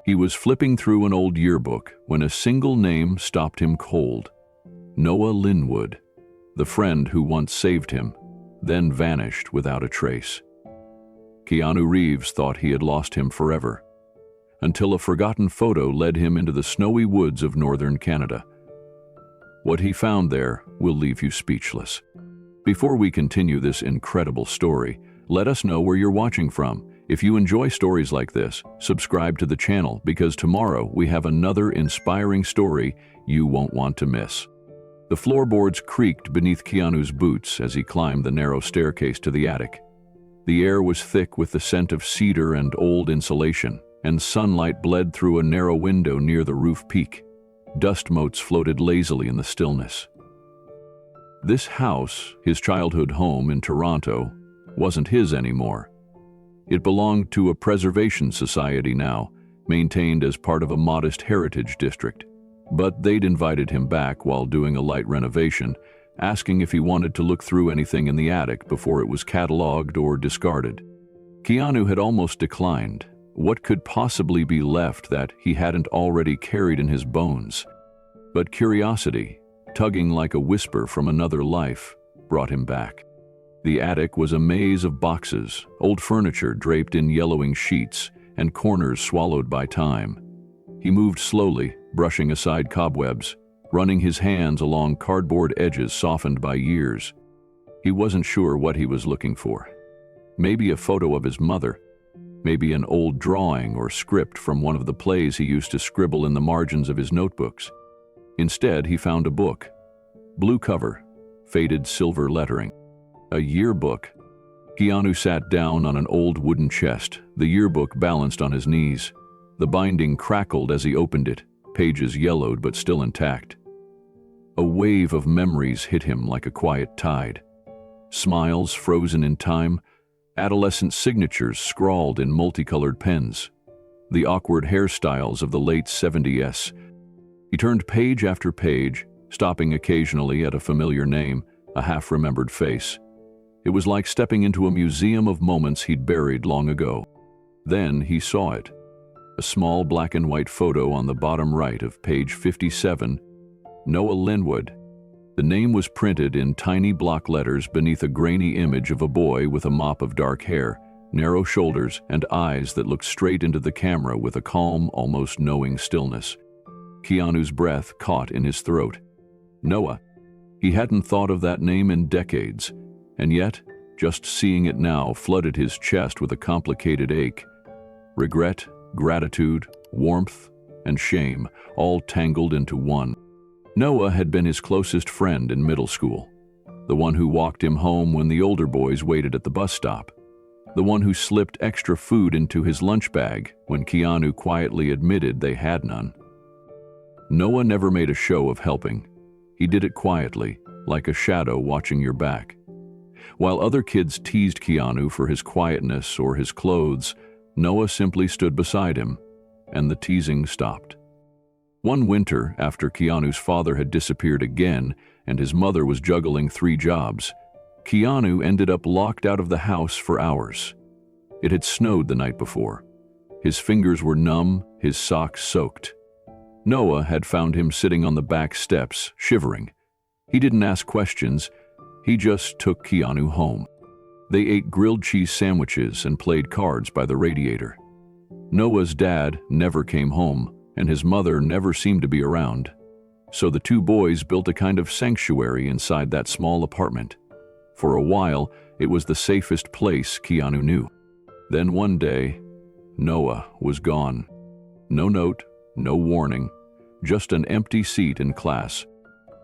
He was flipping through an old yearbook when a single name stopped him cold. Noah Linwood, the friend who once saved him, then vanished without a trace. Keanu Reeves thought he had lost him forever, until a forgotten photo led him into the snowy woods of northern Canada. What he found there will leave you speechless. Before we continue this incredible story, let us know where you're watching from. If you enjoy stories like this, subscribe to the channel because tomorrow we have another inspiring story you won't want to miss. The floorboards creaked beneath Keanu's boots as he climbed the narrow staircase to the attic. The air was thick with the scent of cedar and old insulation, and sunlight bled through a narrow window near the roof peak. Dust motes floated lazily in the stillness. This house, his childhood home in Toronto, wasn't his anymore. It belonged to a preservation society now, maintained as part of a modest heritage district. But they'd invited him back while doing a light renovation, asking if he wanted to look through anything in the attic before it was cataloged or discarded. Keanu had almost declined. What could possibly be left that he hadn't already carried in his bones? But curiosity, tugging like a whisper from another life, brought him back. The attic was a maze of boxes, old furniture draped in yellowing sheets, and corners swallowed by time. He moved slowly, brushing aside cobwebs, running his hands along cardboard edges softened by years. He wasn't sure what he was looking for. Maybe a photo of his mother, maybe an old drawing or script from one of the plays he used to scribble in the margins of his notebooks. Instead, he found a book. Blue cover, faded silver lettering. A yearbook. Keanu sat down on an old wooden chest, the yearbook balanced on his knees. The binding crackled as he opened it, pages yellowed but still intact. A wave of memories hit him like a quiet tide. Smiles frozen in time, adolescent signatures scrawled in multicolored pens, the awkward hairstyles of the late 70s. He turned page after page, stopping occasionally at a familiar name, a half-remembered face. It was like stepping into a museum of moments he'd buried long ago. Then he saw it. A small black and white photo on the bottom right of page 57, Noah Linwood. The name was printed in tiny block letters beneath a grainy image of a boy with a mop of dark hair, narrow shoulders, and eyes that looked straight into the camera with a calm, almost knowing stillness. Keanu's breath caught in his throat. Noah. He hadn't thought of that name in decades, and yet, just seeing it now flooded his chest with a complicated ache. Regret, gratitude, warmth, and shame, all tangled into one. Noah had been his closest friend in middle school, the one who walked him home when the older boys waited at the bus stop, the one who slipped extra food into his lunch bag when Keanu quietly admitted they had none. Noah never made a show of helping. He did it quietly, like a shadow watching your back. While other kids teased Keanu for his quietness or his clothes, Noah simply stood beside him, and the teasing stopped. One winter, after Keanu's father had disappeared again and his mother was juggling 3 jobs, Keanu ended up locked out of the house for hours. It had snowed the night before. His fingers were numb, his socks soaked. Noah had found him sitting on the back steps, shivering. He didn't ask questions, he just took Keanu home. They ate grilled cheese sandwiches and played cards by the radiator. Noah's dad never came home, and his mother never seemed to be around. So the 2 boys built a kind of sanctuary inside that small apartment. For a while, it was the safest place Keanu knew. Then one day, Noah was gone. No note, no warning, just an empty seat in class.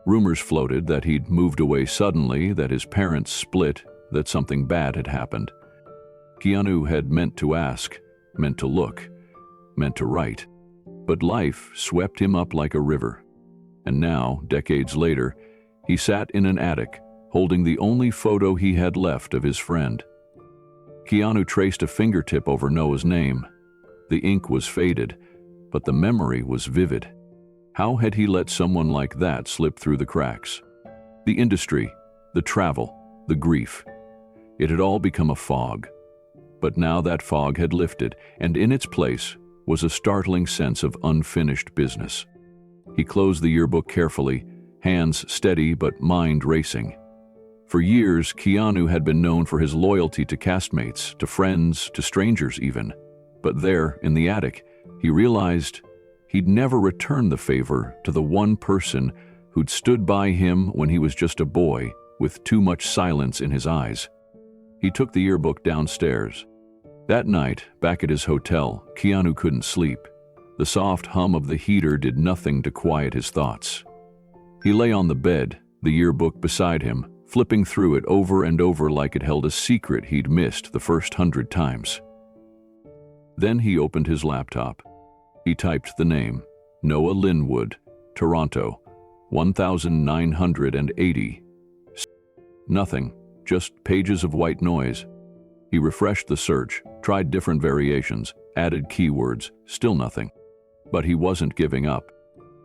Rumors floated that he'd moved away suddenly, that his parents split, that something bad had happened. Keanu had meant to ask, meant to look, meant to write. But life swept him up like a river. And now, decades later, he sat in an attic, holding the only photo he had left of his friend. Keanu traced a fingertip over Noah's name. The ink was faded, but the memory was vivid. How had he let someone like that slip through the cracks? The industry, the travel, the grief. It had all become a fog. But now that fog had lifted, and in its place was a startling sense of unfinished business. He closed the yearbook carefully, hands steady but mind racing. For years, Keanu had been known for his loyalty to castmates, to friends, to strangers even. But there, in the attic, he realized he'd never returned the favor to the one person who'd stood by him when he was just a boy, with too much silence in his eyes. He took the yearbook downstairs. That night, back at his hotel, Keanu couldn't sleep. The soft hum of the heater did nothing to quiet his thoughts. He lay on the bed, the yearbook beside him, flipping through it over and over like it held a secret he'd missed the first 100 times. Then he opened his laptop. He typed the name, Noah Linwood, Toronto, 1980. Nothing, just pages of white noise. He refreshed the search, tried different variations, added keywords, still nothing. But he wasn't giving up.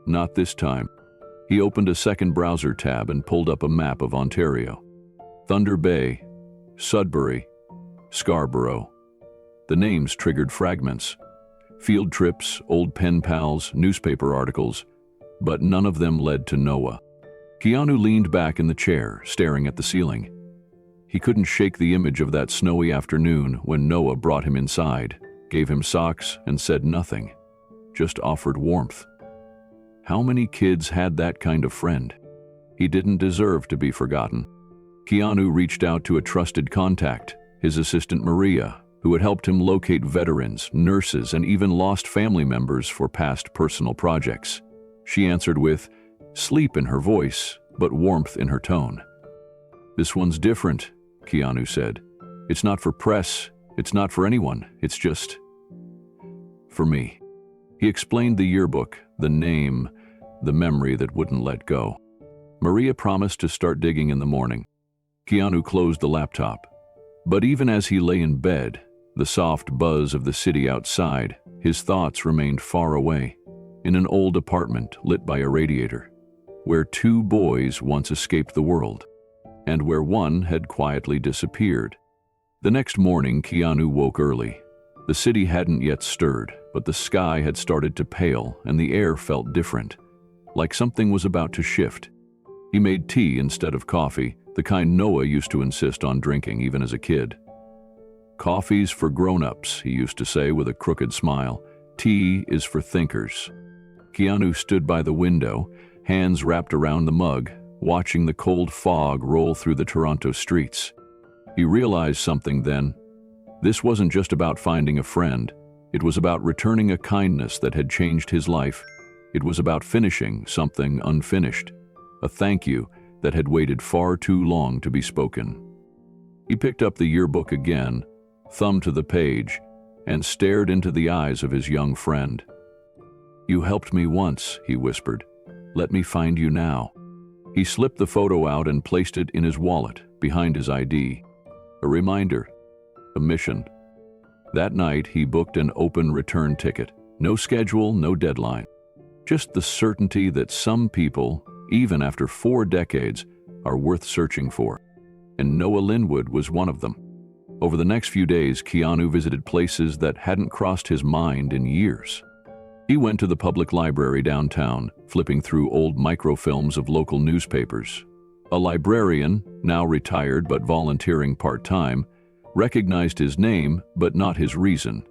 Not this time. He opened a second browser tab and pulled up a map of Ontario. Thunder Bay, Sudbury, Scarborough. The names triggered fragments. Field trips, old pen pals, newspaper articles, but none of them led to Noah. Keanu leaned back in the chair, staring at the ceiling. He couldn't shake the image of that snowy afternoon when Noah brought him inside, gave him socks, and said nothing, just offered warmth. How many kids had that kind of friend? He didn't deserve to be forgotten. Keanu reached out to a trusted contact, his assistant Maria, who had helped him locate veterans, nurses, and even lost family members for past personal projects. She answered with sleep in her voice, but warmth in her tone. "This one's different," Keanu said. "It's not for press, it's not for anyone, it's just for me." He explained the yearbook, the name, the memory that wouldn't let go. Maria promised to start digging in the morning. Keanu closed the laptop. But even as he lay in bed, the soft buzz of the city outside, his thoughts remained far away, in an old apartment lit by a radiator, where two boys once escaped the world, and where one had quietly disappeared. The next morning, Keanu woke early. The city hadn't yet stirred, but the sky had started to pale and the air felt different, like something was about to shift. He made tea instead of coffee, the kind Noah used to insist on drinking even as a kid. "Coffee's for grown-ups," he used to say with a crooked smile. "Tea is for thinkers." Keanu stood by the window, hands wrapped around the mug, watching the cold fog roll through the Toronto streets. He realized something then. This wasn't just about finding a friend. It was about returning a kindness that had changed his life. It was about finishing something unfinished, a thank you that had waited far too long to be spoken. He picked up the yearbook again, thumbed to the page, and stared into the eyes of his young friend. "You helped me once," he whispered. "Let me find you now." He slipped the photo out and placed it in his wallet, behind his ID. A reminder, a mission. That night, he booked an open return ticket. No schedule, no deadline. Just the certainty that some people, even after 4 decades, are worth searching for. And Noah Linwood was one of them. Over the next few days, Keanu visited places that hadn't crossed his mind in years. He went to the public library downtown, flipping through old microfilms of local newspapers. A librarian, now retired but volunteering part-time, recognized his name but not his reason.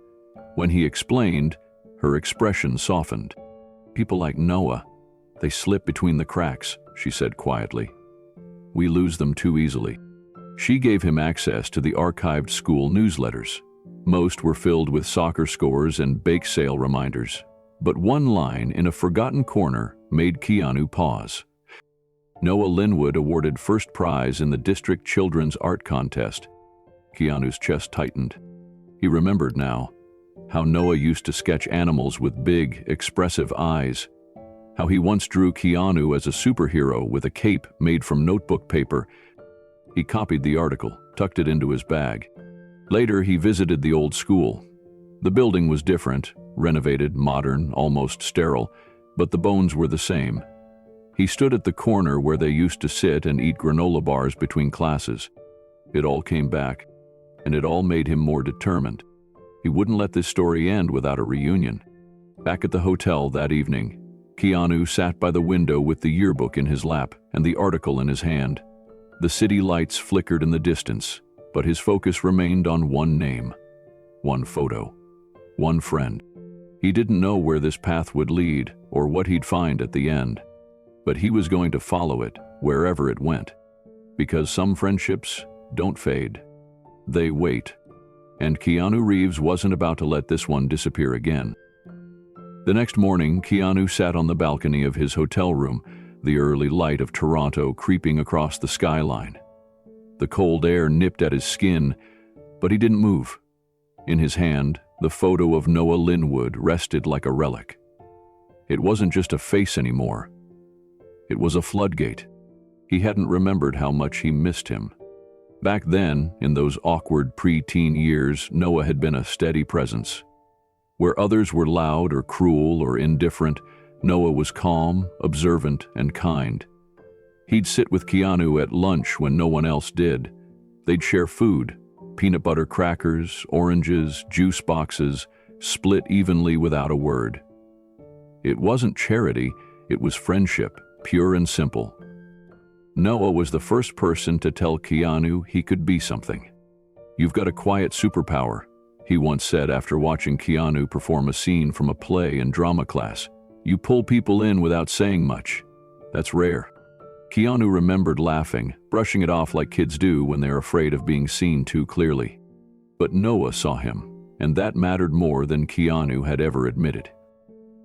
When he explained, her expression softened. "People like Noah, they slip between the cracks," she said quietly. "We lose them too easily." She gave him access to the archived school newsletters. Most were filled with soccer scores and bake sale reminders. But one line in a forgotten corner made Keanu pause. Noah Linwood awarded first prize in the district children's art contest. Keanu's chest tightened. He remembered now how Noah used to sketch animals with big, expressive eyes, how he once drew Keanu as a superhero with a cape made from notebook paper. He copied the article, tucked it into his bag. Later, he visited the old school. The building was different, renovated, modern, almost sterile, but the bones were the same. He stood at the corner where they used to sit and eat granola bars between classes. It all came back, and it all made him more determined. He wouldn't let this story end without a reunion. Back at the hotel that evening, Keanu sat by the window with the yearbook in his lap and the article in his hand. The city lights flickered in the distance, but his focus remained on one name, one photo, one friend. He didn't know where this path would lead or what he'd find at the end, but he was going to follow it wherever it went, because some friendships don't fade. They wait, and Keanu Reeves wasn't about to let this one disappear again. The next morning, Keanu sat on the balcony of his hotel room, the early light of Toronto creeping across the skyline. The cold air nipped at his skin, but he didn't move. In his hand, the photo of Noah Linwood rested like a relic. It wasn't just a face anymore. It was a floodgate. He hadn't remembered how much he missed him. Back then, in those awkward pre-teen years, Noah had been a steady presence. Where others were loud or cruel or indifferent, Noah was calm, observant, and kind. He'd sit with Keanu at lunch when no one else did. They'd share food, peanut butter crackers, oranges, juice boxes, split evenly without a word. It wasn't charity, it was friendship, pure and simple. Noah was the first person to tell Keanu he could be something. "You've got a quiet superpower," he once said after watching Keanu perform a scene from a play in drama class. "You pull people in without saying much. That's rare." Keanu remembered laughing, brushing it off like kids do when they're afraid of being seen too clearly. But Noah saw him, and that mattered more than Keanu had ever admitted.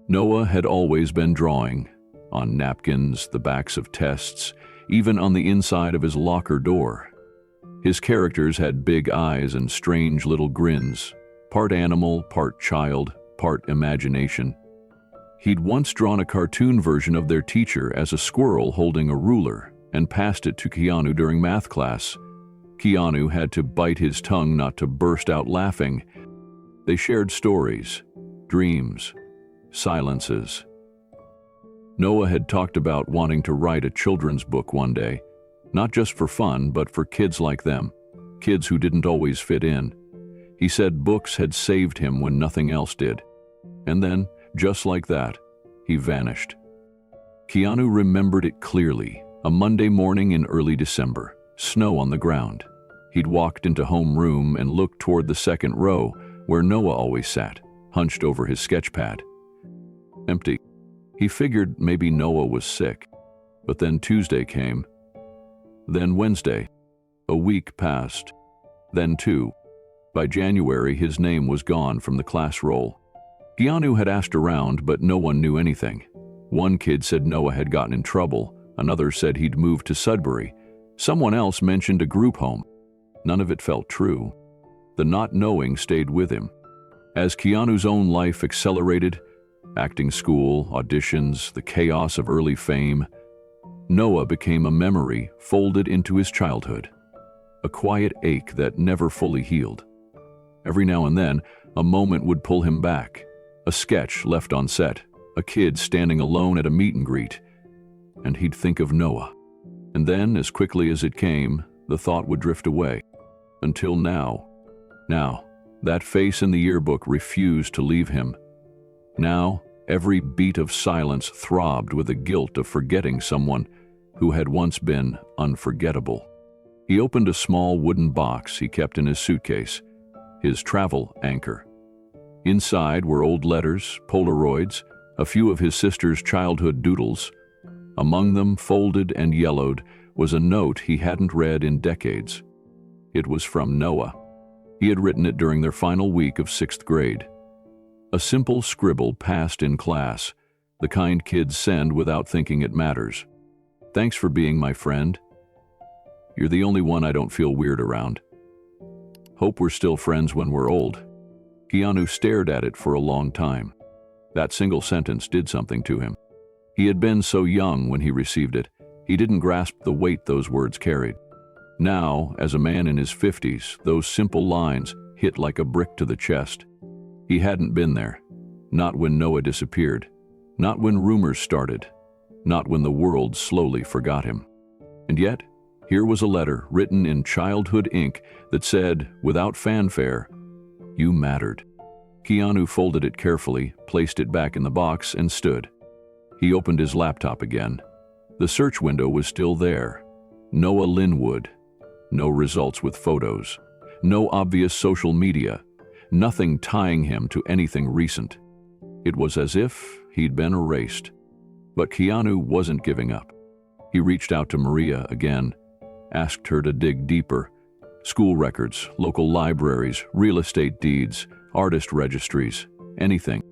Noah had always been drawing, on napkins, the backs of tests, even on the inside of his locker door. His characters had big eyes and strange little grins, part animal, part child, part imagination. He'd once drawn a cartoon version of their teacher as a squirrel holding a ruler and passed it to Keanu during math class. Keanu had to bite his tongue not to burst out laughing. They shared stories, dreams, silences. Noah had talked about wanting to write a children's book one day, not just for fun, but for kids like them, kids who didn't always fit in. He said books had saved him when nothing else did. And then, just like that, he vanished. Keanu remembered it clearly, a Monday morning in early December, snow on the ground. He'd walked into homeroom and looked toward the second row, where Noah always sat, hunched over his sketch pad. Empty. He figured maybe Noah was sick. But then Tuesday came. Then Wednesday. A week passed. Then two. By January, his name was gone from the class roll. Keanu had asked around, but no one knew anything. One kid said Noah had gotten in trouble. Another said he'd moved to Sudbury. Someone else mentioned a group home. None of it felt true. The not knowing stayed with him. As Keanu's own life accelerated, acting school, auditions, the chaos of early fame, Noah became a memory folded into his childhood, a quiet ache that never fully healed. Every now and then, a moment would pull him back, a sketch left on set, a kid standing alone at a meet and greet, and he'd think of Noah. And then, as quickly as it came, the thought would drift away. Until now. Now, that face in the yearbook refused to leave him. Now, every beat of silence throbbed with the guilt of forgetting someone who had once been unforgettable. He opened a small wooden box he kept in his suitcase, his travel anchor. Inside were old letters, Polaroids, a few of his sister's childhood doodles. Among them, folded and yellowed, was a note he hadn't read in decades. It was from Noah. He had written it during their final week of 6th grade. A simple scribble passed in class, the kind kids send without thinking it matters. "Thanks for being my friend. You're the only one I don't feel weird around. Hope we're still friends when we're old." Keanu stared at it for a long time. That single sentence did something to him. He had been so young when he received it, he didn't grasp the weight those words carried. Now, as a man in his 50s, those simple lines hit like a brick to the chest. He hadn't been there. Not when Noah disappeared. Not when rumors started. Not when the world slowly forgot him. And yet, here was a letter written in childhood ink that said, without fanfare, "You mattered." Keanu folded it carefully, placed it back in the box, and stood. He opened his laptop again. The search window was still there. Noah Linwood. No results with photos. No obvious social media. Nothing tying him to anything recent. It was as if he'd been erased. But Keanu wasn't giving up. He reached out to Maria again, asked her to dig deeper. School records, local libraries, real estate deeds, artist registries, anything.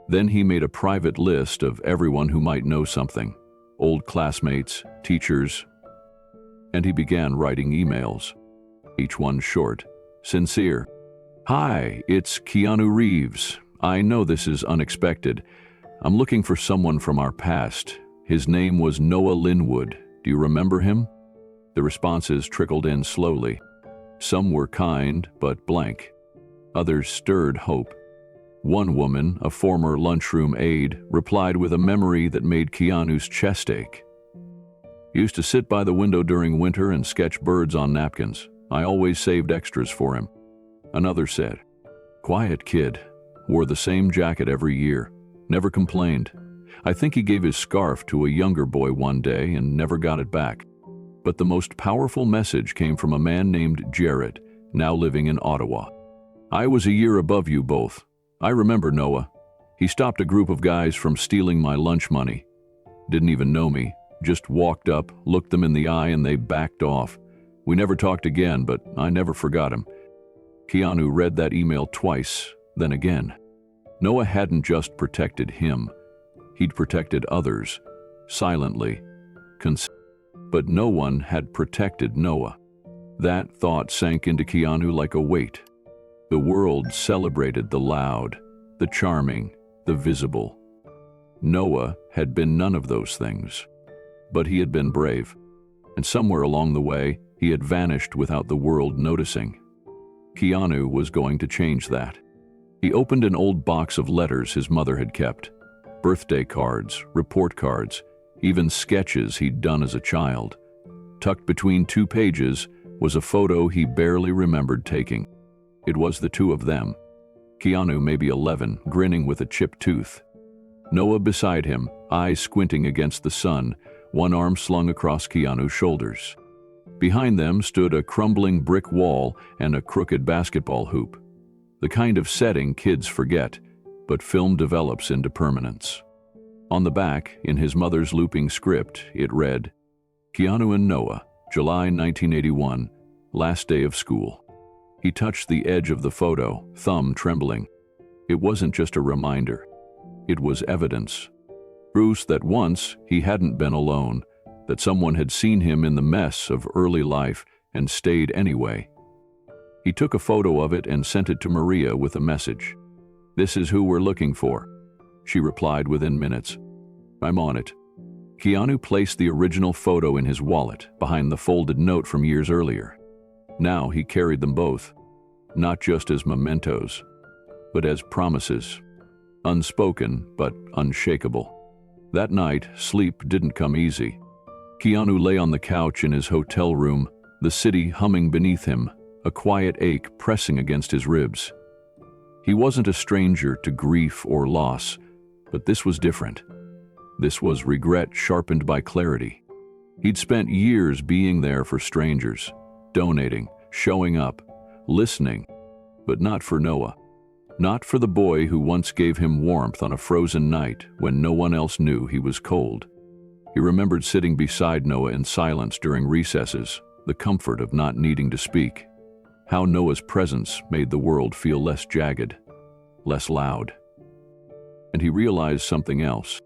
Then he made a private list of everyone who might know something, old classmates, teachers, and he began writing emails, each one short, sincere. "Hi, it's Keanu Reeves. I know this is unexpected. I'm looking for someone from our past. His name was Noah Linwood. Do you remember him?" The responses trickled in slowly. Some were kind, but blank. Others stirred hope. One woman, a former lunchroom aide, replied with a memory that made Keanu's chest ache. "He used to sit by the window during winter and sketch birds on napkins. I always saved extras for him." Another said, "Quiet kid, wore the same jacket every year, never complained. I think he gave his scarf to a younger boy one day and never got it back." But the most powerful message came from a man named Jared, now living in Ottawa. "I was a year above you both. I remember Noah. He stopped a group of guys from stealing my lunch money. Didn't even know me, just walked up, looked them in the eye, and they backed off. We never talked again, but I never forgot him." Keanu read that email twice, then again. Noah hadn't just protected him. He'd protected others, silently, but no one had protected Noah. That thought sank into Keanu like a weight. The world celebrated the loud, the charming, the visible. Noah had been none of those things. But he had been brave, and somewhere along the way, he had vanished without the world noticing. Keanu was going to change that. He opened an old box of letters his mother had kept, birthday cards, report cards, even sketches he'd done as a child. Tucked between 2 pages was a photo he barely remembered taking. It was the two of them. Keanu, maybe 11, grinning with a chipped tooth. Noah beside him, eyes squinting against the sun, one arm slung across Keanu's shoulders. Behind them stood a crumbling brick wall and a crooked basketball hoop. The kind of setting kids forget, but film develops into permanence. On the back, in his mother's looping script, it read, "Keanu and Noah, July 1981, last day of school." He touched the edge of the photo, thumb trembling. It wasn't just a reminder. It was evidence. Proof that once he hadn't been alone, that someone had seen him in the mess of early life and stayed anyway. He took a photo of it and sent it to Maria with a message. "This is who we're looking for." She replied within minutes. "I'm on it." Keanu placed the original photo in his wallet behind the folded note from years earlier. Now he carried them both, not just as mementos, but as promises, unspoken but unshakable. That night, sleep didn't come easy. Keanu lay on the couch in his hotel room, the city humming beneath him, a quiet ache pressing against his ribs. He wasn't a stranger to grief or loss, but this was different. This was regret sharpened by clarity. He'd spent years being there for strangers, donating, showing up, listening, but not for Noah. Not for the boy who once gave him warmth on a frozen night when no one else knew he was cold. He remembered sitting beside Noah in silence during recesses, the comfort of not needing to speak. How Noah's presence made the world feel less jagged, less loud. And he realized something else.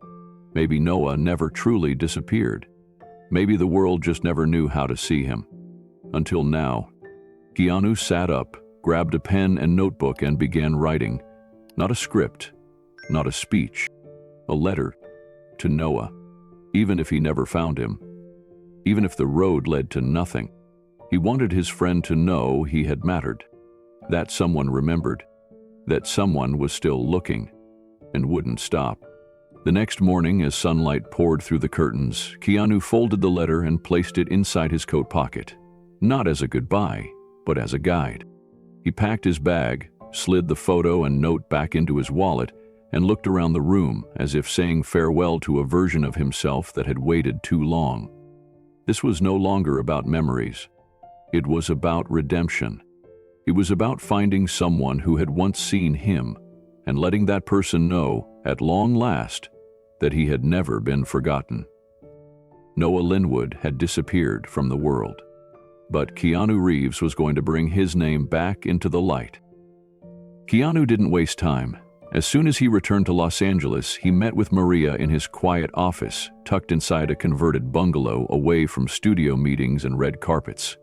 Maybe Noah never truly disappeared. Maybe the world just never knew how to see him. Until now. Keanu sat up, grabbed a pen and notebook and began writing. Not a script, not a speech, a letter to Noah. Even if he never found him, even if the road led to nothing, he wanted his friend to know he had mattered, that someone remembered, that someone was still looking and wouldn't stop. The next morning, as sunlight poured through the curtains, Keanu folded the letter and placed it inside his coat pocket, not as a goodbye, but as a guide. He packed his bag, slid the photo and note back into his wallet, and looked around the room as if saying farewell to a version of himself that had waited too long. This was no longer about memories. It was about redemption. It was about finding someone who had once seen him and letting that person know, at long last, that he had never been forgotten. Noah Linwood had disappeared from the world, but Keanu Reeves was going to bring his name back into the light. Keanu didn't waste time. As soon as he returned to Los Angeles, he met with Maria in his quiet office, tucked inside a converted bungalow away from studio meetings and red carpets.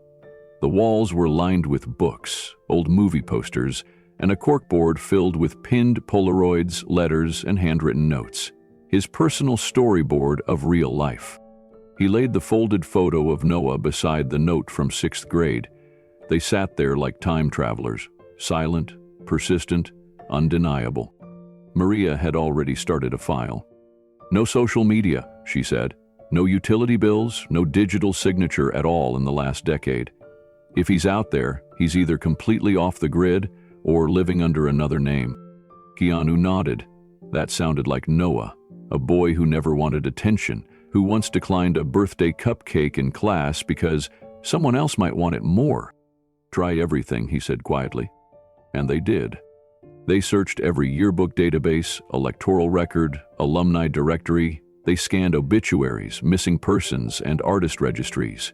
The walls were lined with books, old movie posters, and a corkboard filled with pinned Polaroids, letters, and handwritten notes. His personal storyboard of real life. He laid the folded photo of Noah beside the note from 6th grade. They sat there like time travelers, silent, persistent, undeniable. Maria had already started a file. No social media, she said. No utility bills, no digital signature at all in the last decade. If he's out there, he's either completely off the grid or living under another name. Keanu nodded. That sounded like Noah, a boy who never wanted attention, who once declined a birthday cupcake in class because someone else might want it more. Try everything, he said quietly. And they did. They searched every yearbook database, electoral record, alumni directory. They scanned obituaries, missing persons, and artist registries.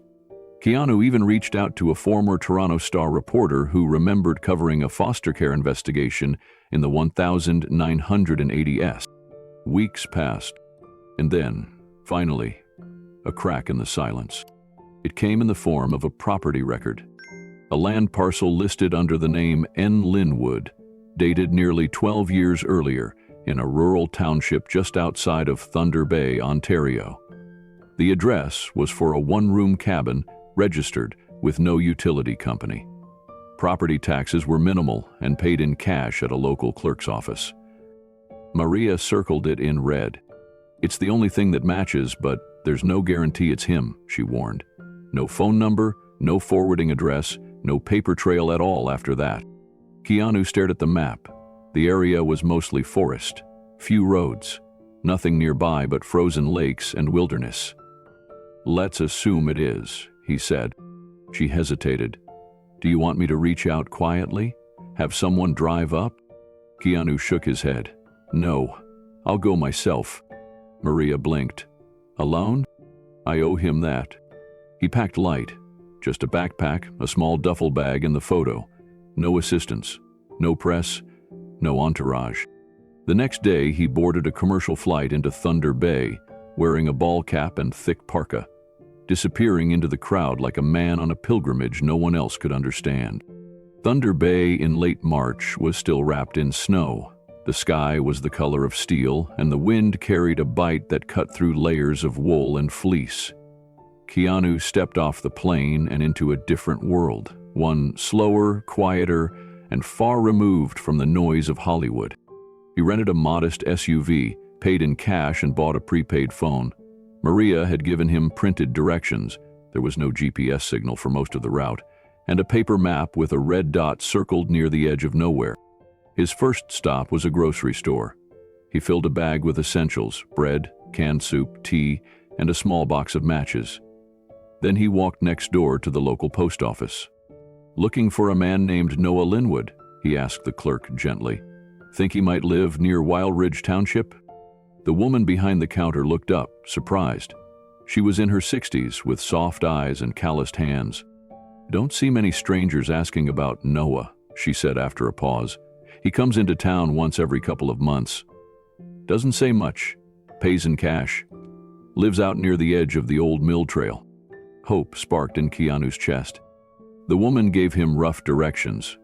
Keanu even reached out to a former Toronto Star reporter who remembered covering a foster care investigation in the 1980s. Weeks passed, and then, finally, a crack in the silence. It came in the form of a property record. A land parcel listed under the name N. Linwood, dated nearly 12 years earlier in a rural township just outside of Thunder Bay, Ontario. The address was for a one-room cabin registered with no utility company. Property taxes were minimal and paid in cash at a local clerk's office. Maria circled it in red. It's the only thing that matches, but there's no guarantee it's him, she warned. No phone number, no forwarding address, no paper trail at all after that. Keanu stared at the map. The area was mostly forest, few roads, nothing nearby but frozen lakes and wilderness. Let's assume it is, he said. She hesitated. Do you want me to reach out quietly? Have someone drive up? Keanu shook his head. No, I'll go myself. Maria blinked. Alone? I owe him that. He packed light. Just a backpack, a small duffel bag, and the photo. No assistance, no press, no entourage. The next day, he boarded a commercial flight into Thunder Bay, wearing a ball cap and thick parka, disappearing into the crowd like a man on a pilgrimage no one else could understand. Thunder Bay in late March was still wrapped in snow. The sky was the color of steel, and the wind carried a bite that cut through layers of wool and fleece. Keanu stepped off the plane and into a different world, one slower, quieter, and far removed from the noise of Hollywood. He rented a modest SUV, paid in cash, and bought a prepaid phone. Maria had given him printed directions. There was no GPS signal for most of the route, and a paper map with a red dot circled near the edge of nowhere. His first stop was a grocery store. He filled a bag with essentials, bread, canned soup, tea, and a small box of matches. Then he walked next door to the local post office. Looking for a man named Noah Linwood, he asked the clerk gently. Think he might live near Wild Ridge Township? The woman behind the counter looked up, surprised. She was in her 60s, with soft eyes and calloused hands. Don't see many strangers asking about Noah, she said after a pause. He comes into town once every couple of months. Doesn't say much, pays in cash. Lives out near the edge of the old mill trail. Hope sparked in Keanu's chest. The woman gave him rough directions.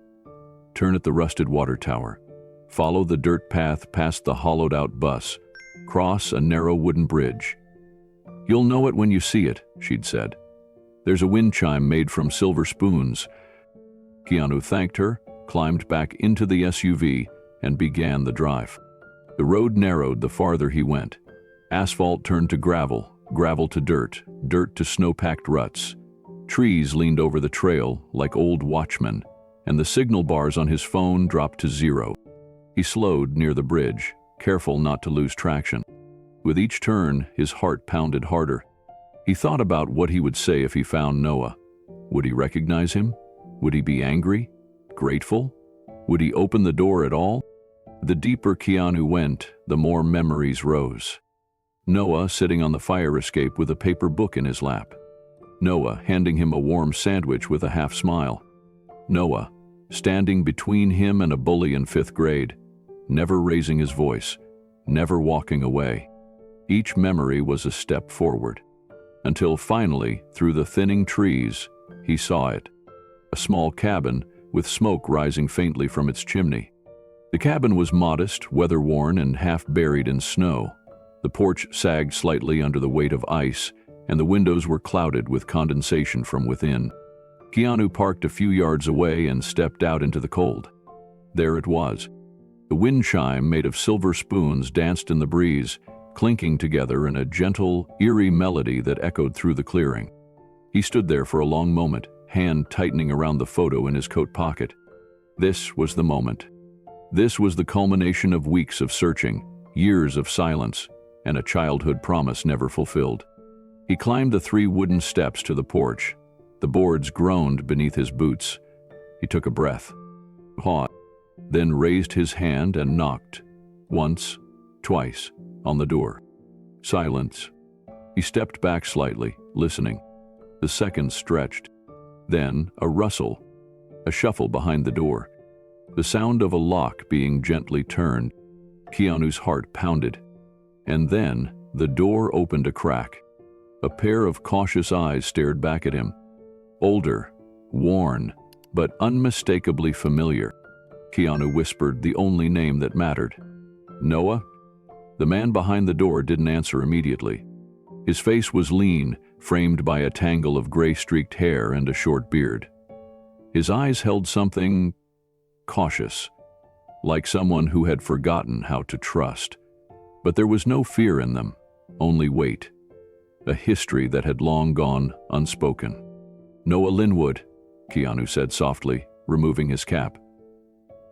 Turn at the rusted water tower. Follow the dirt path past the hollowed-out bus. Cross a narrow wooden bridge. You'll know it when you see it, she'd said. There's a wind chime made from silver spoons. Keanu thanked her, climbed back into the SUV, and began the drive. The road narrowed the farther he went. Asphalt turned to gravel, gravel to dirt, dirt to snow-packed ruts. Trees leaned over the trail like old watchmen, and the signal bars on his phone dropped to 0. He slowed near the bridge, careful not to lose traction. With each turn, his heart pounded harder. He thought about what he would say if he found Noah. Would he recognize him? Would he be angry? Grateful? Would he open the door at all? The deeper Keanu went, the more memories rose. Noah sitting on the fire escape with a paper book in his lap. Noah handing him a warm sandwich with a half smile. Noah standing between him and a bully in 5th grade, never raising his voice, never walking away. Each memory was a step forward. Until finally, through the thinning trees, he saw it. A small cabin with smoke rising faintly from its chimney. The cabin was modest, weather-worn, and half buried in snow. The porch sagged slightly under the weight of ice, and the windows were clouded with condensation from within. Keanu parked a few yards away and stepped out into the cold. There it was. The wind chime made of silver spoons danced in the breeze, clinking together in a gentle, eerie melody that echoed through the clearing. He stood there for a long moment, hand tightening around the photo in his coat pocket. This was the moment. This was the culmination of weeks of searching, years of silence, and a childhood promise never fulfilled. He climbed the 3 wooden steps to the porch. The boards groaned beneath his boots. He took a breath, paused, then raised his hand and knocked, once, twice, on the door. Silence. He stepped back slightly, listening. The seconds stretched. Then a rustle, a shuffle behind the door. The sound of a lock being gently turned. Keanu's heart pounded. And then the door opened a crack. A pair of cautious eyes stared back at him. Older, worn, but unmistakably familiar. Keanu whispered the only name that mattered. Noah? The man behind the door didn't answer immediately. His face was lean, framed by a tangle of gray-streaked hair and a short beard. His eyes held something cautious, like someone who had forgotten how to trust. But there was no fear in them, only weight. A history that had long gone unspoken. Noah Linwood, Keanu said softly, removing his cap.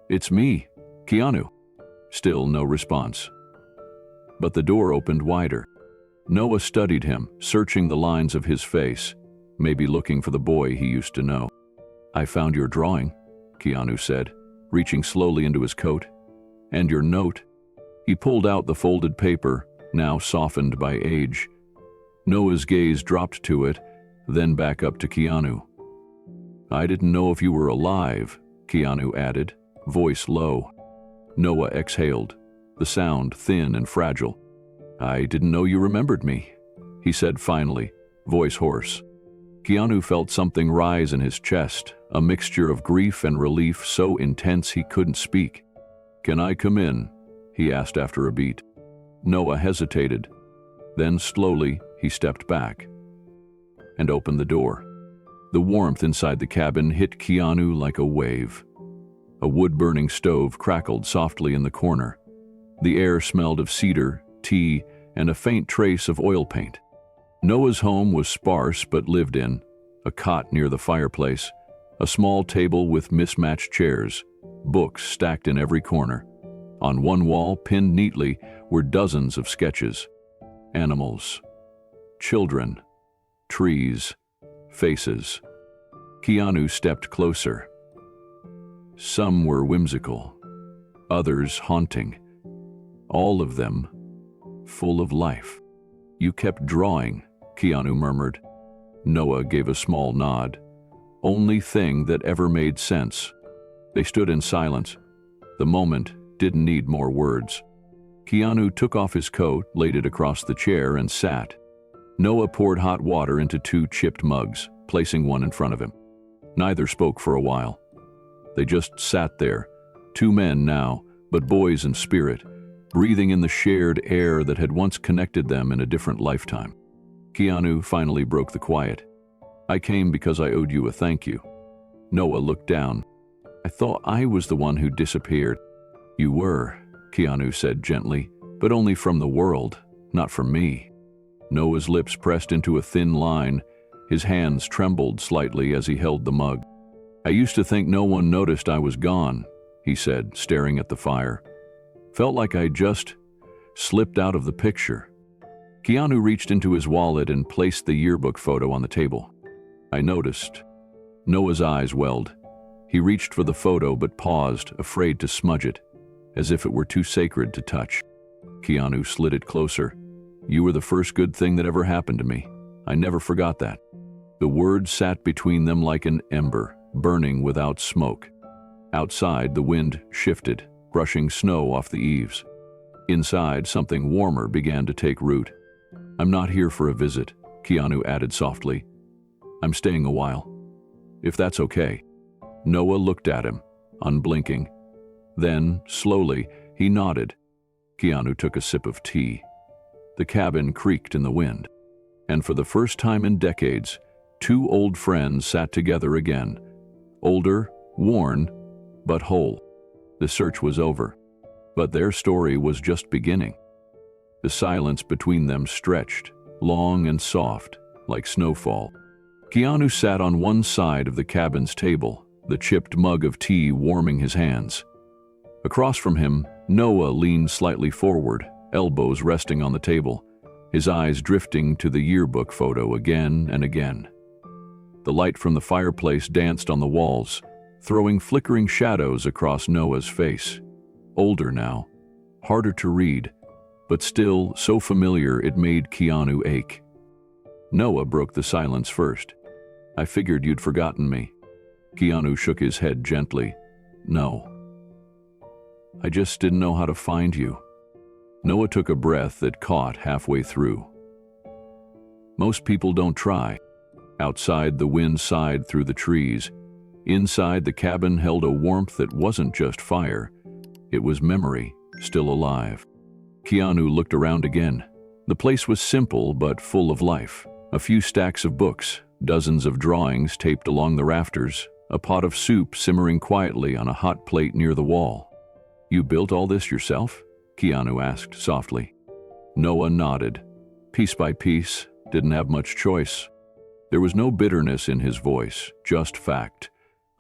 It's me, Keanu. Still no response. But the door opened wider. Noah studied him, searching the lines of his face, maybe looking for the boy he used to know. I found your drawing, Keanu said, reaching slowly into his coat. And your note. He pulled out the folded paper, now softened by age. Noah's gaze dropped to it, then back up to Keanu. I didn't know if you were alive, Keanu added, voice low. Noah exhaled, the sound thin and fragile. I didn't know you remembered me, he said finally, voice hoarse. Keanu felt something rise in his chest, a mixture of grief and relief so intense he couldn't speak. Can I come in? He asked after a beat. Noah hesitated. Then slowly he stepped back and opened the door. The warmth inside the cabin hit Keanu like a wave. A wood-burning stove crackled softly in the corner. The air smelled of cedar, tea, and a faint trace of oil paint. Noah's home was sparse but lived in. A cot near the fireplace, a small table with mismatched chairs, books stacked in every corner. On one wall, pinned neatly, were dozens of sketches. Animals, children, trees, faces. Keanu stepped closer. Some were whimsical, others haunting. All of them full of life. You kept drawing, Keanu murmured. Noah gave a small nod. Only thing that ever made sense. They stood in silence. The moment didn't need more words. Keanu took off his coat, laid it across the chair, and sat. Noah poured hot water into 2 chipped mugs, placing one in front of him. Neither spoke for a while. They just sat there, 2 men now, but boys in spirit, breathing in the shared air that had once connected them in a different lifetime. Keanu finally broke the quiet. I came because I owed you a thank you. Noah looked down. I thought I was the one who disappeared. You were, Keanu said gently, but only from the world, not from me. Noah's lips pressed into a thin line. His hands trembled slightly as he held the mug. I used to think no one noticed I was gone, he said, staring at the fire. Felt like I just slipped out of the picture. Keanu reached into his wallet and placed the yearbook photo on the table. I noticed. Noah's eyes welled. He reached for the photo but paused, afraid to smudge it, as if it were too sacred to touch. Keanu slid it closer. You were the first good thing that ever happened to me. I never forgot that. The words sat between them like an ember, burning without smoke. Outside, the wind shifted, brushing snow off the eaves. Inside, something warmer began to take root. I'm not here for a visit, Keanu added softly. I'm staying a while. If that's okay. Noah looked at him, unblinking. Then, slowly, he nodded. Keanu took a sip of tea. The cabin creaked in the wind. And for the first time in decades, two old friends sat together again. Older, worn, but whole. The search was over. But their story was just beginning. The silence between them stretched, long and soft, like snowfall. Keanu sat on one side of the cabin's table, the chipped mug of tea warming his hands. Across from him, Noah leaned slightly forward, elbows resting on the table, his eyes drifting to the yearbook photo again and again. The light from the fireplace danced on the walls, throwing flickering shadows across Noah's face. Older now, harder to read, but still so familiar it made Keanu ache. Noah broke the silence first. I figured you'd forgotten me. Keanu shook his head gently. No. I just didn't know how to find you. Noah took a breath that caught halfway through. Most people don't try. Outside, the wind sighed through the trees. Inside, the cabin held a warmth that wasn't just fire. It was memory, still alive. Keanu looked around again. The place was simple but full of life. A few stacks of books, dozens of drawings taped along the rafters, a pot of soup simmering quietly on a hot plate near the wall. You built all this yourself? Keanu asked softly. Noah nodded. Piece by piece, didn't have much choice. There was no bitterness in his voice, just fact.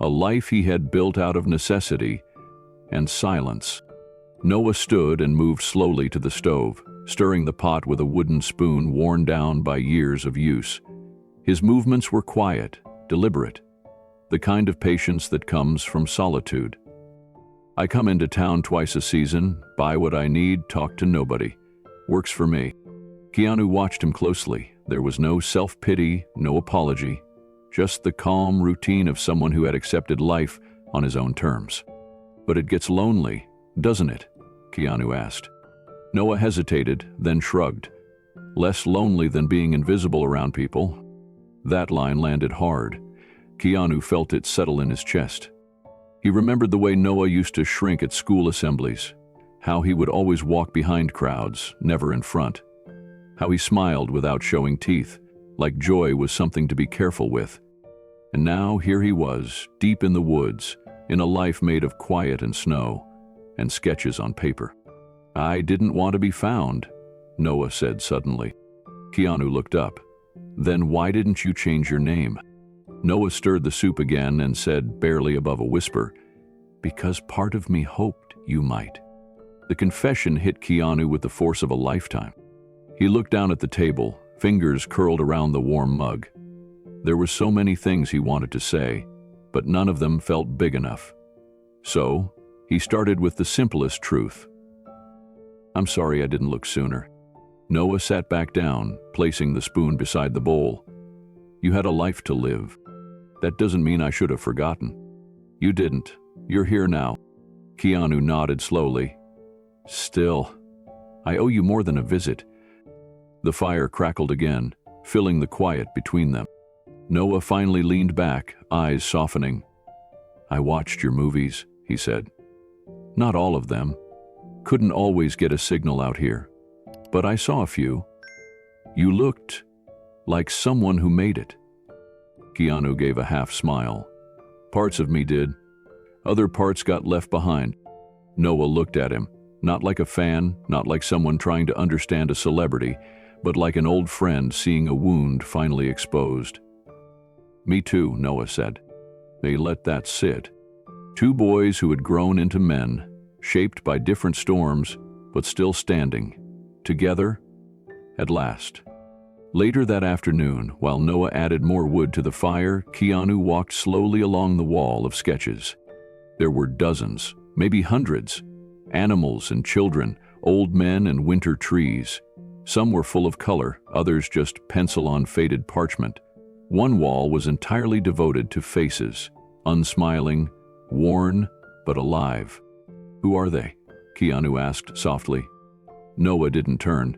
A life he had built out of necessity and silence. Noah stood and moved slowly to the stove, stirring the pot with a wooden spoon worn down by years of use. His movements were quiet, deliberate, the kind of patience that comes from solitude. I come into town twice a season, buy what I need, talk to nobody. Works for me. Keanu watched him closely. There was no self-pity, no apology, just the calm routine of someone who had accepted life on his own terms. But it gets lonely, doesn't it? Keanu asked. Noah hesitated, then shrugged. Less lonely than being invisible around people. That line landed hard. Keanu felt it settle in his chest. He remembered the way Noah used to shrink at school assemblies, how he would always walk behind crowds, never in front, how he smiled without showing teeth, like joy was something to be careful with. And now here he was, deep in the woods, in a life made of quiet and snow, and sketches on paper. I didn't want to be found, Noah said suddenly. Keanu looked up. Then why didn't you change your name? Noah stirred the soup again and said, barely above a whisper, because part of me hoped you might. The confession hit Keanu with the force of a lifetime. He looked down at the table, fingers curled around the warm mug. There were so many things he wanted to say, but none of them felt big enough. So, he started with the simplest truth. I'm sorry I didn't look sooner. Noah sat back down, placing the spoon beside the bowl. You had a life to live. That doesn't mean I should have forgotten. You didn't. You're here now. Keanu nodded slowly. Still, I owe you more than a visit. The fire crackled again, filling the quiet between them. Noah finally leaned back, eyes softening. I watched your movies, he said. Not all of them. Couldn't always get a signal out here. But I saw a few. You looked like someone who made it. Keanu gave a half smile. Parts of me did. Other parts got left behind. Noah looked at him, not like a fan, not like someone trying to understand a celebrity, but like an old friend seeing a wound finally exposed. Me too, Noah said. They let that sit. Two boys who had grown into men, shaped by different storms, but still standing, together, at last. Later that afternoon, while Noah added more wood to the fire, Keanu walked slowly along the wall of sketches. There were dozens, maybe hundreds, animals and children, old men and winter trees. Some were full of color, others just pencil on faded parchment. One wall was entirely devoted to faces, unsmiling, worn, but alive. "Who are they?" Keanu asked softly. Noah didn't turn.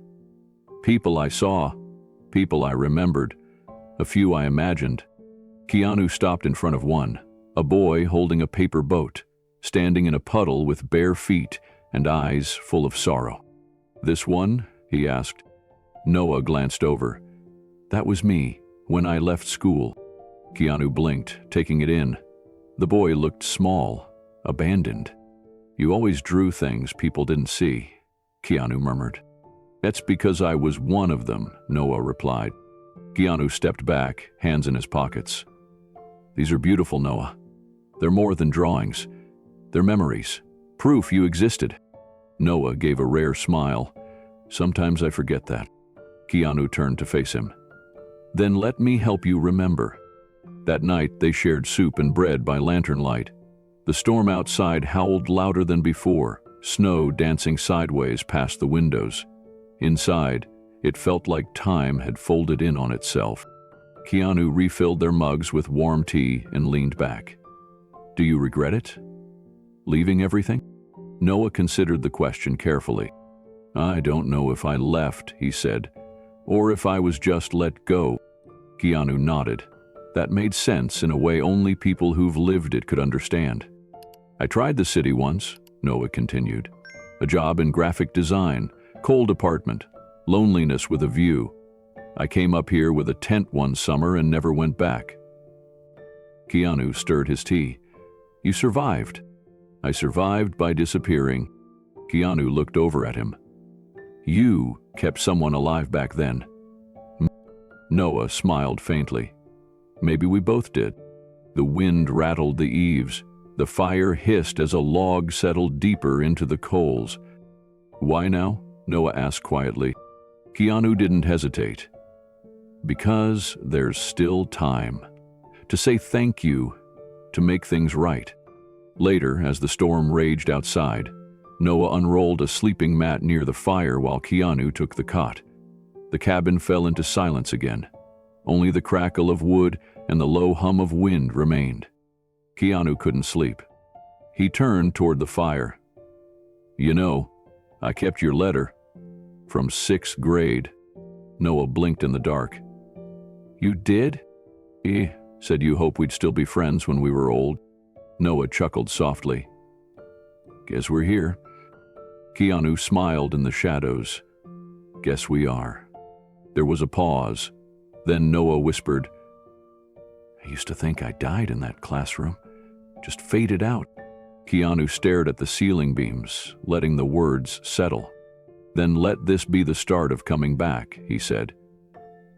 "People I saw, people I remembered, a few I imagined." Keanu stopped in front of one, a boy holding a paper boat, standing in a puddle with bare feet and eyes full of sorrow. "This one?" he asked. Noah glanced over. "That was me, when I left school." Keanu blinked, taking it in. The boy looked small, abandoned. "You always drew things people didn't see," Keanu murmured. "That's because I was one of them," Noah replied. Keanu stepped back, hands in his pockets. "These are beautiful, Noah. They're more than drawings. They're memories, proof you existed." Noah gave a rare smile. "Sometimes I forget that." Keanu turned to face him. "Then let me help you remember." That night they shared soup and bread by lantern light. The storm outside howled louder than before, snow dancing sideways past the windows. Inside, it felt like time had folded in on itself. Keanu refilled their mugs with warm tea and leaned back. "Do you regret it? Leaving everything?" Noah considered the question carefully. "I don't know if I left," he said, "or if I was just let go." Keanu nodded. That made sense in a way only people who've lived it could understand. "I tried the city once," Noah continued. "A job in graphic design, cold apartment, loneliness with a view. I came up here with a tent one summer and never went back." Keanu stirred his tea. "You survived." "I survived by disappearing." Keanu looked over at him. "You kept someone alive back then." Noah smiled faintly. "Maybe we both did." The wind rattled the eaves. The fire hissed as a log settled deeper into the coals. "Why now?" Noah asked quietly. Keanu didn't hesitate. "Because there's still time. To say thank you, to make things right." Later, as the storm raged outside, Noah unrolled a sleeping mat near the fire while Keanu took the cot. The cabin fell into silence again. Only the crackle of wood and the low hum of wind remained. Keanu couldn't sleep. He turned toward the fire. "You know, I kept your letter. From 6th grade." Noah blinked in the dark. "You did?" "He said you hoped we'd still be friends when we were old." Noah chuckled softly. "Guess we're here." Keanu smiled in the shadows. "Guess we are." There was a pause. Then Noah whispered, "I used to think I died in that classroom. Just faded out." Keanu stared at the ceiling beams, letting the words settle. "Then let this be the start of coming back," he said.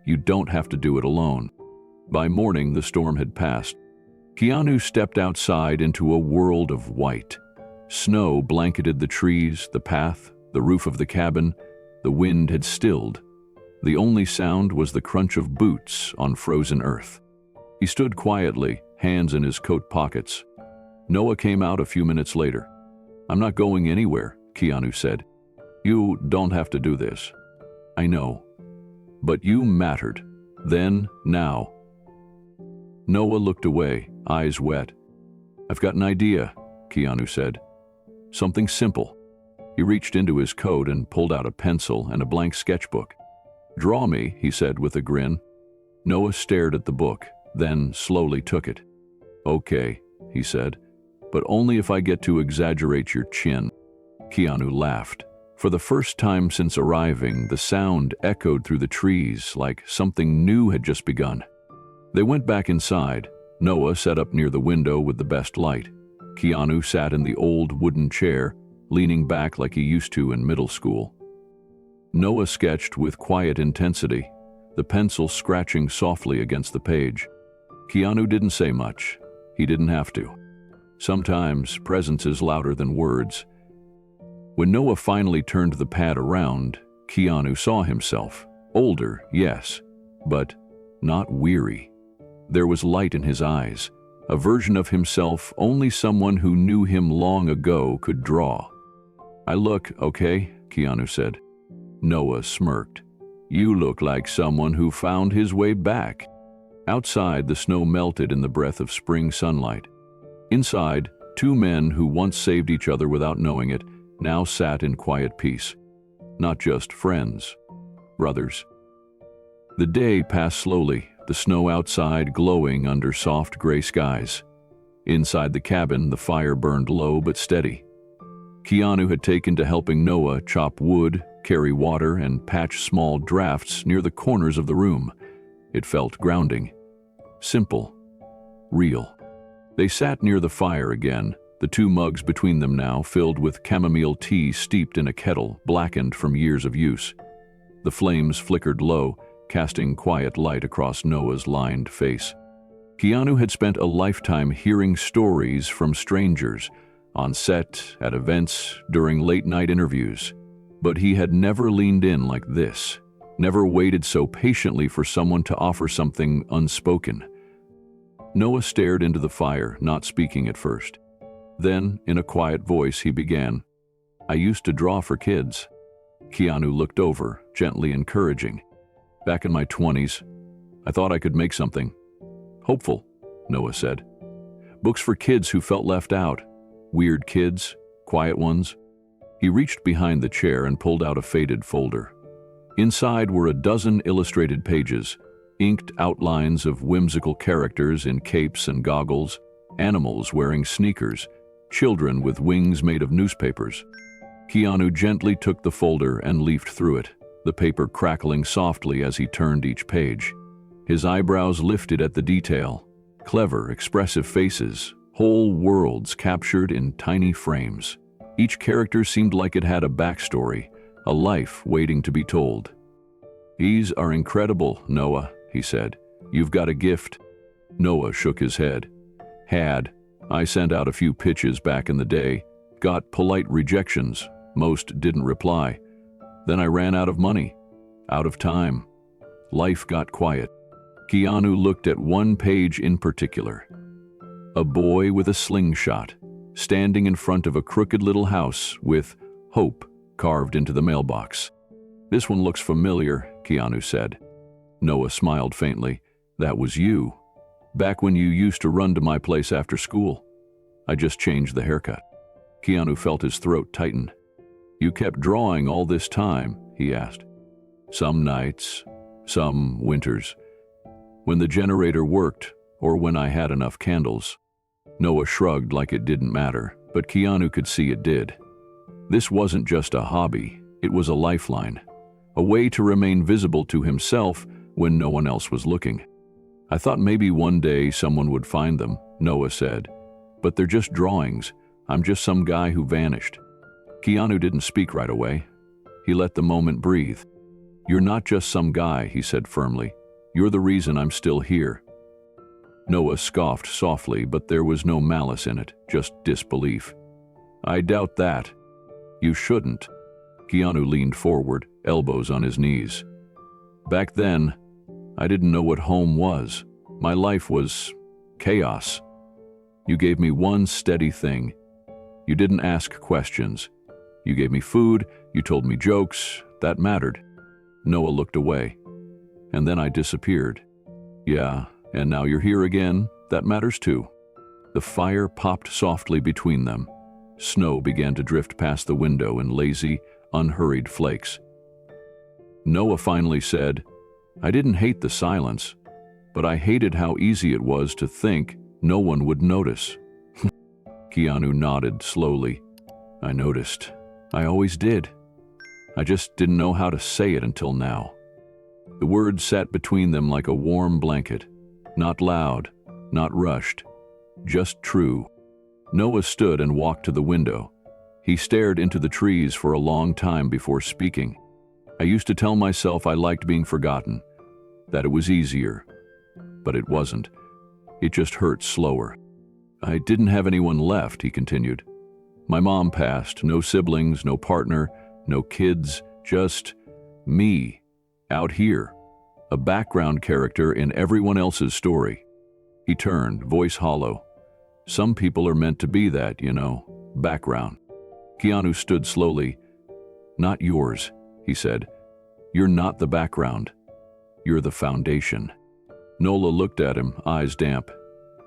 "You don't have to do it alone." By morning, the storm had passed. Keanu stepped outside into a world of white. Snow blanketed the trees, the path, the roof of the cabin. The wind had stilled. The only sound was the crunch of boots on frozen earth. He stood quietly, hands in his coat pockets. Noah came out a few minutes later. "I'm not going anywhere," Keanu said. "You don't have to do this." "I know. But you mattered. Then, now." Noah looked away, eyes wet. "I've got an idea," Keanu said. "Something simple." He reached into his coat and pulled out a pencil and a blank sketchbook. "Draw me," he said with a grin. Noah stared at the book, then slowly took it. "Okay," he said, "but only if I get to exaggerate your chin." Keanu laughed. For the first time since arriving, the sound echoed through the trees like something new had just begun. They went back inside. Noah sat up near the window with the best light. Keanu sat in the old wooden chair, leaning back like he used to in middle school. Noah sketched with quiet intensity, the pencil scratching softly against the page. Keanu didn't say much. He didn't have to. Sometimes presence is louder than words. When Noah finally turned the pad around, Keanu saw himself. Older, yes, but not weary. There was light in his eyes, a version of himself only someone who knew him long ago could draw. "I look okay," Keanu said. Noah smirked. "You look like someone who found his way back." Outside, the snow melted in the breath of spring sunlight. Inside, two men who once saved each other without knowing it now sat in quiet peace. Not just friends, brothers. The day passed slowly, the snow outside glowing under soft gray skies. Inside the cabin, the fire burned low but steady. Keanu had taken to helping Noah chop wood, carry water, and patch small drafts near the corners of the room. It felt grounding. Simple. Real. They sat near the fire again, the two mugs between them now filled with chamomile tea steeped in a kettle blackened from years of use. The flames flickered low, casting quiet light across Noah's lined face. Keanu had spent a lifetime hearing stories from strangers, on set, at events, during late-night interviews. But he had never leaned in like this, never waited so patiently for someone to offer something unspoken. Noah stared into the fire, not speaking at first. Then, in a quiet voice, he began, "I used to draw for kids." Keanu looked over, gently encouraging. "Back in my 20s, I thought I could make something. Hopeful," Noah said. "Books for kids who felt left out. Weird kids, quiet ones." He reached behind the chair and pulled out a faded folder. Inside were a dozen illustrated pages, inked outlines of whimsical characters in capes and goggles, animals wearing sneakers, children with wings made of newspapers. Keanu gently took the folder and leafed through it, the paper crackling softly as he turned each page. His eyebrows lifted at the detail. Clever, expressive faces, whole worlds captured in tiny frames. Each character seemed like it had a backstory, a life waiting to be told. "These are incredible, Noah," he said. "You've got a gift." Noah shook his head. I sent out a few pitches back in the day, got polite rejections, most didn't reply. Then I ran out of money, out of time. Life got quiet. Keanu looked at one page in particular. A boy with a slingshot, standing in front of a crooked little house with "Hope" carved into the mailbox. "This one looks familiar," Keanu said. Noah smiled faintly. "That was you. Back when you used to run to my place after school. I just changed the haircut." Keanu felt his throat tighten. "You kept drawing all this time?" he asked. "Some nights, some winters. When the generator worked, or when I had enough candles." Noah shrugged like it didn't matter, but Keanu could see it did. This wasn't just a hobby, it was a lifeline, a way to remain visible to himself when no one else was looking. "I thought maybe one day someone would find them," Noah said. "But they're just drawings. I'm just some guy who vanished." Keanu didn't speak right away. He let the moment breathe. "You're not just some guy," he said firmly. "You're the reason I'm still here." Noah scoffed softly, but there was no malice in it, just disbelief. "I doubt that." "You shouldn't." Keanu leaned forward, elbows on his knees. "Back then, I didn't know what home was. My life was chaos. You gave me one steady thing. You didn't ask questions. You gave me food, you told me jokes, that mattered." Noah looked away. "And then I disappeared." "Yeah, and now you're here again, that matters too." The fire popped softly between them. Snow began to drift past the window in lazy, unhurried flakes. Noah finally said, "I didn't hate the silence, but I hated how easy it was to think no one would notice." Keanu nodded slowly. "I noticed. I always did. I just didn't know how to say it until now." The words sat between them like a warm blanket. Not loud, not rushed, just true. Noah stood and walked to the window. He stared into the trees for a long time before speaking. "I used to tell myself I liked being forgotten, that it was easier. But it wasn't. It just hurt slower. I didn't have anyone left, he continued. My mom passed, no siblings, no partner, no kids, just me, out here, a background character in everyone else's story. He turned, voice hollow. Some people are meant to be that, background. Keanu stood slowly. Not yours, he said. You're not the background. You're the foundation. Nola looked at him, eyes damp.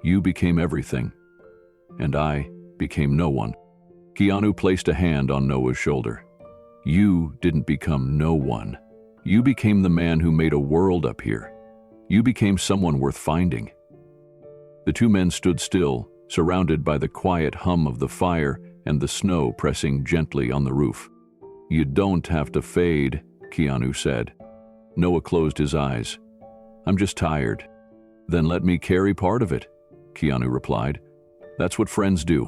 You became everything. And I became no one. Keanu placed a hand on Noah's shoulder. You didn't become no one. You became the man who made a world up here. You became someone worth finding. The two men stood still, surrounded by the quiet hum of the fire and the snow pressing gently on the roof. You don't have to fade, Keanu said. Noah closed his eyes. I'm just tired. Then let me carry part of it, Keanu replied. That's what friends do.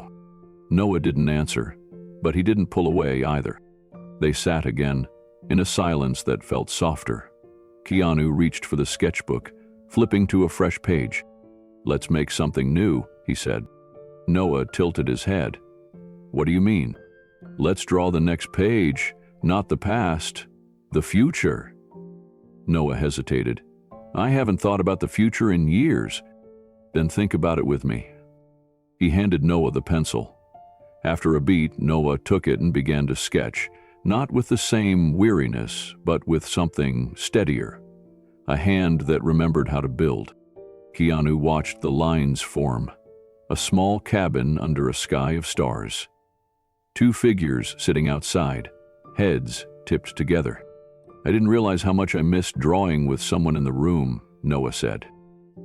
Noah didn't answer, but he didn't pull away either. They sat again, in a silence that felt softer. Keanu reached for the sketchbook, flipping to a fresh page. Let's make something new, he said. Noah tilted his head. What do you mean? Let's draw the next page, not the past, the future. Noah hesitated. I haven't thought about the future in years. Then think about it with me. He handed Noah the pencil. After a beat, Noah took it and began to sketch, not with the same weariness, but with something steadier. A hand that remembered how to build. Keanu watched the lines form. A small cabin under a sky of stars. Two figures sitting outside, heads tipped together. I didn't realize how much I missed drawing with someone in the room, Noah said.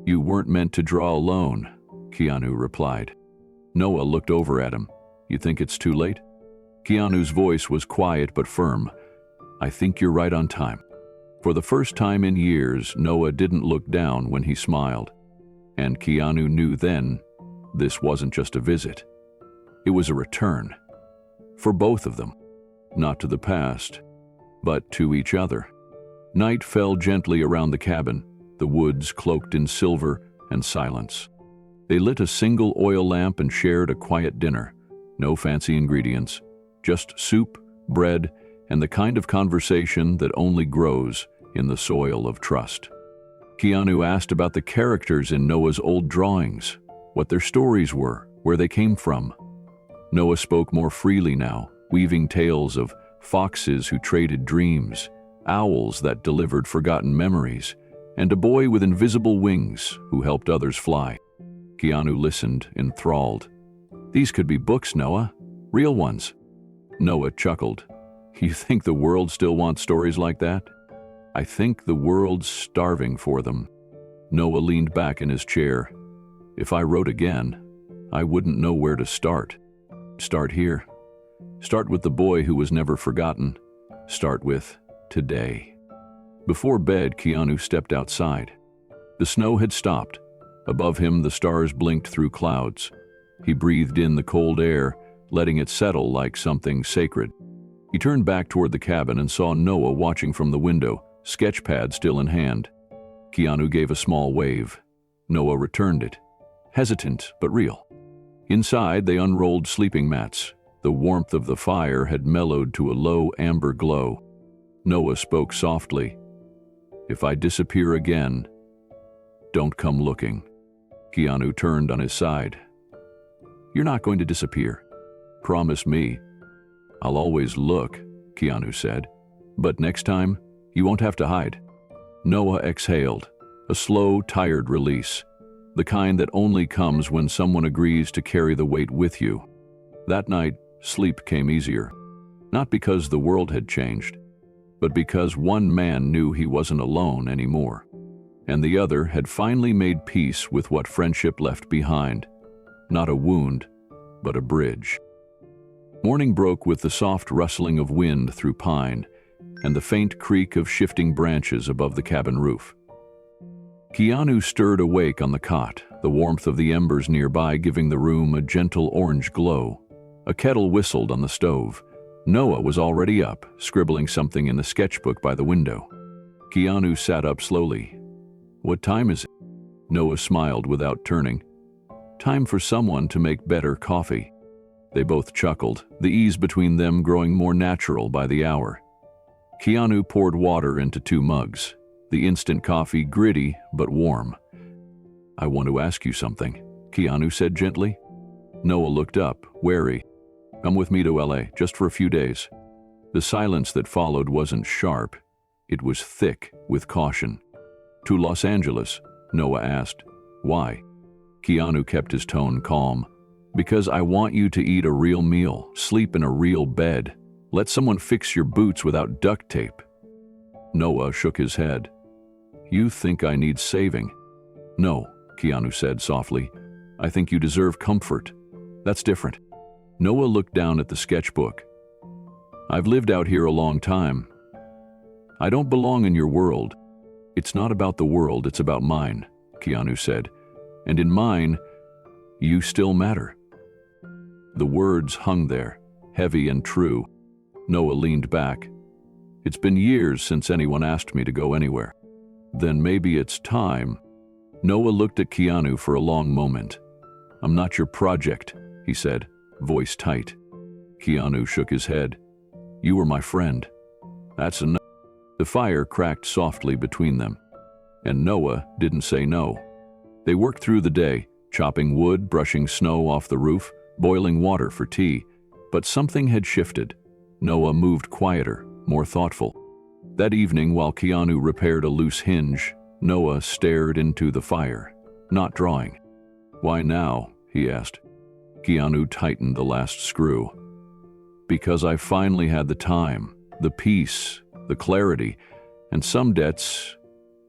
You weren't meant to draw alone, Keanu replied. Noah looked over at him. You think it's too late? Keanu's voice was quiet but firm. I think you're right on time. For the first time in years, Noah didn't look down when he smiled. And Keanu knew then this wasn't just a visit. It was a return. For both of them. Not to the past, but to each other. Night fell gently around the cabin, the woods cloaked in silver and silence. They lit a single oil lamp and shared a quiet dinner. No fancy ingredients, just soup, bread, and the kind of conversation that only grows in the soil of trust. Keanu asked about the characters in Noah's old drawings, what their stories were, where they came from. Noah spoke more freely now, weaving tales of foxes who traded dreams, owls that delivered forgotten memories, and a boy with invisible wings who helped others fly. Keanu listened, enthralled. These could be books, Noah. Real ones. Noah chuckled. You think the world still wants stories like that? I think the world's starving for them. Noah leaned back in his chair. If I wrote again, I wouldn't know where to start. Start here. Start with the boy who was never forgotten. Start with today. Before bed, Keanu stepped outside. The snow had stopped. Above him, the stars blinked through clouds. He breathed in the cold air, letting it settle like something sacred. He turned back toward the cabin and saw Noah watching from the window, sketchpad still in hand. Keanu gave a small wave. Noah returned it, hesitant but real. Inside, they unrolled sleeping mats. The warmth of the fire had mellowed to a low amber glow. Noah spoke softly. If I disappear again, don't come looking. Keanu turned on his side. You're not going to disappear. Promise me. I'll always look, Keanu said. But next time, you won't have to hide. Noah exhaled, a slow, tired release, the kind that only comes when someone agrees to carry the weight with you. That night, sleep came easier. Not because the world had changed, but because one man knew he wasn't alone anymore, and the other had finally made peace with what friendship left behind. Not a wound, but a bridge. Morning broke with the soft rustling of wind through pine and the faint creak of shifting branches above the cabin roof. Keanu stirred awake on the cot, the warmth of the embers nearby giving the room a gentle orange glow. A kettle whistled on the stove. Noah was already up, scribbling something in the sketchbook by the window. Keanu sat up slowly. What time is it? Noah smiled without turning. Time for someone to make better coffee. They both chuckled, the ease between them growing more natural by the hour. Keanu poured water into 2 mugs, the instant coffee gritty but warm. "I want to ask you something," Keanu said gently. Noah looked up, wary. "Come with me to LA, just for a few days." The silence that followed wasn't sharp. It was thick with caution. "To Los Angeles?" Noah asked. "Why?" Keanu kept his tone calm. "Because I want you to eat a real meal, sleep in a real bed. Let someone fix your boots without duct tape." Noah shook his head. "You think I need saving?" "No," Keanu said softly. "I think you deserve comfort. That's different." Noah looked down at the sketchbook. "I've lived out here a long time. I don't belong in your world." "It's not about the world, it's about mine," Keanu said. "And in mine, you still matter." The words hung there, heavy and true. Noah leaned back. "It's been years since anyone asked me to go anywhere." "Then maybe it's time." Noah looked at Keanu for a long moment. "I'm not your project," he said, voice tight. Keanu shook his head. "You were my friend. That's enough." The fire cracked softly between them, and Noah didn't say no. They worked through the day, chopping wood, brushing snow off the roof, boiling water for tea. But something had shifted. Noah moved quieter, more thoughtful. That evening, while Keanu repaired a loose hinge, Noah stared into the fire, not drawing. "Why now?" he asked. Keanu tightened the last screw. "Because I finally had the time, the peace, the clarity, and some debts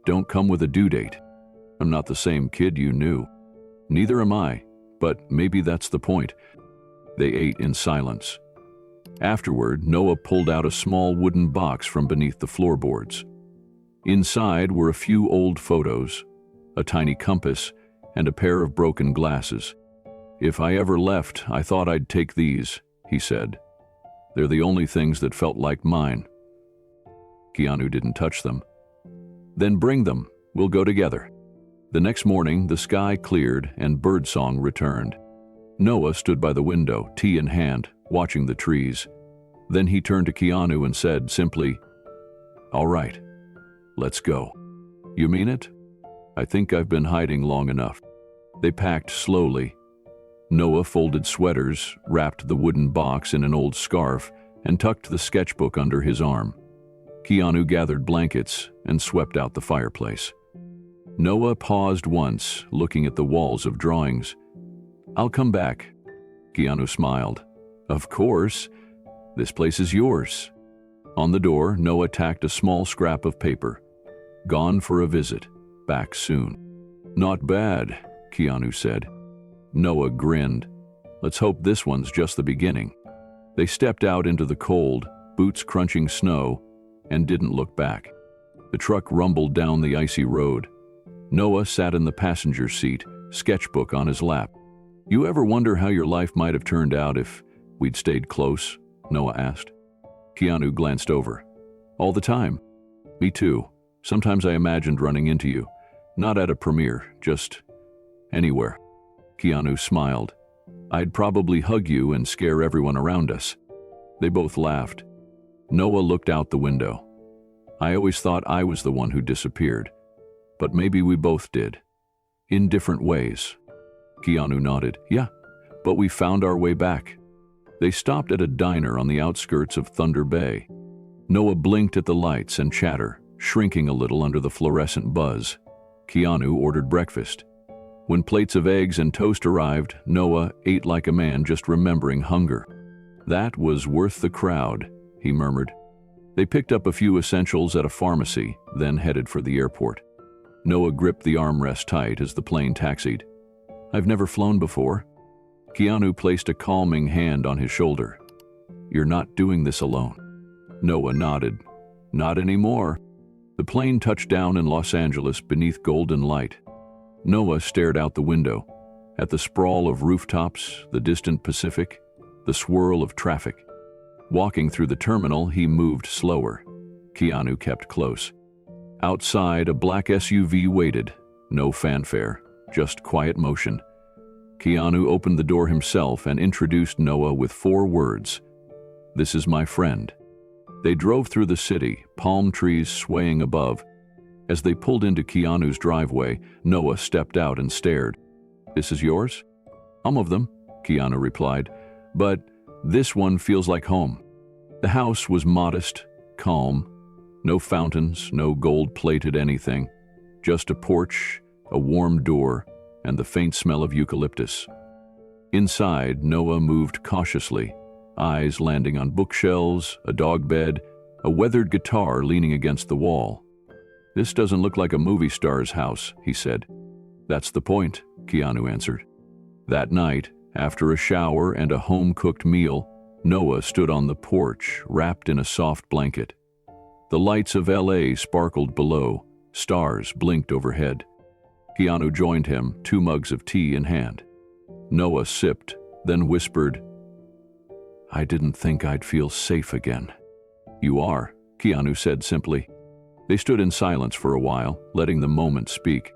don't come with a due date. I'm not the same kid you knew. Neither am I, but maybe that's the point." They ate in silence. Afterward, Noah pulled out a small wooden box from beneath the floorboards. Inside were a few old photos, a tiny compass, and a pair of broken glasses. "If I ever left, I thought I'd take these," he said. "They're the only things that felt like mine." Keanu didn't touch them. "Then bring them. We'll go together." The next morning, the sky cleared and birdsong returned. Noah stood by the window, tea in hand, watching the trees. Then he turned to Keanu and said simply, "All right, let's go." "You mean it?" "I think I've been hiding long enough." They packed slowly. Noah folded sweaters, wrapped the wooden box in an old scarf, and tucked the sketchbook under his arm. Keanu gathered blankets and swept out the fireplace. Noah paused once, looking at the walls of drawings. "I'll come back." Keanu smiled. "Of course. This place is yours." On the door, Noah tacked a small scrap of paper. "Gone for a visit. Back soon." "Not bad," Keanu said. Noah grinned. "Let's hope this one's just the beginning." They stepped out into the cold, boots crunching snow, and didn't look back. The truck rumbled down the icy road. Noah sat in the passenger seat, sketchbook on his lap. "You ever wonder how your life might have turned out if we'd stayed close?" Noah asked. Keanu glanced over. "All the time." "Me too. Sometimes I imagined running into you. Not at a premiere, just anywhere." Keanu smiled. "I'd probably hug you and scare everyone around us." They both laughed. Noah looked out the window. "I always thought I was the one who disappeared. But maybe we both did. In different ways." Keanu nodded. "Yeah, but we found our way back." They stopped at a diner on the outskirts of Thunder Bay. Noah blinked at the lights and chatter, shrinking a little under the fluorescent buzz. Keanu ordered breakfast. When plates of eggs and toast arrived, Noah ate like a man just remembering hunger. "That was worth the crowd," he murmured. They picked up a few essentials at a pharmacy, then headed for the airport. Noah gripped the armrest tight as the plane taxied. "I've never flown before." Keanu placed a calming hand on his shoulder. "You're not doing this alone." Noah nodded. "Not anymore." The plane touched down in Los Angeles beneath golden light. Noah stared out the window, at the sprawl of rooftops, the distant Pacific, the swirl of traffic. Walking through the terminal, he moved slower. Keanu kept close. Outside, a black SUV waited. No fanfare, just quiet motion. Keanu opened the door himself and introduced Noah with 4 words. "This is my friend." They drove through the city, palm trees swaying above. As they pulled into Keanu's driveway, Noah stepped out and stared. "This is yours?" "Some of them," Keanu replied, "but this one feels like home." The house was modest, calm. No fountains, no gold-plated anything. Just a porch, a warm door, and the faint smell of eucalyptus. Inside, Noah moved cautiously, eyes landing on bookshelves, a dog bed, a weathered guitar leaning against the wall. "This doesn't look like a movie star's house," he said. "That's the point," Keanu answered. That night, after a shower and a home-cooked meal, Noah stood on the porch, wrapped in a soft blanket. The lights of LA sparkled below, stars blinked overhead. Keanu joined him, 2 mugs of tea in hand. Noah sipped, then whispered, "I didn't think I'd feel safe again." "You are," Keanu said simply. They stood in silence for a while, letting the moment speak.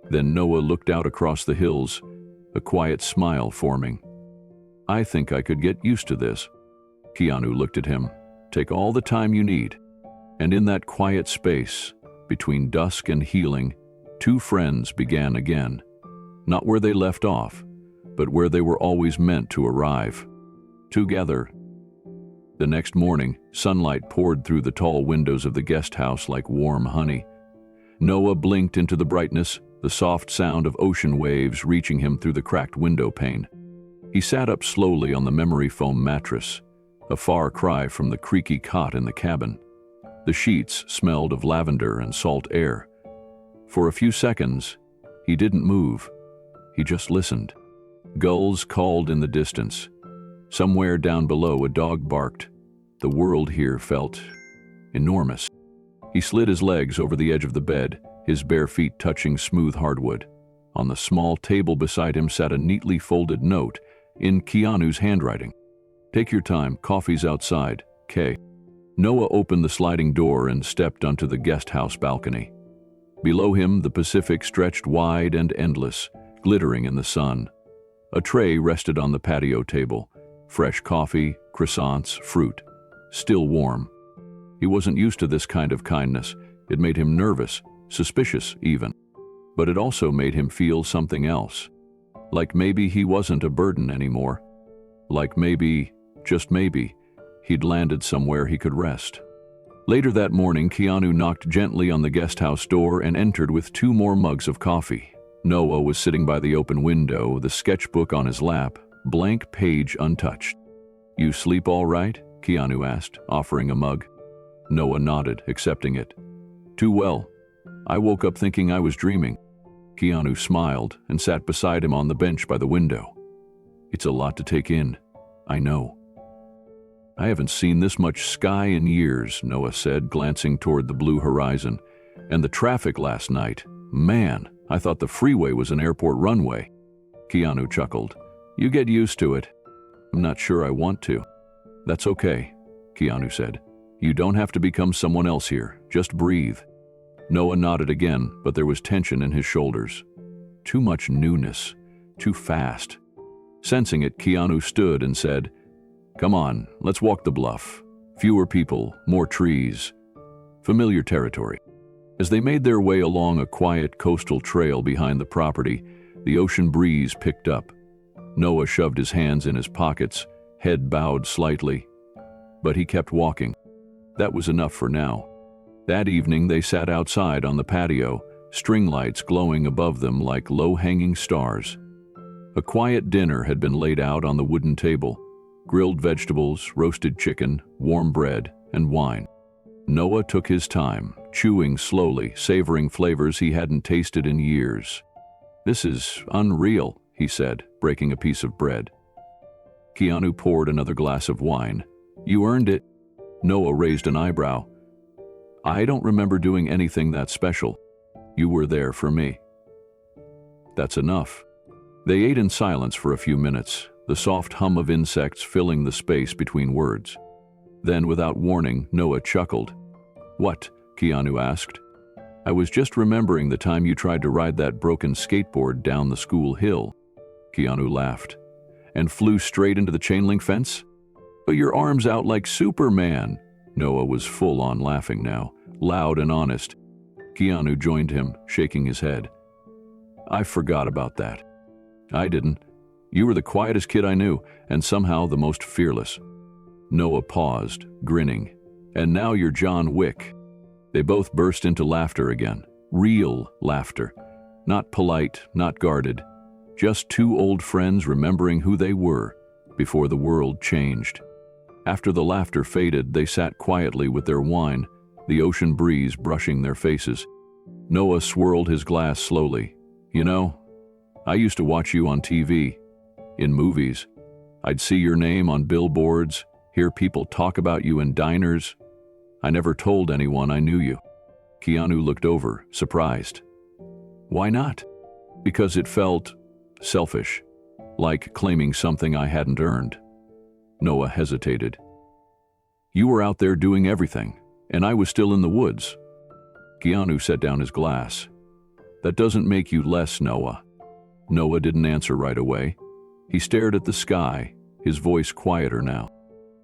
Then Noah looked out across the hills, a quiet smile forming. "I think I could get used to this." Keanu looked at him. "Take all the time you need." And in that quiet space, between dusk and healing, 2 friends began again. Not where they left off, but where they were always meant to arrive. Together. The next morning, sunlight poured through the tall windows of the guest house like warm honey. Noah blinked into the brightness, the soft sound of ocean waves reaching him through the cracked window pane. He sat up slowly on the memory foam mattress, a far cry from the creaky cot in the cabin. The sheets smelled of lavender and salt air. For a few seconds, he didn't move. He just listened. Gulls called in the distance. Somewhere down below, a dog barked. The world here felt enormous. He slid his legs over the edge of the bed, his bare feet touching smooth hardwood. On the small table beside him sat a neatly folded note in Keanu's handwriting. "Take your time, coffee's outside, K." Noah opened the sliding door and stepped onto the guest house balcony. Below him, the Pacific stretched wide and endless, glittering in the sun. A tray rested on the patio table. Fresh coffee, croissants, fruit. Still warm. He wasn't used to this kind of kindness. It made him nervous, suspicious even. But it also made him feel something else. Like maybe he wasn't a burden anymore. Like maybe, just maybe, he'd landed somewhere he could rest. Later that morning, Keanu knocked gently on the guest house door and entered with 2 more mugs of coffee. Noah was sitting by the open window, the sketchbook on his lap, blank page untouched. "You sleep all right?" Keanu asked, offering a mug. Noah nodded, accepting it. "Too well. I woke up thinking I was dreaming." Keanu smiled and sat beside him on the bench by the window. "It's a lot to take in. I know." "I haven't seen this much sky in years," Noah said, glancing toward the blue horizon. "And the traffic last night. Man, I thought the freeway was an airport runway." Keanu chuckled. "You get used to it." "I'm not sure I want to." "That's okay," Keanu said. "You don't have to become someone else here. Just breathe." Noah nodded again, but there was tension in his shoulders. Too much newness. Too fast. Sensing it, Keanu stood and said, "Come on, let's walk the bluff. Fewer people, more trees. Familiar territory." As they made their way along a quiet coastal trail behind the property, the ocean breeze picked up. Noah shoved his hands in his pockets, head bowed slightly. But he kept walking. That was enough for now. That evening they sat outside on the patio, string lights glowing above them like low-hanging stars. A quiet dinner had been laid out on the wooden table. Grilled vegetables, roasted chicken, warm bread, and wine. Noah took his time, chewing slowly, savoring flavors he hadn't tasted in years. "This is unreal," he said, breaking a piece of bread. Keanu poured another glass of wine. "You earned it." Noah raised an eyebrow. "I don't remember doing anything that special. You were there for me." "That's enough." They ate in silence for a few minutes, the soft hum of insects filling the space between words. Then, without warning, Noah chuckled. "What?" Keanu asked. "I was just remembering the time you tried to ride that broken skateboard down the school hill." Keanu laughed. And flew straight into the chain-link fence? But your arm's out like Superman. Noah was full on laughing now, loud and honest. Keanu joined him, shaking his head. I forgot about that. I didn't. You were the quietest kid I knew, and somehow the most fearless. Noah paused, grinning. And now you're John Wick. They both burst into laughter again. Real laughter. Not polite, not guarded. Just two old friends remembering who they were before the world changed. After the laughter faded, they sat quietly with their wine, the ocean breeze brushing their faces. Noah swirled his glass slowly. You know, I used to watch you on TV, in movies. I'd see your name on billboards, hear people talk about you in diners. I never told anyone I knew you. Keanu looked over, surprised. Why not? Because it felt selfish, like claiming something I hadn't earned. Noah hesitated. You were out there doing everything, and I was still in the woods. Keanu set down his glass. That doesn't make you less, Noah. Noah didn't answer right away. He stared at the sky, his voice quieter now.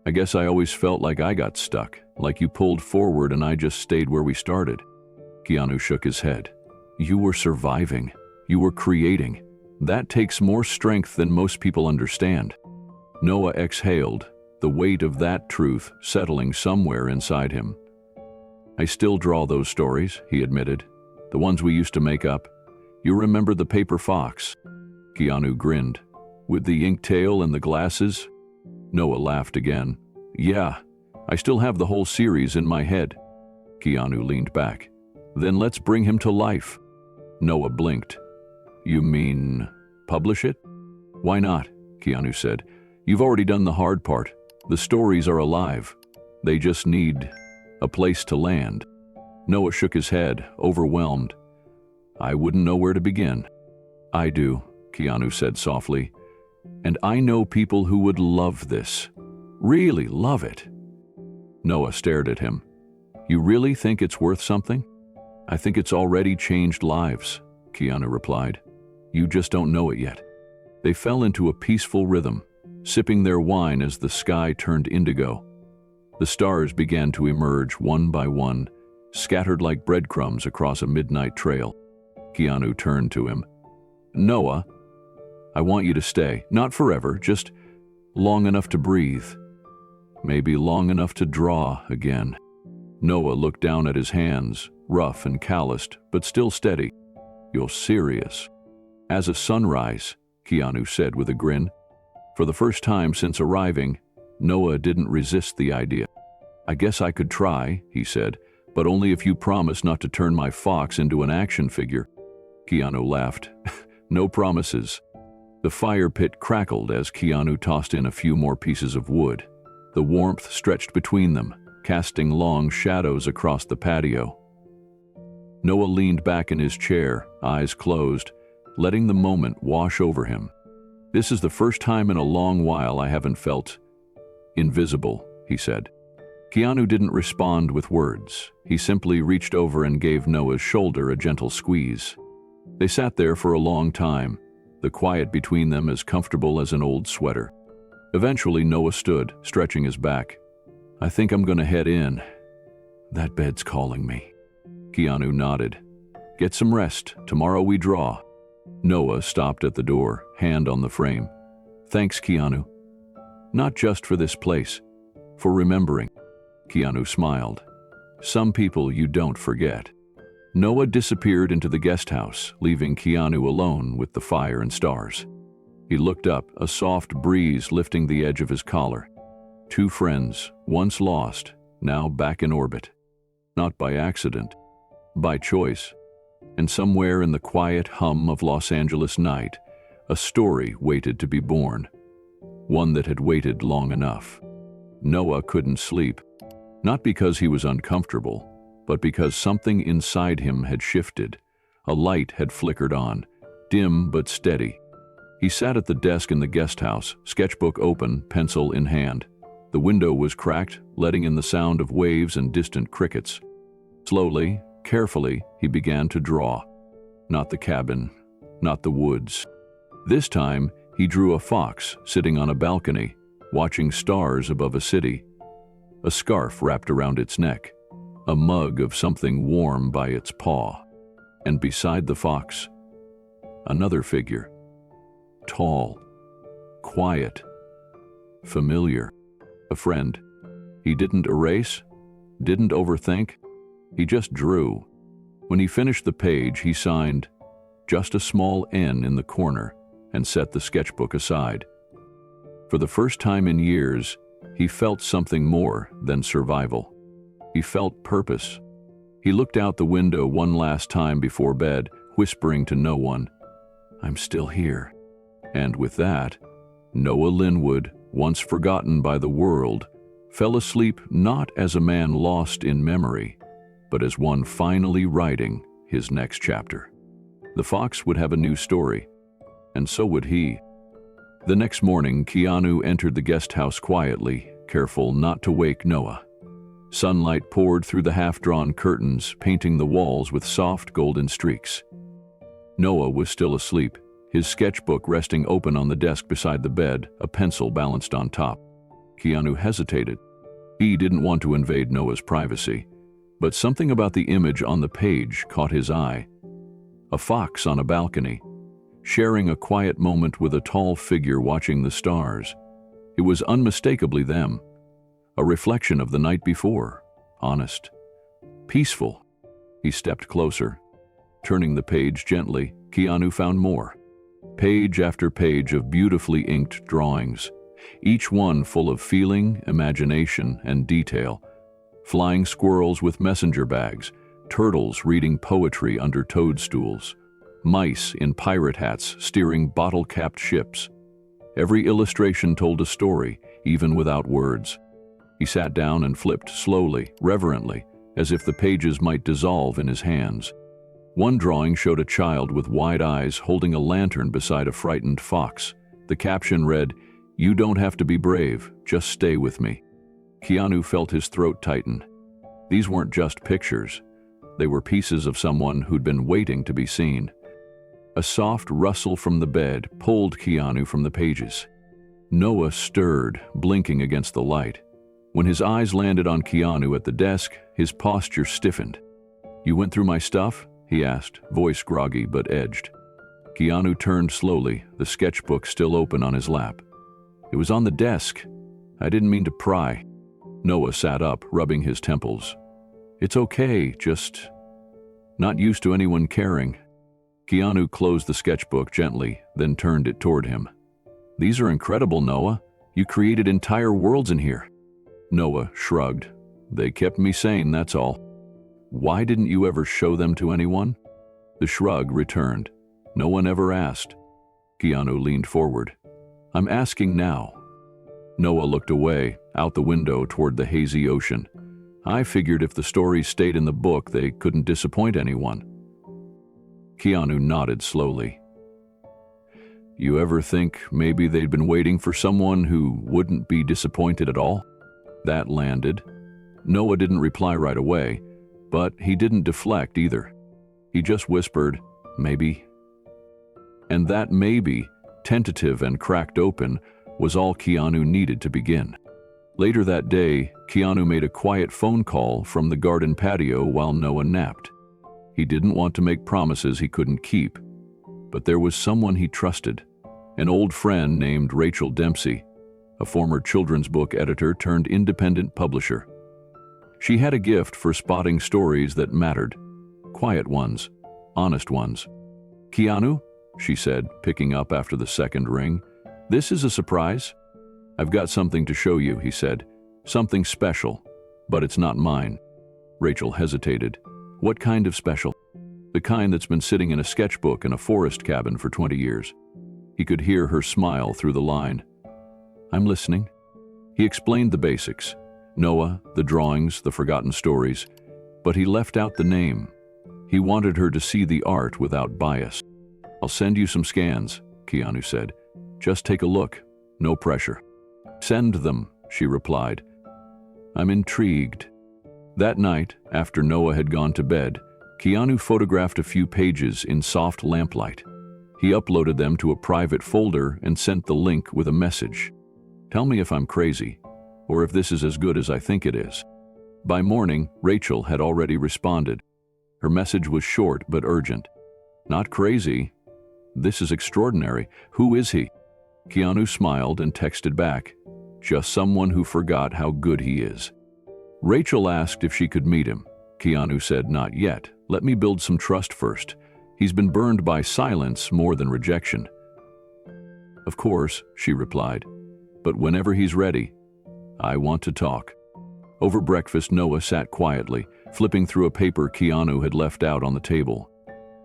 I guess I always felt like I got stuck, like you pulled forward and I just stayed where we started. Keanu shook his head. You were surviving. You were creating. That takes more strength than most people understand. Noah exhaled, the weight of that truth settling somewhere inside him. I still draw those stories, he admitted. The ones we used to make up. You remember the paper fox? Keanu grinned. With the ink tail and the glasses? Noah laughed again. Yeah, I still have the whole series in my head. Keanu leaned back. Then let's bring him to life. Noah blinked. You mean, publish it? Why not? Keanu said. You've already done the hard part. The stories are alive. They just need a place to land. Noah shook his head, overwhelmed. I wouldn't know where to begin. I do, Keanu said softly. And I know people who would love this. Really love it. Noah stared at him. You really think it's worth something? I think it's already changed lives, Keanu replied. You just don't know it yet. They fell into a peaceful rhythm, sipping their wine as the sky turned indigo. The stars began to emerge one by one, scattered like breadcrumbs across a midnight trail. Keanu turned to him. Noah, I want you to stay, not forever, just long enough to breathe. Maybe long enough to draw again. Noah looked down at his hands, rough and calloused, but still steady. You're serious. As a sunrise, Keanu said with a grin. For the first time since arriving, Noah didn't resist the idea. I guess I could try, he said, but only if you promise not to turn my fox into an action figure. Keanu laughed. No promises. The fire pit crackled as Keanu tossed in a few more pieces of wood. The warmth stretched between them, casting long shadows across the patio. Noah leaned back in his chair, eyes closed, letting the moment wash over him. This is the first time in a long while I haven't felt invisible, he said. Keanu didn't respond with words. He simply reached over and gave Noah's shoulder a gentle squeeze. They sat there for a long time, the quiet between them as comfortable as an old sweater. Eventually, Noah stood, stretching his back. I think I'm gonna head in. That bed's calling me. Keanu nodded. Get some rest. Tomorrow we draw. Noah stopped at the door, hand on the frame. Thanks, Keanu. Not just for this place, for remembering. Keanu smiled. Some people you don't forget. Noah disappeared into the guest house, leaving Keanu alone with the fire and stars. He looked up, a soft breeze lifting the edge of his collar. Two friends, once lost, now back in orbit. Not by accident, by choice. And somewhere in the quiet hum of Los Angeles night, a story waited to be born. One that had waited long enough. Noah couldn't sleep, not because he was uncomfortable, but because something inside him had shifted. A light had flickered on, dim but steady. He sat at the desk in the guest house, sketchbook open, pencil in hand. The window was cracked, letting in the sound of waves and distant crickets. Slowly, carefully, he began to draw. Not the cabin, not the woods. This time, He drew a fox sitting on a balcony, watching stars above a city, a scarf wrapped around its neck, a mug of something warm by its paw. And beside the fox, another figure, tall, quiet, familiar, a friend. He didn't erase, didn't overthink, he just drew. When he finished the page, he signed just a small N in the corner and set the sketchbook aside. For the first time in years, he felt something more than survival. He felt purpose. He looked out the window one last time before bed, whispering to no one, "I'm still here." And with that, Noah Linwood, once forgotten by the world, fell asleep not as a man lost in memory, but as one finally writing his next chapter. The fox would have a new story, and so would he. The next morning, Keanu entered the guest house quietly, careful not to wake Noah. Sunlight poured through the half-drawn curtains, painting the walls with soft golden streaks. Noah was still asleep, his sketchbook resting open on the desk beside the bed, a pencil balanced on top. Keanu hesitated. He didn't want to invade Noah's privacy, but something about the image on the page caught his eye. A fox on a balcony, sharing a quiet moment with a tall figure watching the stars. It was unmistakably them, a reflection of the night before, honest, peaceful. He stepped closer. Turning the page gently, Keanu found more. Page after page of beautifully inked drawings, each one full of feeling, imagination, and detail. Flying squirrels with messenger bags, turtles reading poetry under toadstools, mice in pirate hats steering bottle-capped ships. Every illustration told a story, even without words. He sat down and flipped slowly, reverently, as if the pages might dissolve in his hands. One drawing showed a child with wide eyes holding a lantern beside a frightened fox. The caption read, "You don't have to be brave, just stay with me." Keanu felt his throat tighten. These weren't just pictures. They were pieces of someone who'd been waiting to be seen. A soft rustle from the bed pulled Keanu from the pages. Noah stirred, blinking against the light. When his eyes landed on Keanu at the desk, his posture stiffened. "You went through my stuff?" he asked, voice groggy but edged. Keanu turned slowly, the sketchbook still open on his lap. "It was on the desk. I didn't mean to pry." Noah sat up, rubbing his temples. "It's okay, just not used to anyone caring." Keanu closed the sketchbook gently, then turned it toward him. "These are incredible, Noah. You created entire worlds in here." Noah shrugged. "They kept me sane, that's all." "Why didn't you ever show them to anyone?" The shrug returned. "No one ever asked." Keanu leaned forward. "I'm asking now." Noah looked away, out the window toward the hazy ocean. "I figured if the stories stayed in the book, they couldn't disappoint anyone." Keanu nodded slowly. "You ever think maybe they'd been waiting for someone who wouldn't be disappointed at all?" That landed. Noah didn't reply right away, but he didn't deflect either. He just whispered, "Maybe." And that maybe, tentative and cracked open, was all Keanu needed to begin. Later that day, Keanu made a quiet phone call from the garden patio while Noah napped. He didn't want to make promises he couldn't keep, but there was someone he trusted, an old friend named Rachel Dempsey, a former children's book editor turned independent publisher. She had a gift for spotting stories that mattered, quiet ones, honest ones. "Keanu," she said, picking up after the second ring, "this is a surprise." "I've got something to show you," he said. "Something special, but it's not mine." Rachel hesitated. "What kind of special?" "The kind that's been sitting in a sketchbook in a forest cabin for 20 years. He could hear her smile through the line. "I'm listening." He explained the basics. Noah, the drawings, the forgotten stories, but he left out the name. He wanted her to see the art without bias. "I'll send you some scans," Keanu said. "Just take a look, no pressure." "Send them," she replied. "I'm intrigued." That night, after Noah had gone to bed, Keanu photographed a few pages in soft lamplight. He uploaded them to a private folder and sent the link with a message. Tell me if I'm crazy, or if this is as good as I think it is. By morning, Rachel had already responded. Her message was short but urgent. Not crazy. This is extraordinary. Who is he? Keanu smiled and texted back. Just someone who forgot how good he is. Rachel asked if she could meet him. Keanu said, not yet. Let me build some trust first. He's been burned by silence more than rejection. Of course, she replied. But whenever he's ready, I want to talk. Over breakfast, Noah sat quietly, flipping through a paper Keanu had left out on the table.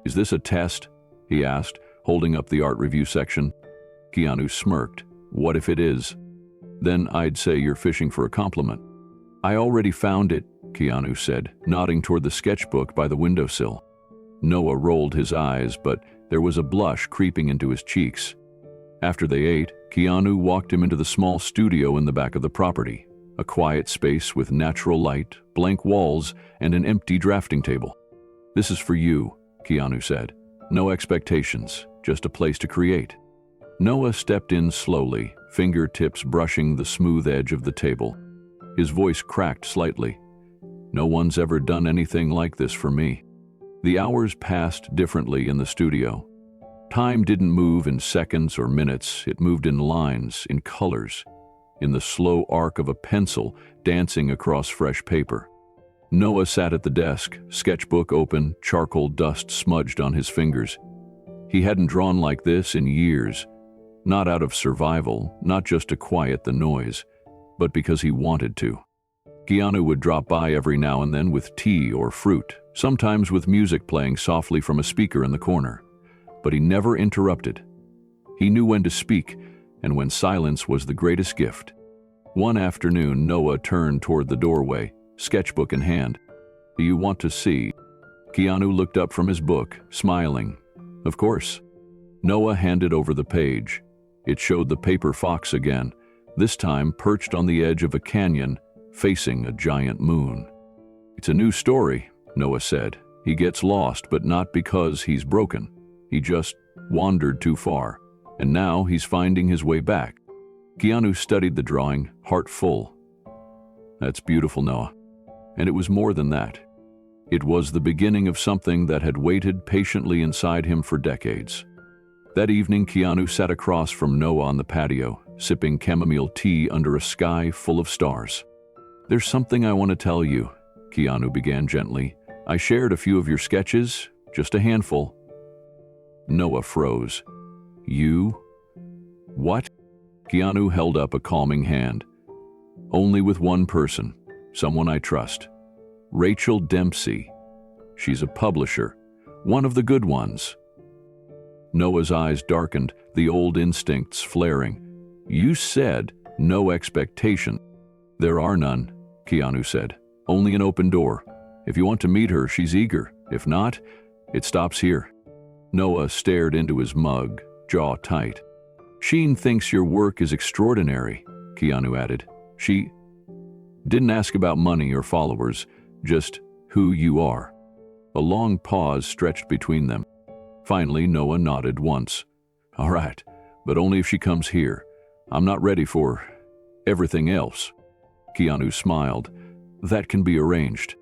Is this a test? He asked, holding up the art review section. Keanu smirked. What if it is? Then I'd say you're fishing for a compliment. I already found it, Keanu said, nodding toward the sketchbook by the windowsill. Noah rolled his eyes, but there was a blush creeping into his cheeks. After they ate, Keanu walked him into the small studio in the back of the property, a quiet space with natural light, blank walls, and an empty drafting table. This is for you, Keanu said. No expectations, just a place to create. Noah stepped in slowly, fingertips brushing the smooth edge of the table. His voice cracked slightly. No one's ever done anything like this for me. The hours passed differently in the studio. Time didn't move in seconds or minutes, it moved in lines, in colors, in the slow arc of a pencil dancing across fresh paper. Noah sat at the desk, sketchbook open, charcoal dust smudged on his fingers. He hadn't drawn like this in years, not out of survival, not just to quiet the noise, but because he wanted to. Keanu would drop by every now and then with tea or fruit, sometimes with music playing softly from a speaker in the corner. But he never interrupted. He knew when to speak, and when silence was the greatest gift. One afternoon, Noah turned toward the doorway, sketchbook in hand. Do you want to see? Keanu looked up from his book, smiling. Of course. Noah handed over the page. It showed the paper fox again, this time perched on the edge of a canyon, facing a giant moon. It's a new story, Noah said. He gets lost, but not because he's broken. He just wandered too far, and now he's finding his way back. Keanu studied the drawing, heart full. That's beautiful, Noah. And it was more than that. It was the beginning of something that had waited patiently inside him for decades. That evening, Keanu sat across from Noah on the patio, sipping chamomile tea under a sky full of stars. There's something I want to tell you, Keanu began gently. I shared a few of your sketches, just a handful. Noah froze. You? What? Keanu held up a calming hand. Only with one person, someone I trust. Rachel Dempsey. She's a publisher, one of the good ones. Noah's eyes darkened, the old instincts flaring. You said no expectation. There are none, Keanu said. Only an open door. If you want to meet her, she's eager. If not, it stops here. Noah stared into his mug, jaw tight. Sheen thinks your work is extraordinary, Keanu added. She didn't ask about money or followers, just who you are. A long pause stretched between them. Finally, Noah nodded once. All right, but only if she comes here. I'm not ready for everything else. Keanu smiled. That can be arranged.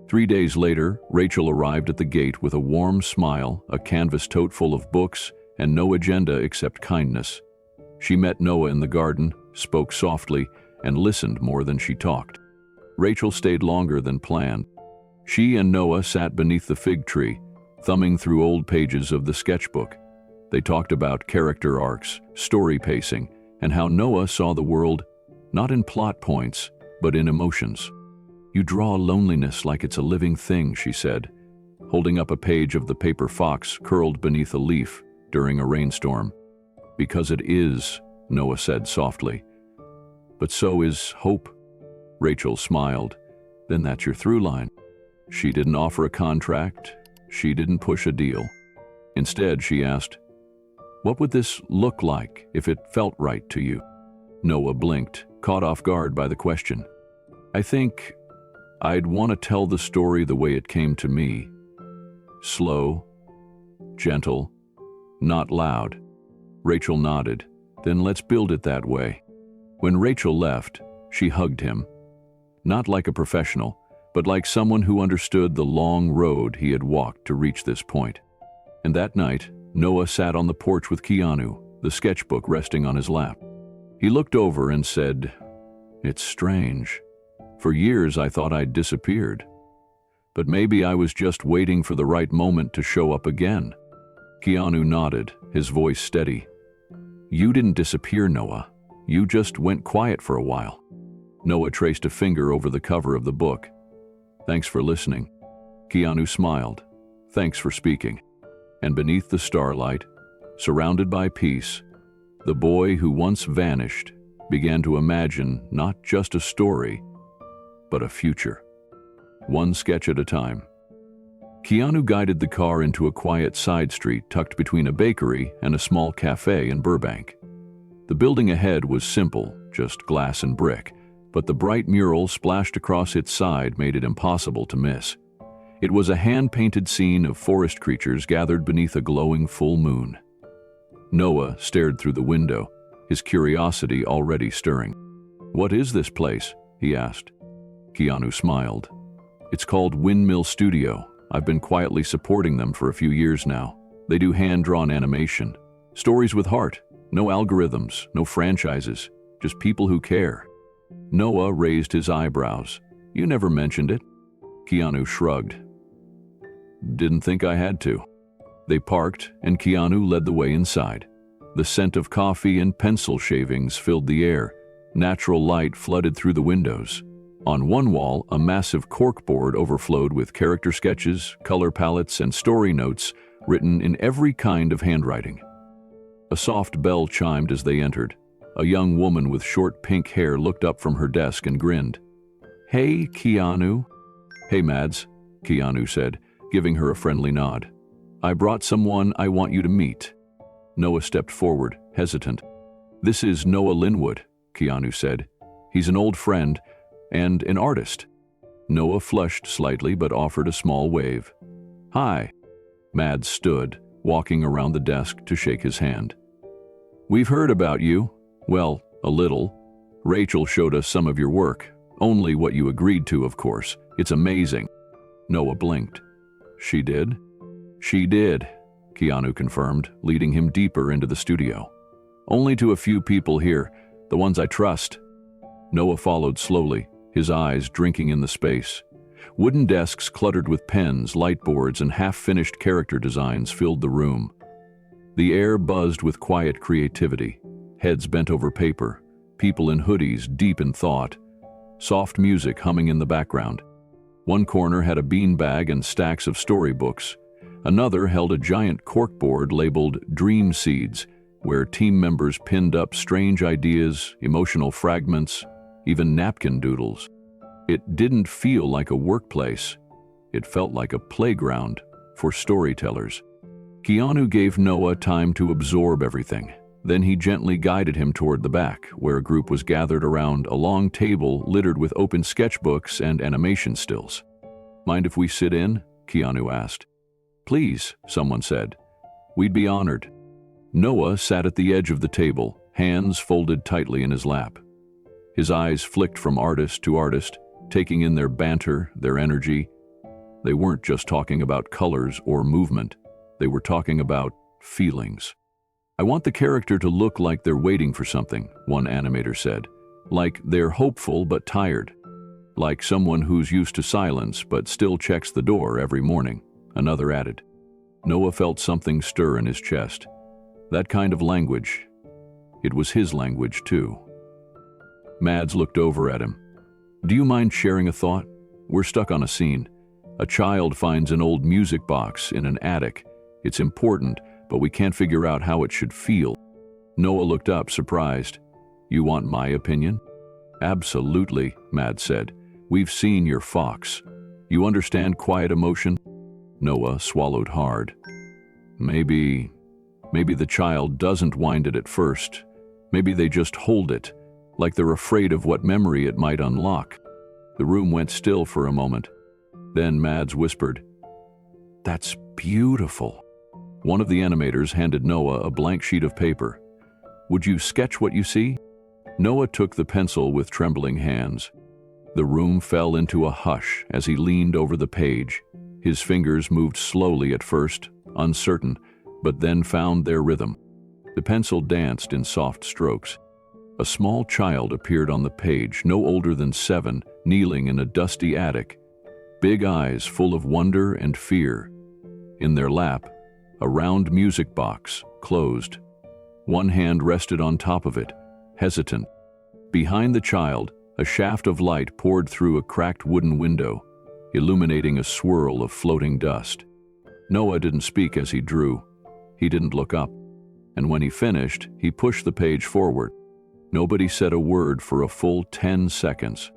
3 days later, Rachel arrived at the gate with a warm smile, a canvas tote full of books, and no agenda except kindness. She met Noah in the garden, spoke softly, and listened more than she talked. Rachel stayed longer than planned. She and Noah sat beneath the fig tree, thumbing through old pages of the sketchbook. They talked about character arcs, story pacing, and how Noah saw the world not in plot points, but in emotions. You draw loneliness like it's a living thing, she said, holding up a page of the paper fox curled beneath a leaf during a rainstorm. Because it is, Noah said softly. But so is hope. Rachel smiled. Then that's your through line. She didn't offer a contract. She didn't push a deal. Instead, she asked, what would this look like if it felt right to you? Noah blinked, caught off guard by the question. I think I'd want to tell the story the way it came to me. Slow, gentle, Not loud. Rachel nodded. Then let's build it that way. When Rachel left, she hugged him. Not like a professional, but like someone who understood the long road he had walked to reach this point. And that night, Noah sat on the porch with Keanu, the sketchbook resting on his lap. He looked over and said, "It's strange. For years I thought I'd disappeared. But maybe I was just waiting for the right moment to show up again." Keanu nodded, his voice steady. "You didn't disappear, Noah. You just went quiet for a while." Noah traced a finger over the cover of the book. "Thanks for listening." Keanu smiled. "Thanks for speaking." And beneath the starlight, surrounded by peace, the boy who once vanished began to imagine not just a story, but a future. One sketch at a time. Keanu guided the car into a quiet side street tucked between a bakery and a small cafe in Burbank. The building ahead was simple, just glass and brick, but the bright mural splashed across its side made it impossible to miss. It was a hand-painted scene of forest creatures gathered beneath a glowing full moon. Noah stared through the window, his curiosity already stirring. "What is this place?" he asked. Keanu smiled. "It's called Windmill Studio. I've been quietly supporting them for a few years now. They do hand-drawn animation. Stories with heart. No algorithms, no franchises, just people who care." Noah raised his eyebrows. "You never mentioned it." Keanu shrugged. "Didn't think I had to." They parked, and Keanu led the way inside. The scent of coffee and pencil shavings filled the air. Natural light flooded through the windows. On one wall, a massive corkboard overflowed with character sketches, color palettes, and story notes written in every kind of handwriting. A soft bell chimed as they entered. A young woman with short pink hair looked up from her desk and grinned. "Hey, Keanu." "Hey, Mads," Keanu said, giving her a friendly nod. "I brought someone I want you to meet." Noah stepped forward, hesitant. "This is Noah Linwood," Keanu said. "He's an old friend and an artist." Noah flushed slightly but offered a small wave. "Hi." Mads stood, walking around the desk to shake his hand. "We've heard about you. Well, a little. Rachel showed us some of your work. Only what you agreed to, of course. It's amazing." Noah blinked. "She did?" "She did," Keanu confirmed, leading him deeper into the studio. "Only to a few people here, the ones I trust." Noah followed slowly, his eyes drinking in the space. Wooden desks cluttered with pens, lightboards, and half-finished character designs filled the room. The air buzzed with quiet creativity, heads bent over paper, people in hoodies deep in thought, soft music humming in the background. One corner had a beanbag and stacks of storybooks. Another held a giant corkboard labeled Dream Seeds, where team members pinned up strange ideas, emotional fragments, even napkin doodles. It didn't feel like a workplace. It felt like a playground for storytellers. Keanu gave Noah time to absorb everything. Then he gently guided him toward the back, where a group was gathered around a long table littered with open sketchbooks and animation stills. "Mind if we sit in?" Keanu asked. "Please," someone said. "We'd be honored." Noah sat at the edge of the table, hands folded tightly in his lap. His eyes flicked from artist to artist, taking in their banter, their energy. They weren't just talking about colors or movement. They were talking about feelings. "I want the character to look like they're waiting for something," one animator said. "Like they're hopeful but tired. Like someone who's used to silence but still checks the door every morning," another added. Noah felt something stir in his chest. That kind of language. It was his language, too. Mads looked over at him. "Do you mind sharing a thought? We're stuck on a scene. A child finds an old music box in an attic. It's important, but we can't figure out how it should feel." Noah looked up, surprised. "You want my opinion?" "Absolutely," Mads said. "We've seen your fox. You understand quiet emotion?" Noah swallowed hard. Maybe the child doesn't wind it at first. Maybe they just hold it, like they're afraid of what memory it might unlock." The room went still for a moment. Then Mads whispered, "That's beautiful." One of the animators handed Noah a blank sheet of paper. "Would you sketch what you see?" Noah took the pencil with trembling hands. The room fell into a hush as he leaned over the page. His fingers moved slowly at first, uncertain, but then found their rhythm. The pencil danced in soft strokes. A small child appeared on the page, no older than 7, kneeling in a dusty attic, big eyes full of wonder and fear. In their lap, a round music box, closed. One hand rested on top of it, hesitant. Behind the child, a shaft of light poured through a cracked wooden window, illuminating a swirl of floating dust. Noah didn't speak as he drew. He didn't look up. And when he finished, he pushed the page forward. Nobody said a word for a full 10 seconds.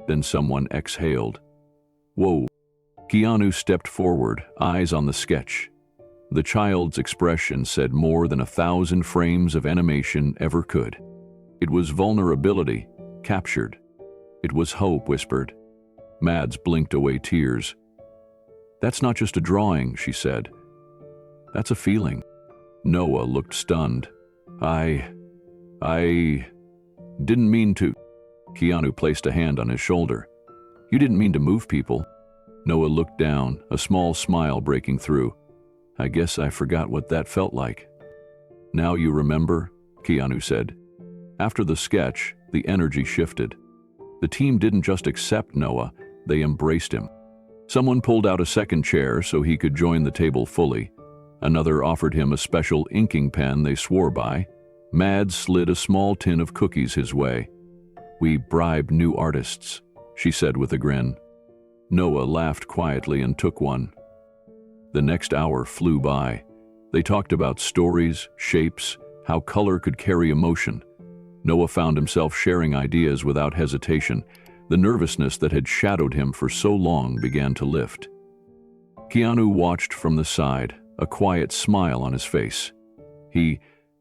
Then someone exhaled. "Whoa." Keanu stepped forward, eyes on the sketch. The child's expression said more than 1,000 frames of animation ever could. It was vulnerability, captured. It was hope, whispered. Mads blinked away tears. "That's not just a drawing," she said. "That's a feeling." Noah looked stunned. I didn't mean to." Keanu placed a hand on his shoulder. "You didn't mean to move people." Noah looked down, a small smile breaking through. "I guess I forgot what that felt like." "Now you remember," Keanu said. After the sketch, the energy shifted. The team didn't just accept Noah, they embraced him. Someone pulled out a second chair so he could join the table fully. Another offered him a special inking pen they swore by. Mads slid a small tin of cookies his way. "We bribe new artists," she said with a grin. Noah laughed quietly and took one. The next hour flew by. They talked about stories, shapes, how color could carry emotion. Noah found himself sharing ideas without hesitation. The nervousness that had shadowed him for so long began to lift. Keanu watched from the side, a quiet smile on his face. He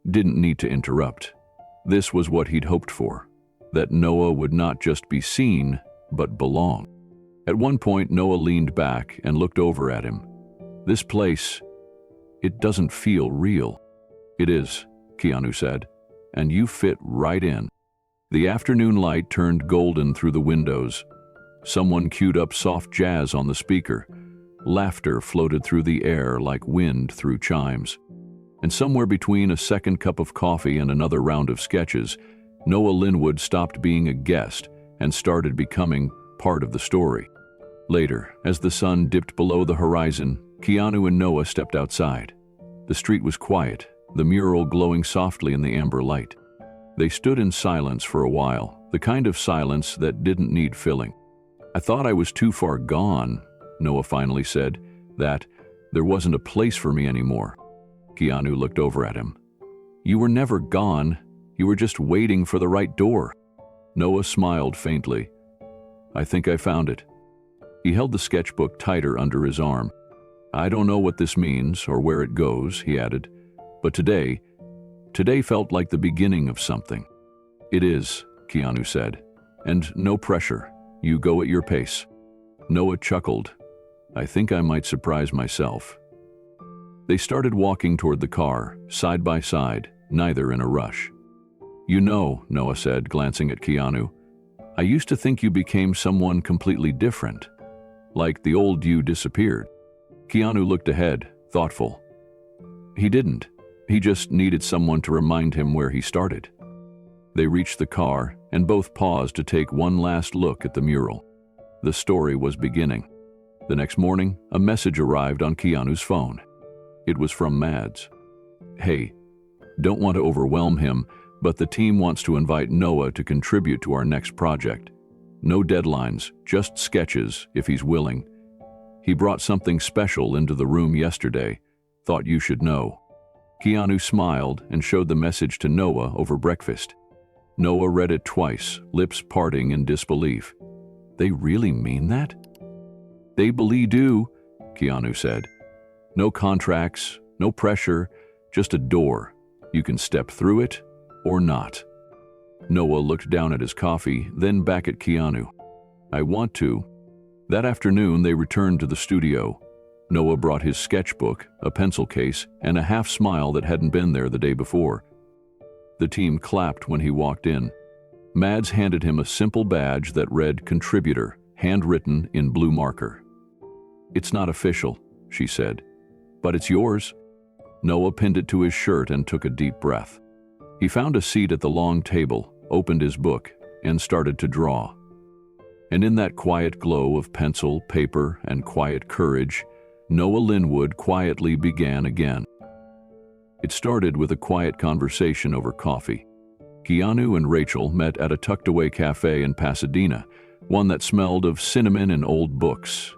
didn't need to interrupt. This was what he'd hoped for, that Noah would not just be seen, but belong. At one point, Noah leaned back and looked over at him. "This place, it doesn't feel real." "It is," Keanu said, "and you fit right in." The afternoon light turned golden through the windows. Someone queued up soft jazz on the speaker. Laughter floated through the air like wind through chimes. And somewhere between a second cup of coffee and another round of sketches, Noah Linwood stopped being a guest and started becoming part of the story. Later, as the sun dipped below the horizon, Keanu and Noah stepped outside. The street was quiet, the mural glowing softly in the amber light. They stood in silence for a while, the kind of silence that didn't need filling. "I thought I was too far gone," Noah finally said, "that there wasn't a place for me anymore." Keanu looked over at him. "You were never gone. You were just waiting for the right door." Noah smiled faintly. "I think I found it." He held the sketchbook tighter under his arm. "I don't know what this means or where it goes," he added, "but today felt like the beginning of something." "It is," Keanu said, "and no pressure. You go at your pace." Noah chuckled. "I think I might surprise myself." They started walking toward the car, side by side, neither in a rush. "You know," Noah said, glancing at Keanu, "I used to think you became someone completely different. Like the old you disappeared." Keanu looked ahead, thoughtful. He didn't. He just needed someone to remind him where he started. They reached the car, and both paused to take one last look at the mural. The story was beginning. The next morning, a message arrived on Keanu's phone. It was from Mads. "Hey, don't want to overwhelm him, but the team wants to invite Noah to contribute to our next project. No deadlines, just sketches, if he's willing. He brought something special into the room yesterday. Thought you should know." Keanu smiled and showed the message to Noah over breakfast. Noah read it twice, lips parting in disbelief. "They really mean that?" "They believe do," Keanu said. "No contracts, no pressure, just a door. You can step through it or not." Noah looked down at his coffee, then back at Keanu. "I want to." That afternoon, they returned to the studio. Noah brought his sketchbook, a pencil case, and a half smile that hadn't been there the day before. The team clapped when he walked in. Mads handed him a simple badge that read Contributor, handwritten in blue marker. "It's not official," she said, "but it's yours." Noah pinned it to his shirt and took a deep breath. He found a seat at the long table, opened his book, and started to draw. And in that quiet glow of pencil, paper, and quiet courage, Noah Linwood quietly began again. It started with a quiet conversation over coffee. Keanu and Rachel met at a tucked-away cafe in Pasadena, one that smelled of cinnamon and old books.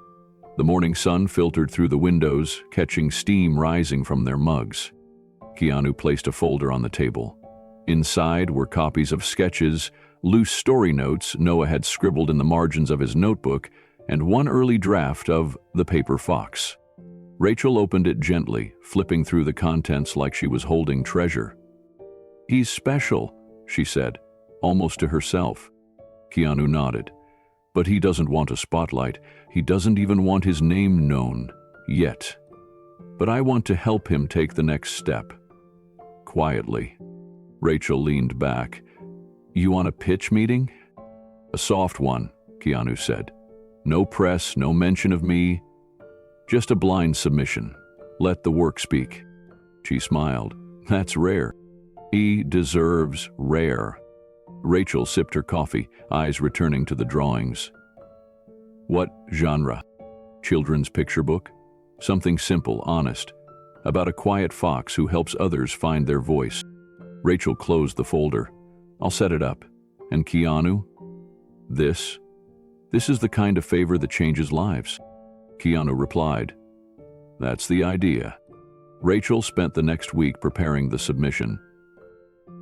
The morning sun filtered through the windows, catching steam rising from their mugs. Keanu placed a folder on the table. Inside were copies of sketches, loose story notes Noah had scribbled in the margins of his notebook, and one early draft of The Paper Fox. Rachel opened it gently, flipping through the contents like she was holding treasure. "He's special," she said, almost to herself. Keanu nodded. "But he doesn't want a spotlight. He doesn't even want his name known. Yet. But I want to help him take the next step." Quietly. Rachel leaned back. "You want a pitch meeting?" "A soft one," Keanu said. "No press, no mention of me. Just a blind submission. Let the work speak." She smiled. "That's rare." "He deserves rare." Rachel sipped her coffee, eyes returning to the drawings. "What genre?" "Children's picture book? Something simple, honest. About a quiet fox who helps others find their voice." Rachel closed the folder. "I'll set it up. And Keanu?" This is the kind of favor that changes lives." Keanu replied. "That's the idea." Rachel spent the next week preparing the submission.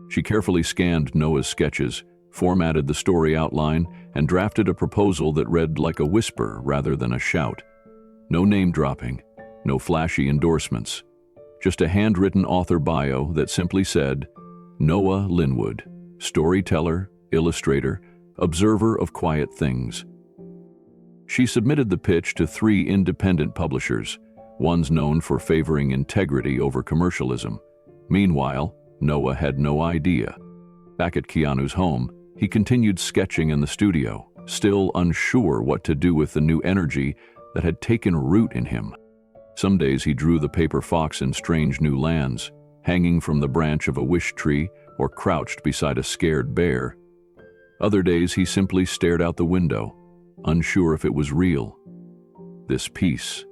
She carefully scanned Noah's sketches, formatted the story outline, and drafted a proposal that read like a whisper rather than a shout. No name-dropping, no flashy endorsements. Just a handwritten author bio that simply said, Noah Linwood, storyteller, illustrator, observer of quiet things. She submitted the pitch to 3 independent publishers, ones known for favoring integrity over commercialism. Meanwhile, Noah had no idea. Back at Keanu's home, he continued sketching in the studio, still unsure what to do with the new energy that had taken root in him. Some days he drew the paper fox in strange new lands, hanging from the branch of a wish tree or crouched beside a scared bear. Other days he simply stared out the window, unsure if it was real. This peace,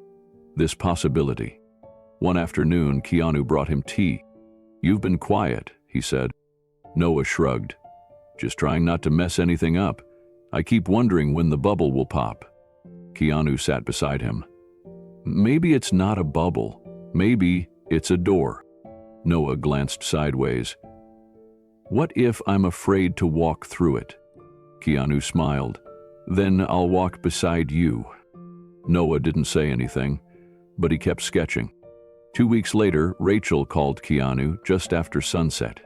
this possibility. One afternoon, Keanu brought him tea. "You've been quiet," he said. Noah shrugged. "Just trying not to mess anything up. I keep wondering when the bubble will pop." Keanu sat beside him. "Maybe it's not a bubble. Maybe it's a door." Noah glanced sideways. "What if I'm afraid to walk through it?" Keanu smiled. "Then I'll walk beside you." Noah didn't say anything, but he kept sketching. 2 weeks later, Rachel called Keanu just after sunset.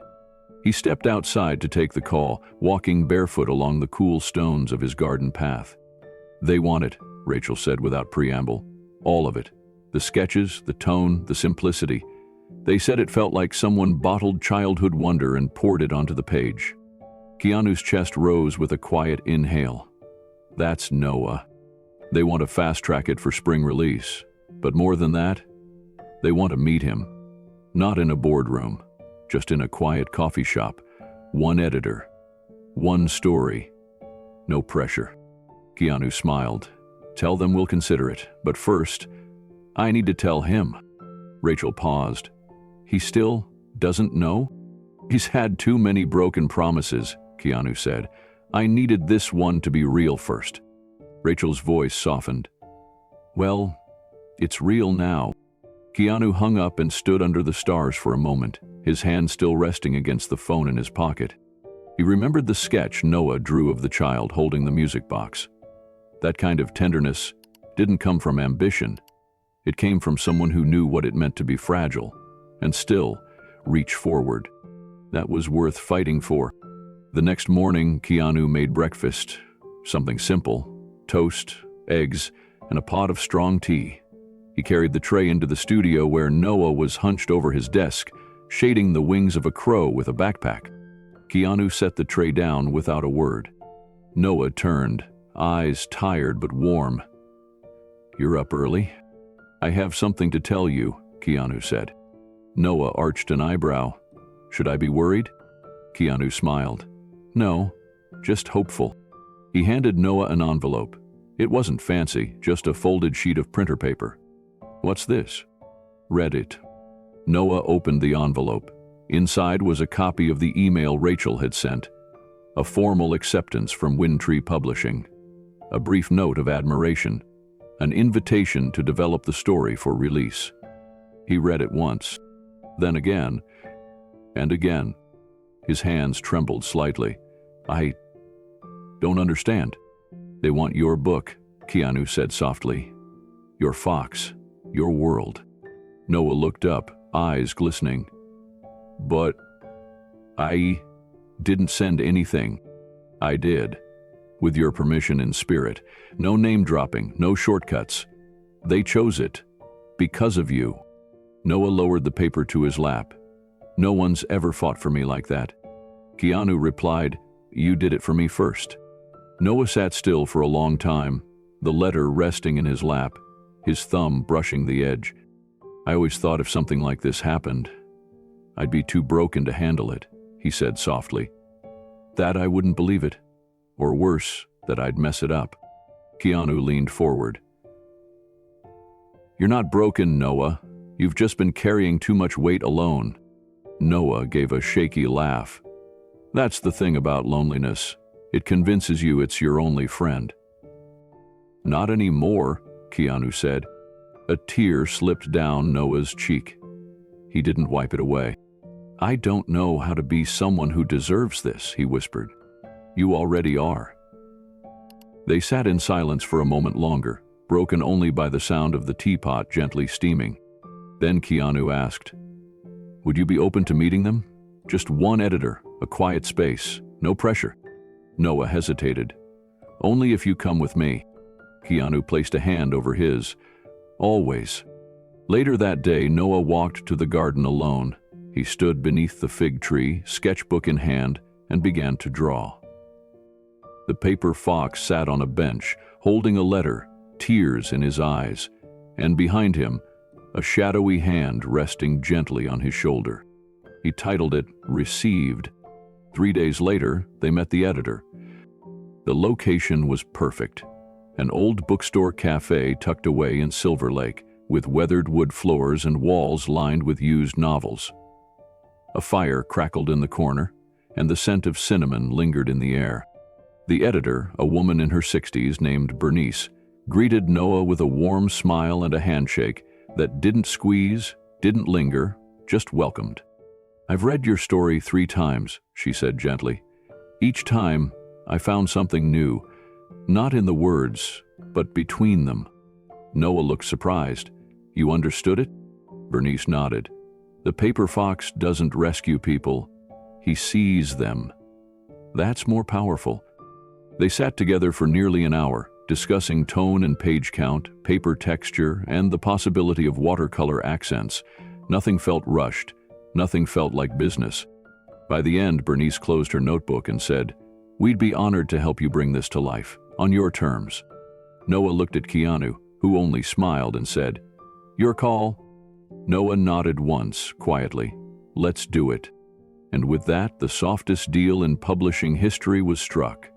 He stepped outside to take the call, walking barefoot along the cool stones of his garden path. "They want it," Rachel said without preamble. "All of it. The sketches, the tone, the simplicity. They said it felt like someone bottled childhood wonder and poured it onto the page." Keanu's chest rose with a quiet inhale. That's Noah. They want to fast-track it for spring release. But more than that, they want to meet him. Not in a boardroom, just in a quiet coffee shop. One editor. One story. No pressure. Keanu smiled. "Tell them we'll consider it, but first, I need to tell him." Rachel paused. "He still doesn't know?" "He's had too many broken promises," Keanu said. "I needed this one to be real first." Rachel's voice softened. "Well, it's real now." Keanu hung up and stood under the stars for a moment, his hand still resting against the phone in his pocket. He remembered the sketch Noah drew of the child holding the music box. That kind of tenderness didn't come from ambition. It came from someone who knew what it meant to be fragile, and still reach forward. That was worth fighting for. The next morning, Keanu made breakfast. Something simple: toast, eggs, and a pot of strong tea. He carried the tray into the studio where Noah was hunched over his desk, shading the wings of a crow with a backpack. Keanu set the tray down without a word. Noah turned, eyes tired but warm. "You're up early?" "I have something to tell you," Keanu said. Noah arched an eyebrow. "Should I be worried?" Keanu smiled. "No, just hopeful." He handed Noah an envelope. It wasn't fancy, just a folded sheet of printer paper. "What's this?" "Read it." Noah opened the envelope. Inside was a copy of the email Rachel had sent, a formal acceptance from Windtree Publishing, a brief note of admiration, an invitation to develop the story for release. He read it once, then again, and again. His hands trembled slightly. "I don't understand." "They want your book," Keanu said softly. "Your fox, your world." Noah looked up, eyes glistening. "But I didn't send anything." "I did. With your permission and spirit. No name-dropping, no shortcuts. They chose it. Because of you." Noah lowered the paper to his lap. "No one's ever fought for me like that." Keanu replied, "You did it for me first." Noah sat still for a long time, the letter resting in his lap, his thumb brushing the edge. "I always thought if something like this happened, I'd be too broken to handle it," he said softly. "That I wouldn't believe it. Or worse, that I'd mess it up." Keanu leaned forward. "You're not broken, Noah. You've just been carrying too much weight alone." Noah gave a shaky laugh. "That's the thing about loneliness. It convinces you it's your only friend." "Not anymore," Keanu said. A tear slipped down Noah's cheek. He didn't wipe it away. "I don't know how to be someone who deserves this," he whispered. "You already are." They sat in silence for a moment longer, broken only by the sound of the teapot gently steaming. Then Keanu asked, "Would you be open to meeting them? Just one editor, a quiet space, no pressure." Noah hesitated. "Only if you come with me." Keanu placed a hand over his. "Always." Later that day, Noah walked to the garden alone. He stood beneath the fig tree, sketchbook in hand, and began to draw. The paper fox sat on a bench, holding a letter, tears in his eyes, and behind him, a shadowy hand resting gently on his shoulder. He titled it Received. 3 days later, they met the editor. The location was perfect. An old bookstore cafe tucked away in Silver Lake, with weathered wood floors and walls lined with used novels. A fire crackled in the corner, and the scent of cinnamon lingered in the air. The editor, a woman in her 60s named Bernice, greeted Noah with a warm smile and a handshake that didn't squeeze, didn't linger, just welcomed. "I've read your story 3 times, she said gently. "Each time, I found something new, not in the words, but between them." Noah looked surprised. "You understood it?" Bernice nodded. "The paper fox doesn't rescue people. He sees them. That's more powerful." They sat together for nearly an hour, discussing tone and page count, paper texture, and the possibility of watercolor accents. Nothing felt rushed. Nothing felt like business. By the end, Bernice closed her notebook and said, "We'd be honored to help you bring this to life, on your terms." Noah looked at Keanu, who only smiled and said, "Your call?" Noah nodded once, quietly. "Let's do it." And with that, the softest deal in publishing history was struck.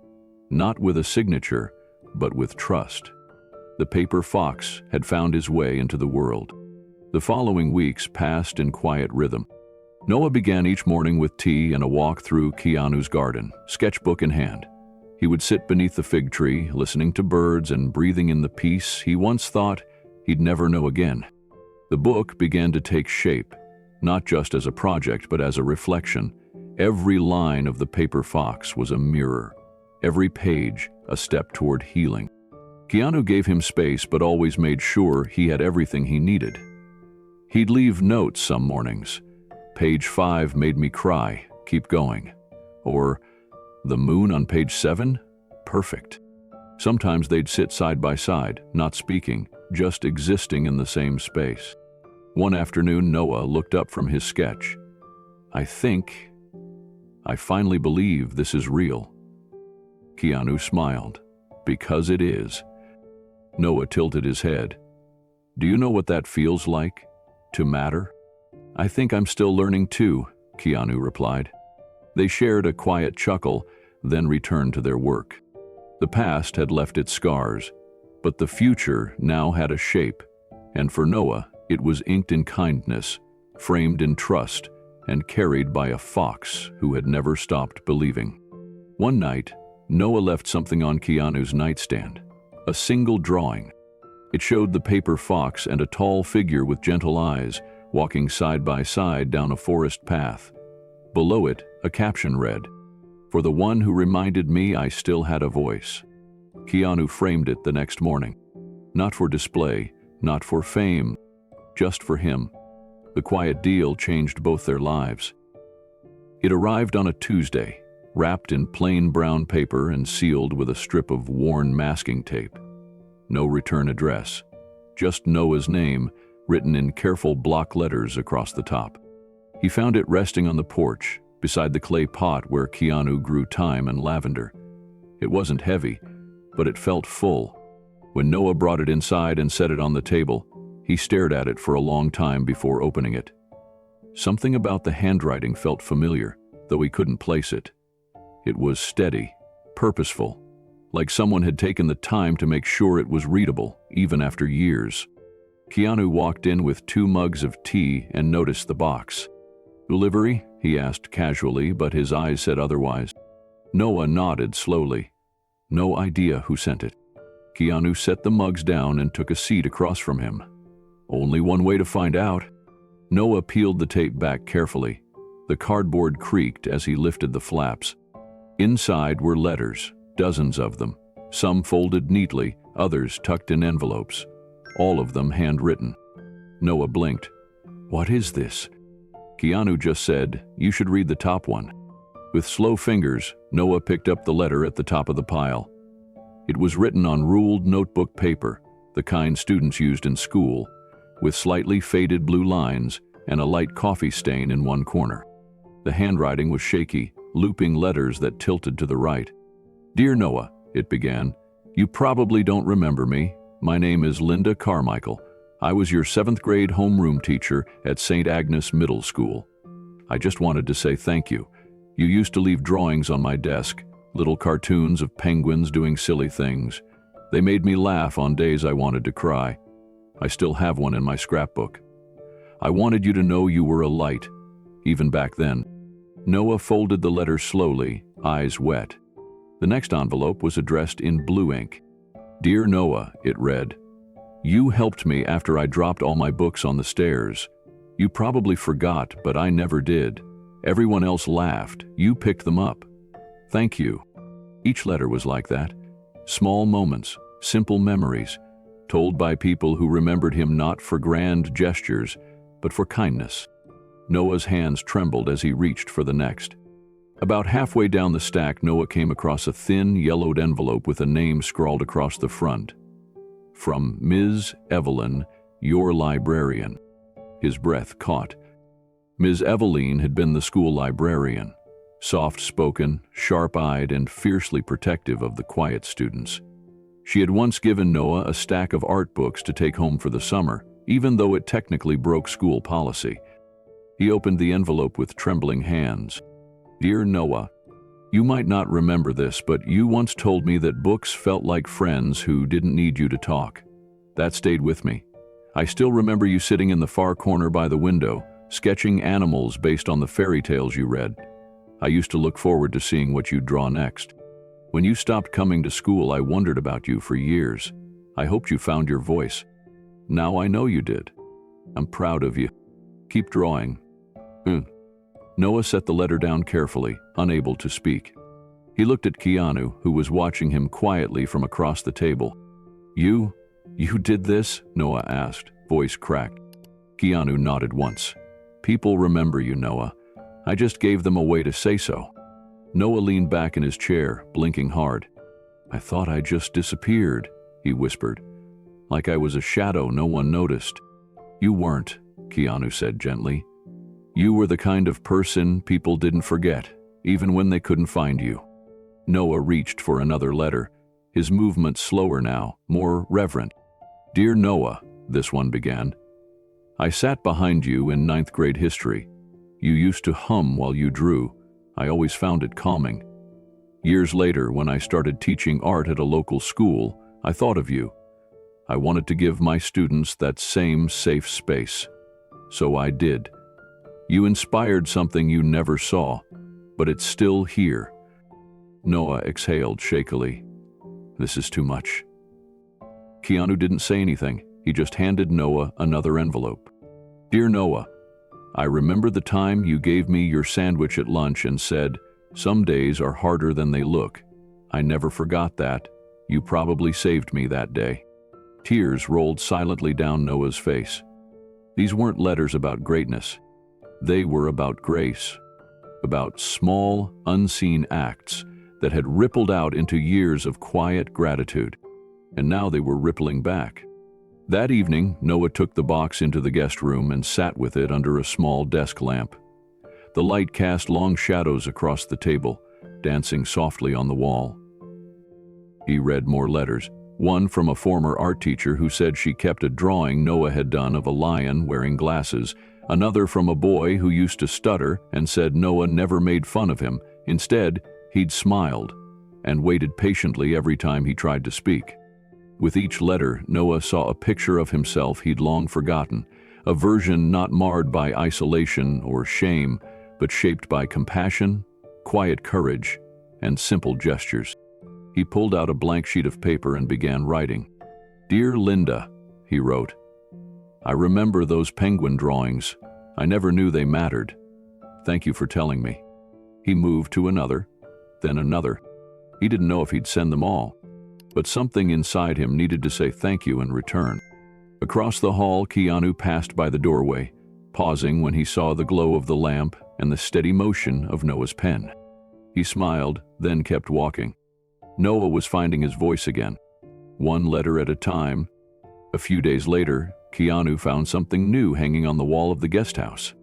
Not with a signature, but with trust. The paper fox had found his way into the world. The following weeks passed in quiet rhythm. Noah began each morning with tea and a walk through Keanu's garden, sketchbook in hand. He would sit beneath the fig tree, listening to birds and breathing in the peace he once thought he'd never know again. The book began to take shape, not just as a project, but as a reflection. Every line of the paper fox was a mirror. Every page, a step toward healing. Keanu gave him space, but always made sure he had everything he needed. He'd leave notes some mornings. "Page 5 made me cry, keep going." Or, "The moon on page 7? Perfect." Sometimes they'd sit side by side, not speaking, just existing in the same space. One afternoon, Noah looked up from his sketch. I finally believe this is real. Keanu smiled. Because it is. Noah tilted his head. Do you know what that feels like? To matter? I think I'm still learning too, Keanu replied. They shared a quiet chuckle, then returned to their work. The past had left its scars, but the future now had a shape, and for Noah, it was inked in kindness, framed in trust, and carried by a fox who had never stopped believing. One night, Noah left something on Keanu's nightstand, a single drawing. It showed the paper fox and a tall figure with gentle eyes, walking side by side down a forest path. Below it, a caption read, "For the one who reminded me I still had a voice." Keanu framed it the next morning. Not for display, not for fame, just for him. The quiet deal changed both their lives. It arrived on a Tuesday, wrapped in plain brown paper and sealed with a strip of worn masking tape. No return address, just Noah's name written in careful block letters across the top. He found it resting on the porch, beside the clay pot where Keanu grew thyme and lavender. It wasn't heavy, but it felt full. When Noah brought it inside and set it on the table, he stared at it for a long time before opening it. Something about the handwriting felt familiar, though he couldn't place it. It was steady, purposeful, like someone had taken the time to make sure it was readable, even after years. Keanu walked in with 2 mugs of tea and noticed the box. "Delivery?" he asked casually, but his eyes said otherwise. Noah nodded slowly. No idea who sent it. Keanu set the mugs down and took a seat across from him. Only one way to find out. Noah peeled the tape back carefully. The cardboard creaked as he lifted the flaps. Inside were letters, dozens of them, some folded neatly, others tucked in envelopes, all of them handwritten. Noah blinked. "What is this?" Keanu just said, "You should read the top one." With slow fingers, Noah picked up the letter at the top of the pile. It was written on ruled notebook paper, the kind students used in school, with slightly faded blue lines and a light coffee stain in one corner. The handwriting was shaky, looping letters that tilted to the right. "Dear Noah," it began, "you probably don't remember me. My name is Linda Carmichael. I was your 7th grade homeroom teacher at St. Agnes Middle School. I just wanted to say thank you. You used to leave drawings on my desk, little cartoons of penguins doing silly things. They made me laugh on days I wanted to cry. I still have one in my scrapbook. I wanted you to know you were a light, even back then." Noah folded the letter slowly, eyes wet. The next envelope was addressed in blue ink. "Dear Noah," it read, "you helped me after I dropped all my books on the stairs. You probably forgot, but I never did. Everyone else laughed. You picked them up. Thank you." Each letter was like that. Small moments, simple memories, told by people who remembered him not for grand gestures, but for kindness. Noah's hands trembled as he reached for the next. About halfway down the stack, Noah came across a thin, yellowed envelope with a name scrawled across the front. From Ms. Evelyn, your librarian. His breath caught. Ms. Evelyn had been the school librarian, soft-spoken, sharp-eyed, and fiercely protective of the quiet students. She had once given Noah a stack of art books to take home for the summer, even though it technically broke school policy. He opened the envelope with trembling hands. "Dear Noah, you might not remember this, but you once told me that books felt like friends who didn't need you to talk. That stayed with me. I still remember you sitting in the far corner by the window, sketching animals based on the fairy tales you read. I used to look forward to seeing what you'd draw next. When you stopped coming to school, I wondered about you for years. I hoped you found your voice. Now I know you did. I'm proud of you. Keep drawing." Noah set the letter down carefully, unable to speak. He looked at Keanu, who was watching him quietly from across the table. You did this?" Noah asked, voice cracked. Keanu nodded once. "People remember you, Noah. I just gave them a way to say so." Noah leaned back in his chair, blinking hard. "I thought I just disappeared," he whispered, "like I was a shadow no one noticed." "You weren't," Keanu said gently. "You were the kind of person people didn't forget, even when they couldn't find you." Noah reached for another letter, his movement slower now, more reverent. "Dear Noah," this one began, "I sat behind you in ninth grade history. You used to hum while you drew. I always found it calming. Years later, when I started teaching art at a local school, I thought of you. I wanted to give my students that same safe space. So I did. You inspired something you never saw, but it's still here." Noah exhaled shakily. "This is too much." Keanu didn't say anything. He just handed Noah another envelope. "Dear Noah, I remember the time you gave me your sandwich at lunch and said, 'Some days are harder than they look.' I never forgot that. You probably saved me that day." Tears rolled silently down Noah's face. These weren't letters about greatness. They were about grace, about small, unseen acts that had rippled out into years of quiet gratitude, and now they were rippling back. That evening, Noah took the box into the guest room and sat with it under a small desk lamp. The light cast long shadows across the table, dancing softly on the wall. He read more letters, one from a former art teacher who said she kept a drawing Noah had done of a lion wearing glasses, another from a boy who used to stutter and said Noah never made fun of him. Instead, he'd smiled and waited patiently every time he tried to speak. With each letter, Noah saw a picture of himself he'd long forgotten, a version not marred by isolation or shame, but shaped by compassion, quiet courage, and simple gestures. He pulled out a blank sheet of paper and began writing. "Dear Linda," he wrote, "I remember those penguin drawings. I never knew they mattered. Thank you for telling me." He moved to another, then another. He didn't know if he'd send them all, but something inside him needed to say thank you in return. Across the hall, Keanu passed by the doorway, pausing when he saw the glow of the lamp and the steady motion of Noah's pen. He smiled, then kept walking. Noah was finding his voice again, one letter at a time. A few days later, Keanu found something new hanging on the wall of the guest house.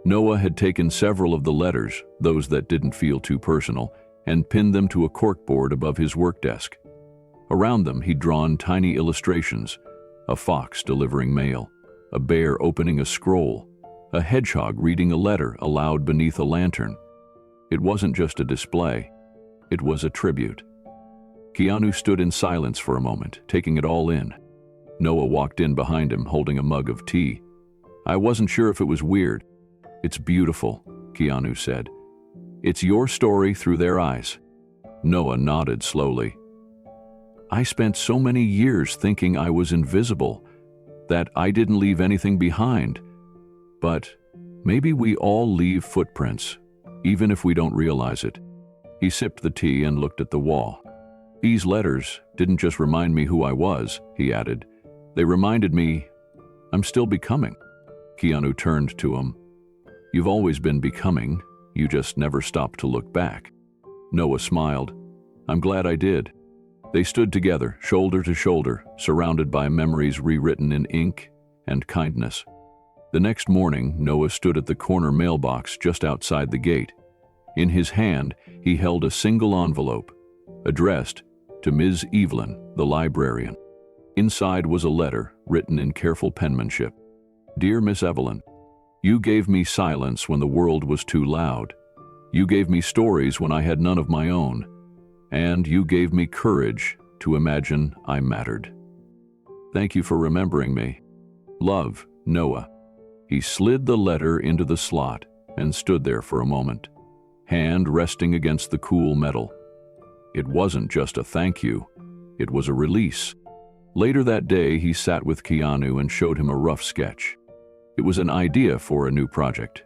Noah had taken several of the letters, those that didn't feel too personal, and pinned them to a corkboard above his work desk. Around them, he'd drawn tiny illustrations: a fox delivering mail, a bear opening a scroll, a hedgehog reading a letter aloud beneath a lantern. It wasn't just a display, it was a tribute. Keanu stood in silence for a moment, taking it all in. Noah walked in behind him, holding a mug of tea. "I wasn't sure if it was weird." "It's beautiful," Keanu said. "It's your story through their eyes." Noah nodded slowly. "I spent so many years thinking I was invisible, that I didn't leave anything behind. But maybe we all leave footprints, even if we don't realize it." He sipped the tea and looked at the wall. "These letters didn't just remind me who I was," he added. "They reminded me I'm still becoming." Keanu turned to him. "You've always been becoming, you just never stopped to look back." Noah smiled. "I'm glad I did." They stood together, shoulder to shoulder, surrounded by memories rewritten in ink and kindness. The next morning, Noah stood at the corner mailbox just outside the gate. In his hand, he held a single envelope, addressed to Ms. Evelyn, the librarian. Inside was a letter, written in careful penmanship. "Dear Miss Evelyn, you gave me silence when the world was too loud. You gave me stories when I had none of my own. And you gave me courage to imagine I mattered. Thank you for remembering me. Love, Noah." He slid the letter into the slot and stood there for a moment, hand resting against the cool metal. It wasn't just a thank you, it was a release. Later that day, he sat with Keanu and showed him a rough sketch. It was an idea for a new project,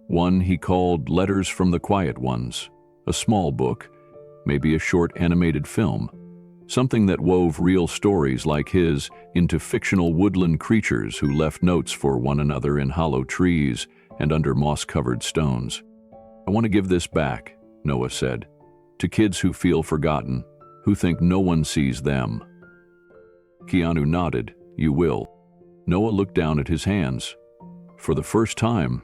one he called Letters from the Quiet Ones, a small book, maybe a short animated film, something that wove real stories like his into fictional woodland creatures who left notes for one another in hollow trees and under moss-covered stones. "I want to give this back," Noah said, "to kids who feel forgotten, who think no one sees them. Keanu nodded. You will. Noah looked down at his hands. For the first time,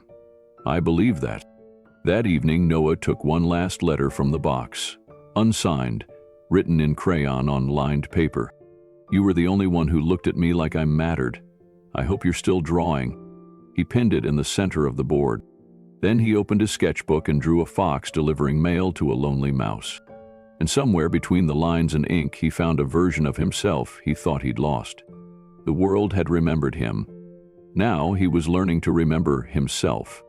I believe that. That evening, Noah took one last letter from the box, unsigned, written in crayon on lined paper. You were the only one who looked at me like I mattered. I hope you're still drawing. He pinned it in the center of the board. Then he opened his sketchbook and drew a fox delivering mail to a lonely mouse. And somewhere between the lines and ink, he found a version of himself he thought he'd lost. The world had remembered him. Now he was learning to remember himself.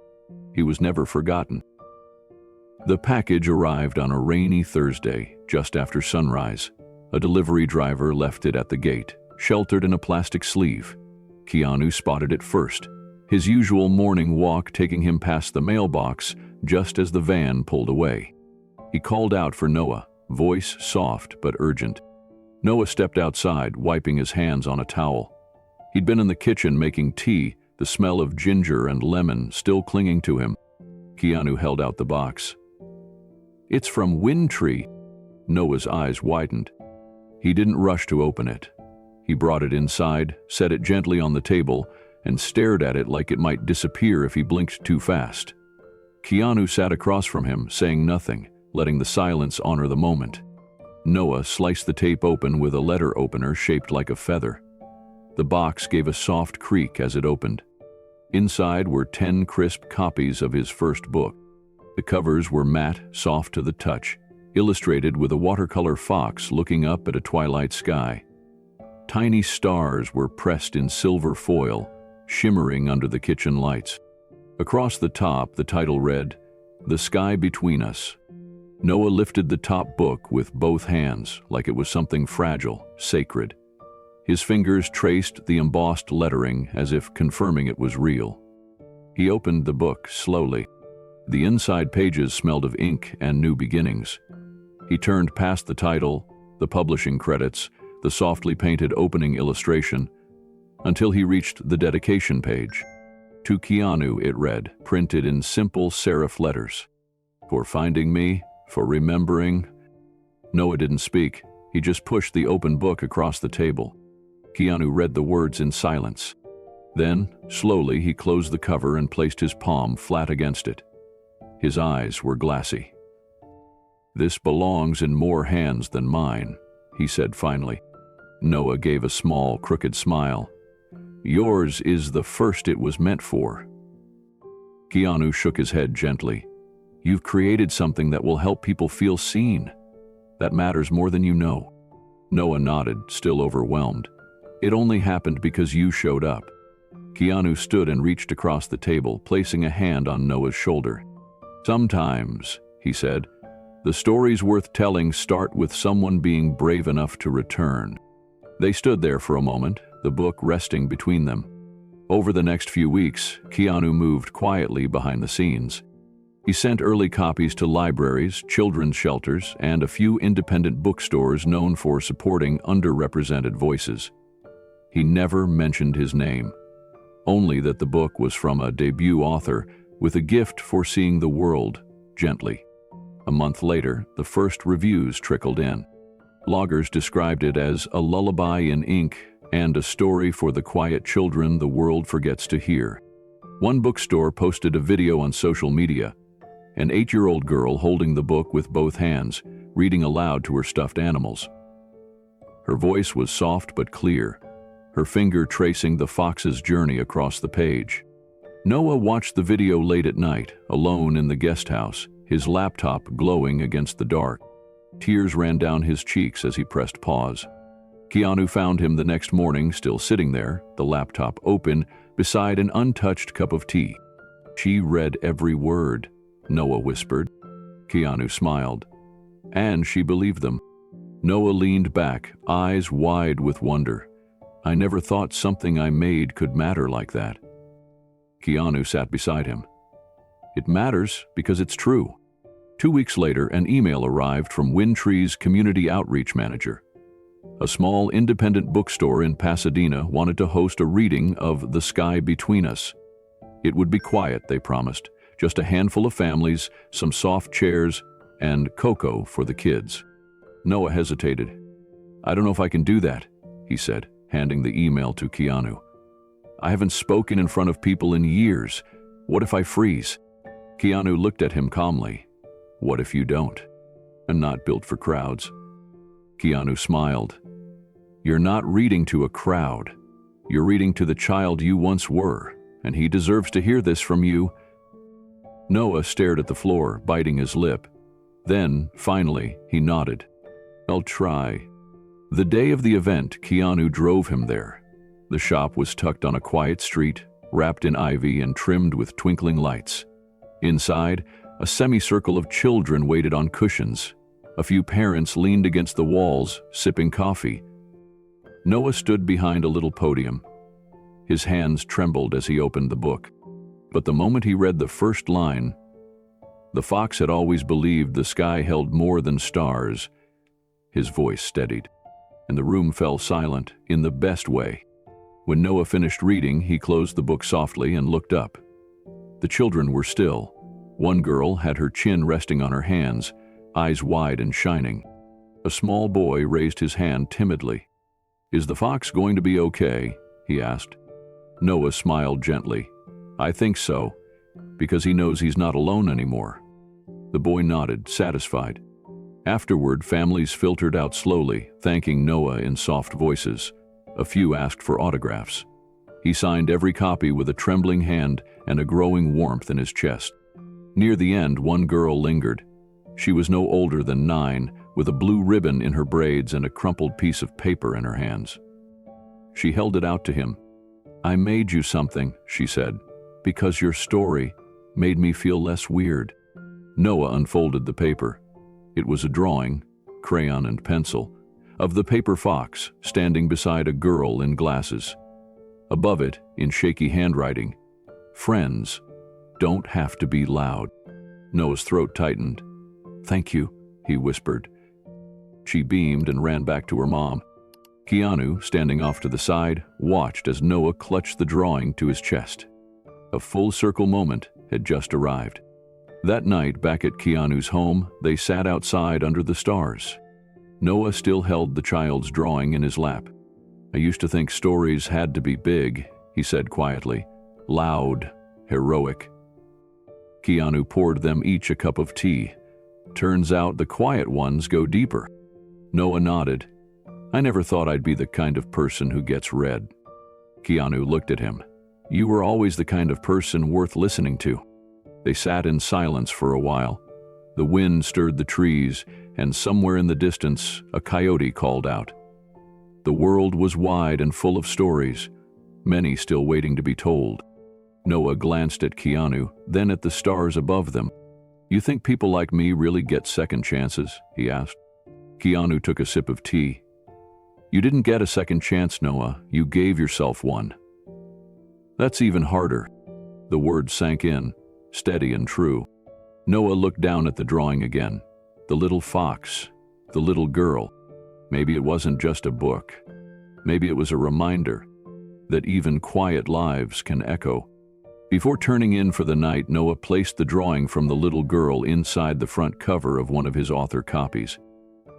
He was never forgotten. The package arrived on a rainy Thursday, just after sunrise. A delivery driver left it at the gate, sheltered in a plastic sleeve. Keanu spotted it first, his usual morning walk taking him past the mailbox just as the van pulled away. He called out for Noah, voice soft but urgent. Noah stepped outside, wiping his hands on a towel. He'd been in the kitchen making tea, the smell of ginger and lemon still clinging to him. Keanu held out the box. It's from Windtree. Noah's eyes widened. He didn't rush to open it. He brought it inside, set it gently on the table, and stared at it like it might disappear if he blinked too fast. Keanu sat across from him, saying nothing, letting the silence honor the moment. Noah sliced the tape open with a letter opener shaped like a feather. The box gave a soft creak as it opened. Inside were 10 crisp copies of his first book. The covers were matte, soft to the touch, illustrated with a watercolor fox looking up at a twilight sky. Tiny stars were pressed in silver foil, shimmering under the kitchen lights. Across the top, the title read, The Sky Between Us. Noah lifted the top book with both hands, like it was something fragile, sacred. His fingers traced the embossed lettering as if confirming it was real. He opened the book slowly. The inside pages smelled of ink and new beginnings. He turned past the title, the publishing credits, the softly painted opening illustration, until he reached the dedication page. To Keanu, it read, printed in simple serif letters. For finding me, for remembering. Noah didn't speak. He just pushed the open book across the table. Keanu read the words in silence. Then, slowly, he closed the cover and placed his palm flat against it. His eyes were glassy. This belongs in more hands than mine, he said finally. Noah gave a small, crooked smile. Yours is the first it was meant for. Keanu shook his head gently. You've created something that will help people feel seen. That matters more than you know. Noah nodded, still overwhelmed. It only happened because you showed up. Keanu stood and reached across the table, placing a hand on Noah's shoulder. Sometimes, he said, the stories worth telling start with someone being brave enough to return. They stood there for a moment, the book resting between them. Over the next few weeks, Keanu moved quietly behind the scenes. He sent early copies to libraries, children's shelters, and a few independent bookstores known for supporting underrepresented voices. He never mentioned his name, only that the book was from a debut author with a gift for seeing the world gently. A month later, the first reviews trickled in. Bloggers described it as a lullaby in ink and a story for the quiet children the world forgets to hear. One bookstore posted a video on social media, an 8-year-old girl holding the book with both hands, reading aloud to her stuffed animals. Her voice was soft but clear, her finger tracing the fox's journey across the page. Noah watched the video late at night, alone in the guest house, his laptop glowing against the dark. Tears ran down his cheeks as he pressed pause. Keanu found him the next morning, still sitting there, the laptop open, beside an untouched cup of tea. She read every word, Noah whispered. Keanu smiled. And she believed them. Noah leaned back, eyes wide with wonder. I never thought something I made could matter like that. Keanu sat beside him. It matters because it's true. 2 weeks later, an email arrived from Windtree's community outreach manager. A small independent bookstore in Pasadena wanted to host a reading of The Sky Between Us. It would be quiet, they promised, just a handful of families, some soft chairs, and cocoa for the kids. Noah hesitated. "I don't know if I can do that," he said, handing the email to Keanu. "I haven't spoken in front of people in years. What if I freeze?" Keanu looked at him calmly. "What if you don't? I'm not built for crowds." Keanu smiled. "You're not reading to a crowd. You're reading to the child you once were, and he deserves to hear this from you." Noah stared at the floor, biting his lip. Then, finally, he nodded. "I'll try." The day of the event, Keanu drove him there. The shop was tucked on a quiet street, wrapped in ivy and trimmed with twinkling lights. Inside, a semicircle of children waited on cushions. A few parents leaned against the walls, sipping coffee. Noah stood behind a little podium. His hands trembled as he opened the book. But the moment he read the first line, "The fox had always believed the sky held more than stars," his voice steadied, and the room fell silent in the best way. When Noah finished reading, he closed the book softly and looked up. The children were still. One girl had her chin resting on her hands, eyes wide and shining. A small boy raised his hand timidly. "Is the fox going to be okay?" he asked. Noah smiled gently. "I think so, because he knows he's not alone anymore." The boy nodded, satisfied. Afterward, families filtered out slowly, thanking Noah in soft voices. A few asked for autographs. He signed every copy with a trembling hand and a growing warmth in his chest. Near the end, one girl lingered. She was no older than 9, with a blue ribbon in her braids and a crumpled piece of paper in her hands. She held it out to him. "I made you something," she said, "because your story made me feel less weird." Noah unfolded the paper. It was a drawing, crayon and pencil, of the paper fox standing beside a girl in glasses. Above it, in shaky handwriting, "Friends don't have to be loud." Noah's throat tightened. "Thank you," he whispered. She beamed and ran back to her mom. Keanu, standing off to the side, watched as Noah clutched the drawing to his chest. A full-circle moment had just arrived. That night, back at Keanu's home, they sat outside under the stars. Noah still held the child's drawing in his lap. "I used to think stories had to be big," he said quietly. "Loud, heroic." Keanu poured them each a cup of tea. "Turns out the quiet ones go deeper." Noah nodded. "I never thought I'd be the kind of person who gets read." Keanu looked at him. "You were always the kind of person worth listening to." They sat in silence for a while. The wind stirred the trees, and somewhere in the distance, a coyote called out. The world was wide and full of stories, many still waiting to be told. Noah glanced at Keanu, then at the stars above them. "You think people like me really get second chances?" he asked. Keanu took a sip of tea. "You didn't get a second chance, Noah. You gave yourself one." "That's even harder." The words sank in, steady and true. Noah looked down at the drawing again. The little fox, the little girl. Maybe it wasn't just a book. Maybe it was a reminder that even quiet lives can echo. Before turning in for the night, Noah placed the drawing from the little girl inside the front cover of one of his author copies.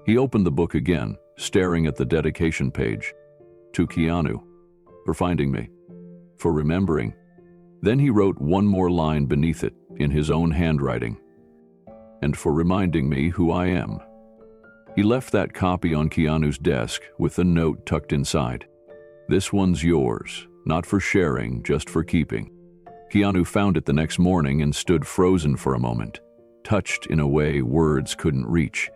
He opened the book again, staring at the dedication page. "To Keanu, for finding me, for remembering." Then he wrote one more line beneath it, in his own handwriting. "And for reminding me who I am." He left that copy on Keanu's desk with the note tucked inside. "This one's yours, not for sharing, just for keeping." Keanu found it the next morning and stood frozen for a moment, touched in a way words couldn't reach.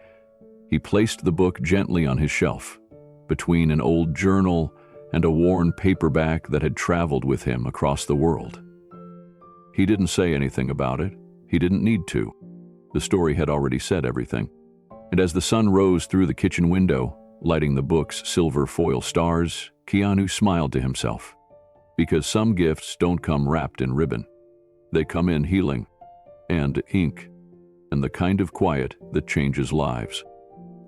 He placed the book gently on his shelf, between an old journal and a worn paperback that had traveled with him across the world. He didn't say anything about it. He didn't need to. The story had already said everything. And as the sun rose through the kitchen window, lighting the book's silver foil stars, Keanu smiled to himself. Because some gifts don't come wrapped in ribbon. They come in healing and ink, and the kind of quiet that changes lives.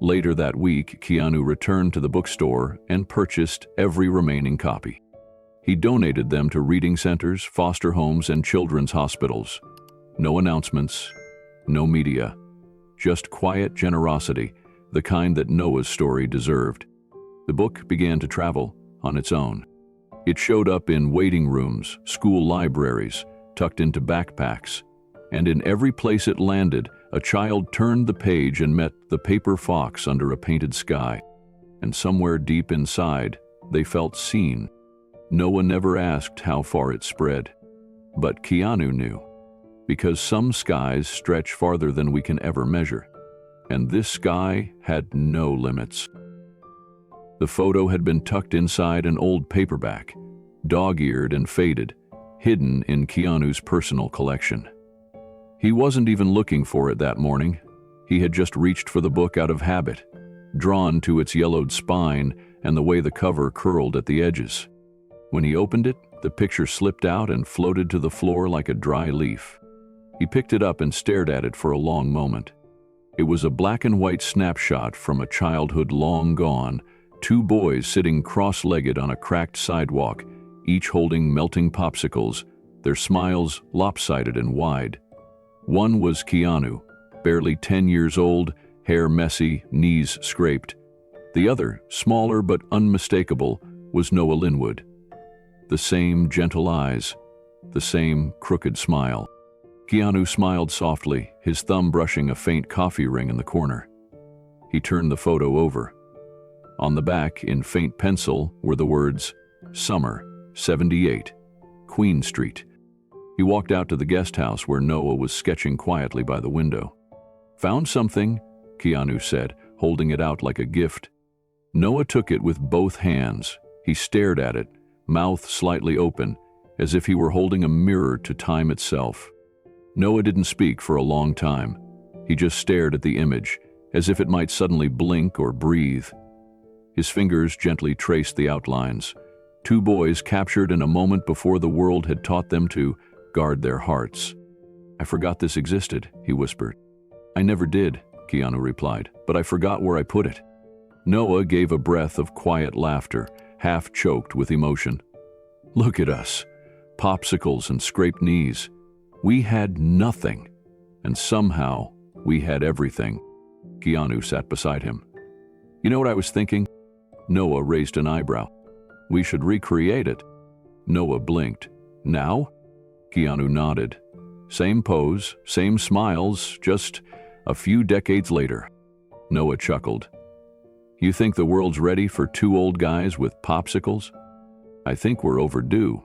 Later that week, Keanu returned to the bookstore and purchased every remaining copy. He donated them to reading centers, foster homes, and children's hospitals. No announcements, no media, just quiet generosity the kind that Noah's story deserved. The book began to travel on its own. It showed up in waiting rooms, school libraries, tucked into backpacks, and in every place it landed, a child turned the page and met the paper fox under a painted sky. And somewhere deep inside, they felt seen. Noah never asked how far it spread. But Keanu knew, because some skies stretch farther than we can ever measure. And this sky had no limits. The photo had been tucked inside an old paperback, dog-eared and faded, hidden in Keanu's personal collection. He wasn't even looking for it that morning. He had just reached for the book out of habit, drawn to its yellowed spine and the way the cover curled at the edges. When he opened it, the picture slipped out and floated to the floor like a dry leaf. He picked it up and stared at it for a long moment. It was a black and white snapshot from a childhood long gone, two boys sitting cross-legged on a cracked sidewalk, each holding melting popsicles, their smiles lopsided and wide. One was Keanu, barely 10 years old, hair messy, knees scraped. The other, smaller but unmistakable, was Noah Linwood. The same gentle eyes, the same crooked smile. Keanu smiled softly, his thumb brushing a faint coffee ring in the corner. He turned the photo over. On the back, in faint pencil, were the words, "Summer, 78, Queen Street." He walked out to the guest house where Noah was sketching quietly by the window. "Found something," Keanu said, holding it out like a gift. Noah took it with both hands. He stared at it, mouth slightly open, as if he were holding a mirror to time itself. Noah didn't speak for a long time. He just stared at the image, as if it might suddenly blink or breathe. His fingers gently traced the outlines. Two boys captured in a moment before the world had taught them to guard their hearts. "I forgot this existed," he whispered. "I never did," Keanu replied, "but I forgot where I put it." Noah gave a breath of quiet laughter, half choked with emotion. "Look at us, popsicles and scraped knees. We had nothing, and somehow we had everything." Keanu sat beside him. "You know what I was thinking?" Noah raised an eyebrow. "We should recreate it." Noah blinked. "Now?" Keanu nodded. "Same pose, same smiles, just a few decades later." Noah chuckled. "You think the world's ready for two old guys with popsicles? I think we're overdue."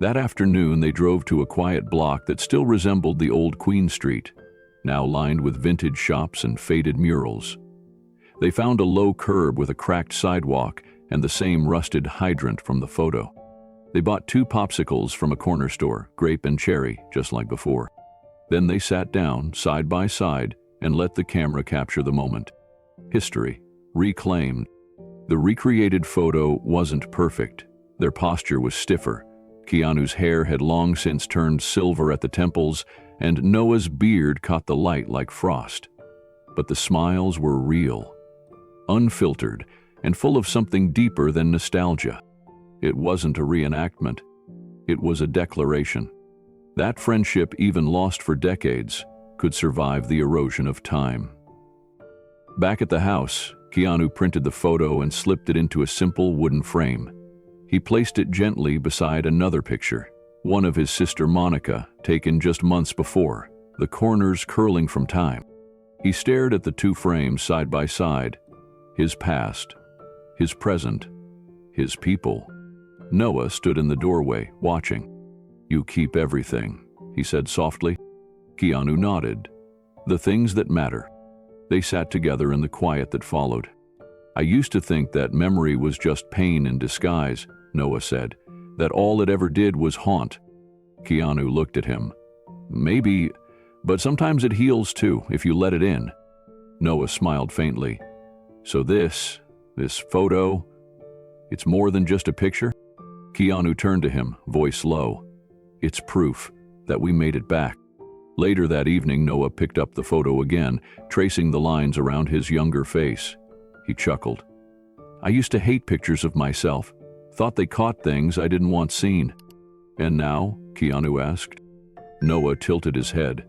That afternoon, they drove to a quiet block that still resembled the old Queen Street, now lined with vintage shops and faded murals. They found a low curb with a cracked sidewalk and the same rusted hydrant from the photo. They bought 2 popsicles from a corner store, grape and cherry, just like before. Then they sat down, side by side, and let the camera capture the moment. History, reclaimed. The recreated photo wasn't perfect. Their posture was stiffer. Keanu's hair had long since turned silver at the temples, and Noah's beard caught the light like frost. But the smiles were real, unfiltered, and full of something deeper than nostalgia. It wasn't a reenactment. It was a declaration. That friendship, even lost for decades, could survive the erosion of time. Back at the house, Keanu printed the photo and slipped it into a simple wooden frame. He placed it gently beside another picture, one of his sister Monica, taken just months before, the corners curling from time. He stared at the 2 frames side by side, his past, his present, his people. Noah stood in the doorway, watching. "You keep everything," he said softly. Keanu nodded. "The things that matter." They sat together in the quiet that followed. "I used to think that memory was just pain in disguise," Noah said, "that all it ever did was haunt." Keanu looked at him. "Maybe, but sometimes it heals too, if you let it in." Noah smiled faintly. "So this photo, it's more than just a picture?" Keanu turned to him, voice low. "It's proof that we made it back." Later that evening, Noah picked up the photo again, tracing the lines around his younger face. He chuckled. "I used to hate pictures of myself, thought they caught things I didn't want seen." "And now?" Keanu asked. Noah tilted his head.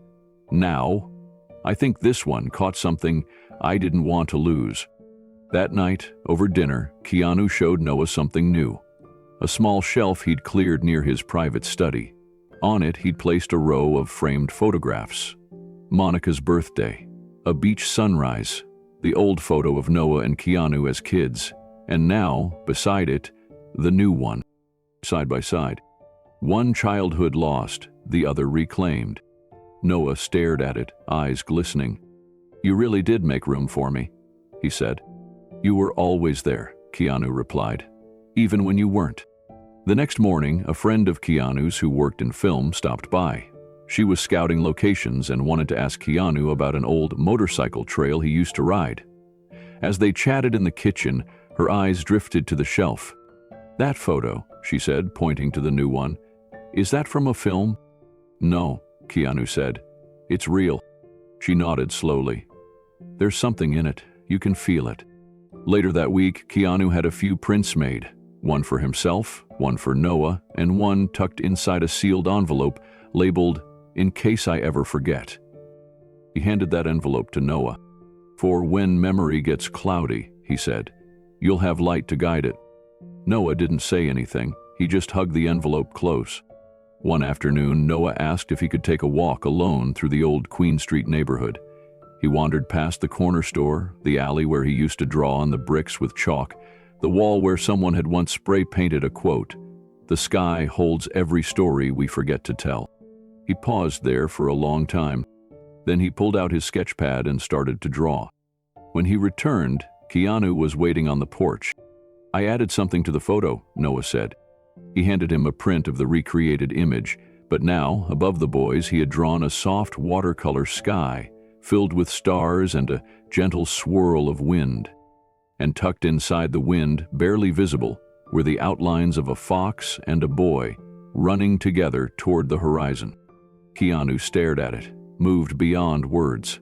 "Now? I think this one caught something I didn't want to lose. That night, over dinner, Keanu showed Noah something new. A small shelf he'd cleared near his private study. On it, he'd placed a row of framed photographs. Monica's birthday, a beach sunrise, the old photo of Noah and Keanu as kids, and now, beside it, the new one, side by side. One childhood lost, the other reclaimed. Noah stared at it, eyes glistening. "You really did make room for me," he said. "You were always there," Keanu replied, "even when you weren't." The next morning, a friend of Keanu's who worked in film stopped by. She was scouting locations and wanted to ask Keanu about an old motorcycle trail he used to ride. As they chatted in the kitchen, her eyes drifted to the shelf. "That photo," she said, pointing to the new one, "is that from a film?" "No," Keanu said. "It's real." She nodded slowly. "There's something in it. You can feel it." Later that week, Keanu had a few prints made, one for himself, one for Noah, and one tucked inside a sealed envelope labeled, "In case I ever forget." He handed that envelope to Noah. "For when memory gets cloudy," he said, "you'll have light to guide it." Noah didn't say anything. He just hugged the envelope close. One afternoon, Noah asked if he could take a walk alone through the old Queen Street neighborhood. He wandered past the corner store, the alley where he used to draw on the bricks with chalk, the wall where someone had once spray-painted a quote, "The sky holds every story we forget to tell." He paused there for a long time. Then he pulled out his sketch pad and started to draw. When he returned, Keanu was waiting on the porch. "I added something to the photo," Noah said. He handed him a print of the recreated image, but now, above the boys, he had drawn a soft watercolor sky, filled with stars and a gentle swirl of wind. And tucked inside the wind, barely visible, were the outlines of a fox and a boy, running together toward the horizon. Keanu stared at it, moved beyond words.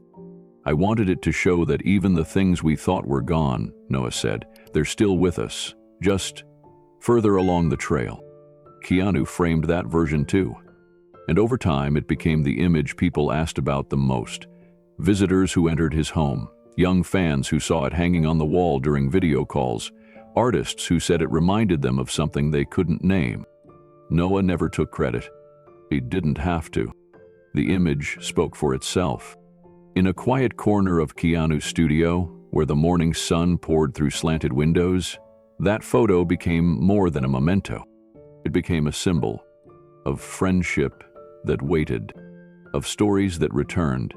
"I wanted it to show that even the things we thought were gone," Noah said, "they're still with us, just further along the trail." Keanu framed that version too. And over time, it became the image people asked about the most. Visitors who entered his home, young fans who saw it hanging on the wall during video calls, artists who said it reminded them of something they couldn't name. Noah never took credit. He didn't have to. The image spoke for itself. In a quiet corner of Keanu's studio, where the morning sun poured through slanted windows, that photo became more than a memento. It became a symbol of friendship that waited, of stories that returned,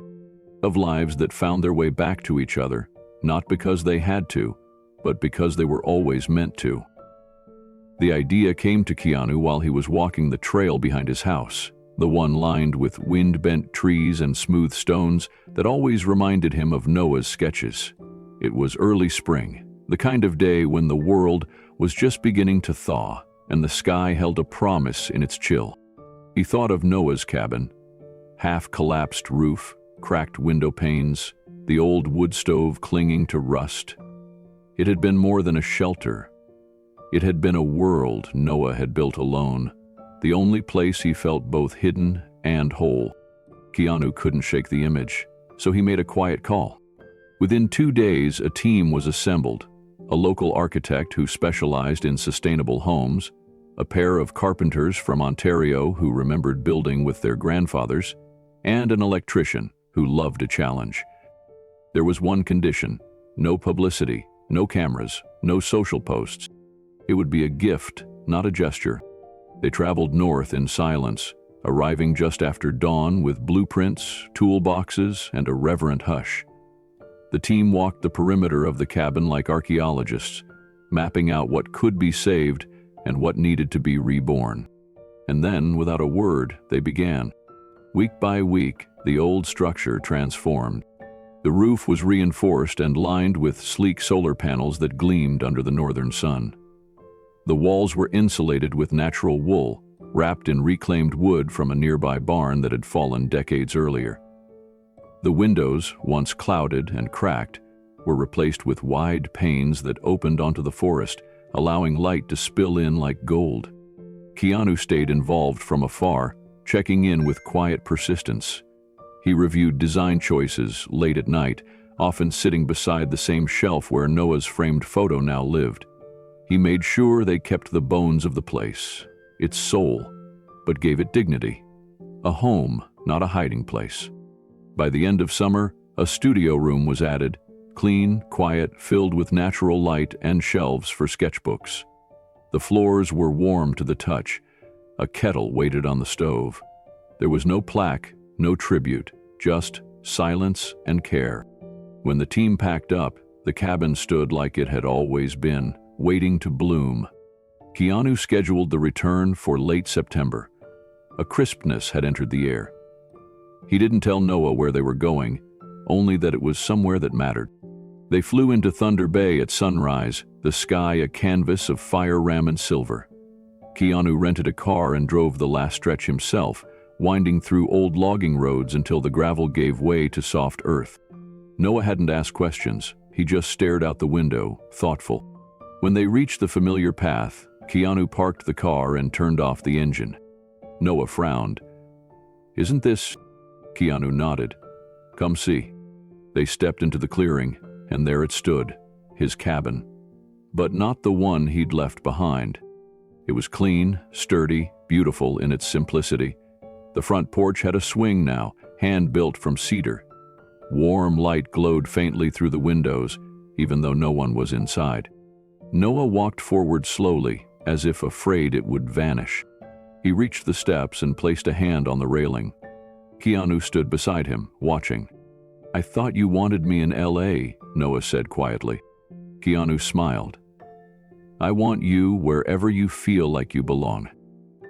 of lives that found their way back to each other, not because they had to, but because they were always meant to. The idea came to Keanu while he was walking the trail behind his house, the one lined with wind-bent trees and smooth stones that always reminded him of Noah's sketches. It was early spring, the kind of day when the world was just beginning to thaw and the sky held a promise in its chill. He thought of Noah's cabin, half-collapsed roof, cracked window panes, the old wood stove clinging to rust. It had been more than a shelter. It had been a world Noah had built alone, the only place he felt both hidden and whole. Keanu couldn't shake the image, so he made a quiet call. Within 2 days, a team was assembled, a local architect who specialized in sustainable homes, a pair of carpenters from Ontario who remembered building with their grandfathers, and an electrician who loved a challenge. There was one condition: no publicity, no cameras, no social posts. It would be a gift, not a gesture. They traveled north in silence, arriving just after dawn with blueprints, toolboxes, and a reverent hush. The team walked the perimeter of the cabin like archaeologists, mapping out what could be saved and what needed to be reborn. And then, without a word, they began. Week by week, the old structure transformed. The roof was reinforced and lined with sleek solar panels that gleamed under the northern sun. The walls were insulated with natural wool, wrapped in reclaimed wood from a nearby barn that had fallen decades earlier. The windows, once clouded and cracked, were replaced with wide panes that opened onto the forest, allowing light to spill in like gold. Keanu stayed involved from afar, checking in with quiet persistence. He reviewed design choices late at night, often sitting beside the same shelf where Noah's framed photo now lived. He made sure they kept the bones of the place, its soul, but gave it dignity. A home, not a hiding place. By the end of summer, a studio room was added, clean, quiet, filled with natural light and shelves for sketchbooks. The floors were warm to the touch. A kettle waited on the stove. There was no plaque, no tribute, just silence and care. When the team packed up, the cabin stood like it had always been, waiting to bloom. Keanu scheduled the return for late September. A crispness had entered the air. He didn't tell Noah where they were going, only that it was somewhere that mattered. They flew into Thunder Bay at sunrise, the sky a canvas of fire ram and silver. Keanu rented a car and drove the last stretch himself, winding through old logging roads until the gravel gave way to soft earth. Noah hadn't asked questions. He just stared out the window, thoughtful. When they reached the familiar path, Keanu parked the car and turned off the engine. Noah frowned. "Isn't this?" Keanu nodded. "Come see." They stepped into the clearing, and there it stood, his cabin. But not the one he'd left behind. It was clean, sturdy, beautiful in its simplicity. The front porch had a swing now, hand-built from cedar. Warm light glowed faintly through the windows, even though no one was inside. Noah walked forward slowly, as if afraid it would vanish. He reached the steps and placed a hand on the railing. Keanu stood beside him, watching. "I thought you wanted me in LA," Noah said quietly. Keanu smiled. "I want you wherever you feel like you belong."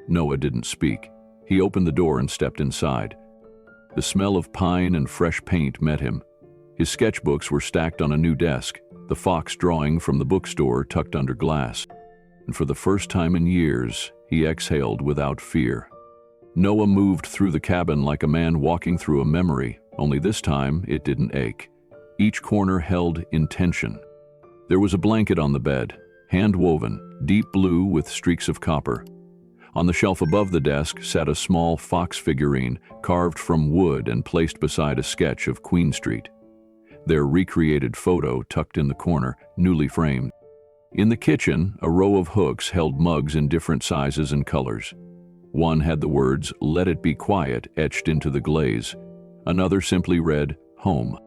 Noah didn't speak. He opened the door and stepped inside. The smell of pine and fresh paint met him. His sketchbooks were stacked on a new desk, the fox drawing from the bookstore tucked under glass. And for the first time in years, he exhaled without fear. Noah moved through the cabin like a man walking through a memory, only this time it didn't ache. Each corner held intention. There was a blanket on the bed, hand-woven, deep blue with streaks of copper. On the shelf above the desk sat a small fox figurine carved from wood and placed beside a sketch of Queen Street. Their recreated photo tucked in the corner, newly framed. In the kitchen, a row of hooks held mugs in different sizes and colors. One had the words, "Let it be quiet," etched into the glaze. Another simply read, "Home."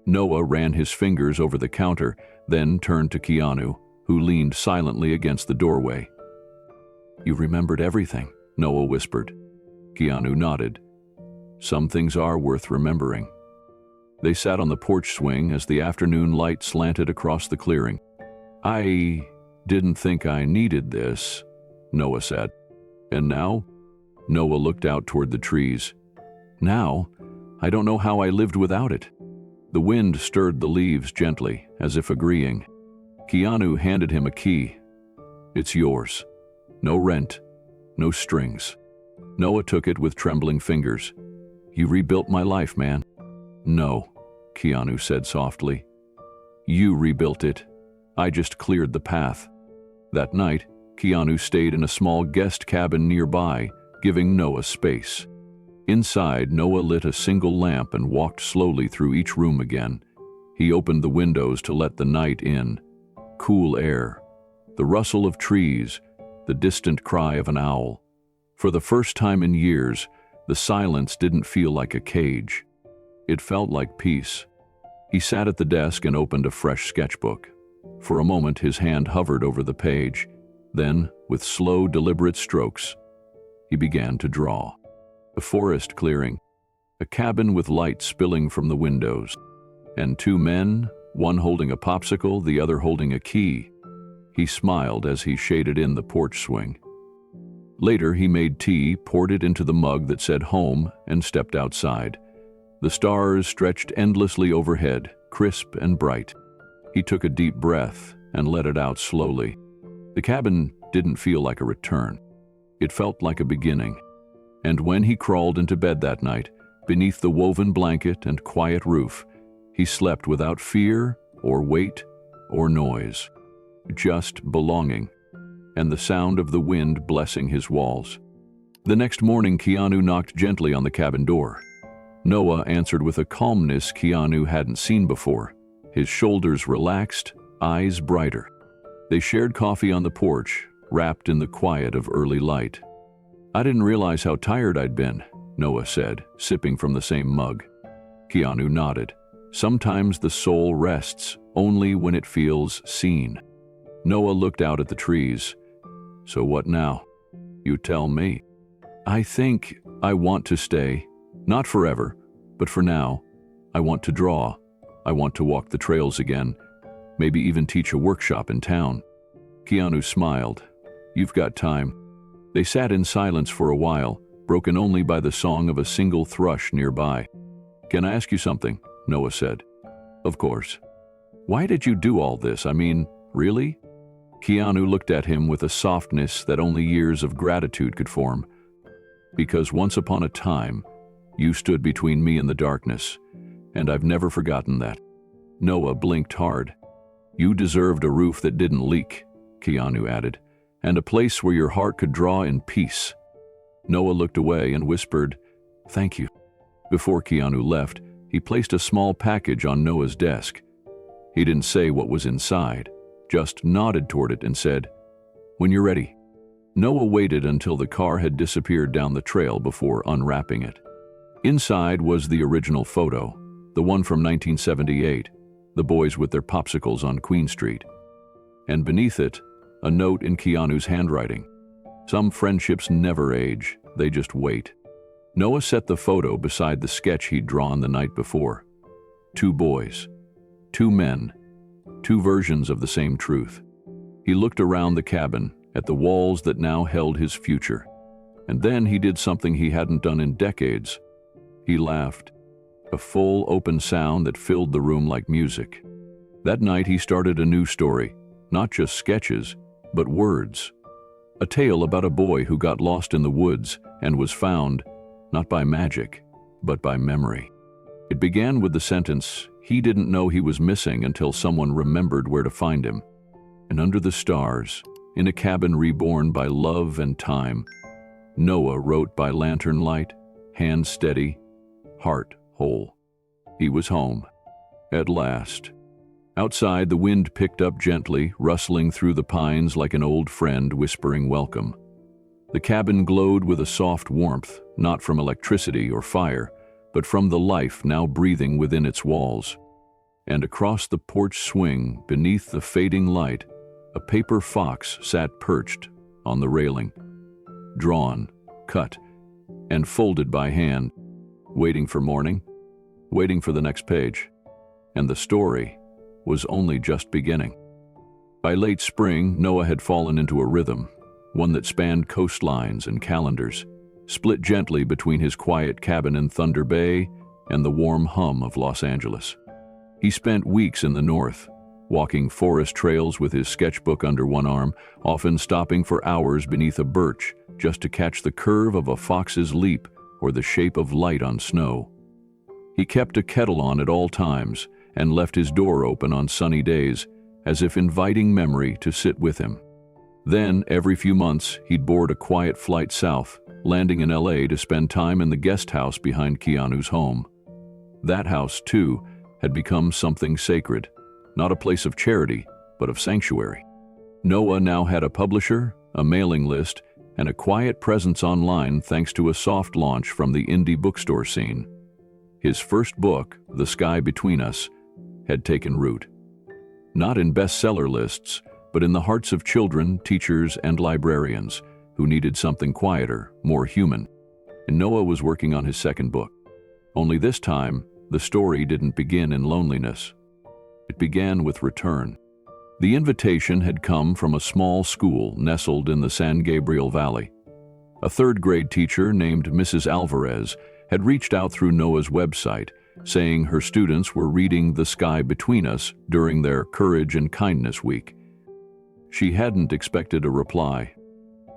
Noah ran his fingers over the counter, then turned to Keanu, who leaned silently against the doorway. "You remembered everything," Noah whispered. Keanu nodded. "Some things are worth remembering." They sat on the porch swing as the afternoon light slanted across the clearing. "I didn't think I needed this," Noah said. "And now?" Noah looked out toward the trees. "Now, I don't know how I lived without it." The wind stirred the leaves gently, as if agreeing. Keanu handed him a key. "It's yours. No rent, no strings." Noah took it with trembling fingers. "You rebuilt my life, man." "No," Keanu said softly. "You rebuilt it. I just cleared the path." That night, Keanu stayed in a small guest cabin nearby, giving Noah space. Inside, Noah lit a single lamp and walked slowly through each room again. He opened the windows to let the night in. Cool air, the rustle of trees, the distant cry of an owl. For the first time in years, the silence didn't feel like a cage. It felt like peace. He sat at the desk and opened a fresh sketchbook. For a moment, his hand hovered over the page. Then, with slow, deliberate strokes, he began to draw. A forest clearing, a cabin with light spilling from the windows, and two men, one holding a popsicle, the other holding a key. He smiled as he shaded in the porch swing. Later, he made tea, poured it into the mug that said home, and stepped outside. The stars stretched endlessly overhead, crisp and bright. He took a deep breath and let it out slowly. The cabin didn't feel like a return. It felt like a beginning. And when he crawled into bed that night, beneath the woven blanket and quiet roof, he slept without fear or weight or noise, just belonging, and the sound of the wind blessing his walls. The next morning, Keanu knocked gently on the cabin door. Noah answered with a calmness Keanu hadn't seen before, his shoulders relaxed, eyes brighter. They shared coffee on the porch, wrapped in the quiet of early light. "I didn't realize how tired I'd been," Noah said, sipping from the same mug. Keanu nodded. "Sometimes the soul rests only when it feels seen." Noah looked out at the trees. "So what now? You tell me." "I think I want to stay. Not forever, but for now. I want to draw. I want to walk the trails again. Maybe even teach a workshop in town." Keanu smiled. "You've got time." They sat in silence for a while, broken only by the song of a single thrush nearby. "Can I ask you something?" Noah said. "Of course." "Why did you do all this? I mean, really?" Keanu looked at him with a softness that only years of gratitude could form. "Because once upon a time, you stood between me and the darkness, and I've never forgotten that." Noah blinked hard. "You deserved a roof that didn't leak," Keanu added, "and a place where your heart could draw in peace." Noah looked away and whispered, "Thank you." Before Keanu left, he placed a small package on Noah's desk. He didn't say what was inside, just nodded toward it and said, "When you're ready." Noah waited until the car had disappeared down the trail before unwrapping it. Inside was the original photo, the one from 1978, the boys with their popsicles on Queen Street. And beneath it, a note in Keanu's handwriting. "Some friendships never age, they just wait." Noah set the photo beside the sketch he'd drawn the night before. Two boys, two men, two versions of the same truth. He looked around the cabin, at the walls that now held his future. And then he did something he hadn't done in decades. He laughed, a full, open sound that filled the room like music. That night he started a new story, not just sketches, but words. A tale about a boy who got lost in the woods and was found, not by magic, but by memory. It began with the sentence, "He didn't know he was missing until someone remembered where to find him." And under the stars, in a cabin reborn by love and time, Noah wrote by lantern light, hand steady, heart whole. He was home, at last. Outside, the wind picked up gently, rustling through the pines like an old friend whispering welcome. The cabin glowed with a soft warmth, not from electricity or fire, but from the life now breathing within its walls. And across the porch swing, beneath the fading light, a paper fox sat perched on the railing, drawn, cut, and folded by hand, waiting for morning, waiting for the next page. And the story was only just beginning. By late spring, Noah had fallen into a rhythm, one that spanned coastlines and calendars, split gently between his quiet cabin in Thunder Bay and the warm hum of Los Angeles. He spent weeks in the north, walking forest trails with his sketchbook under one arm, often stopping for hours beneath a birch just to catch the curve of a fox's leap or the shape of light on snow. He kept a kettle on at all times and left his door open on sunny days, as if inviting memory to sit with him. Then, every few months, he'd board a quiet flight south, landing in LA to spend time in the guest house behind Keanu's home. That house, too, had become something sacred, not a place of charity, but of sanctuary. Noah now had a publisher, a mailing list, and a quiet presence online thanks to a soft launch from the indie bookstore scene. His first book, The Sky Between Us, had taken root. Not in bestseller lists, but in the hearts of children, teachers, and librarians who needed something quieter, more human. And Noah was working on his second book. Only this time, the story didn't begin in loneliness. It began with return. The invitation had come from a small school nestled in the San Gabriel Valley. A third-grade teacher named Mrs. Alvarez had reached out through Noah's website, saying her students were reading The Sky Between Us during their Courage and Kindness Week. She hadn't expected a reply,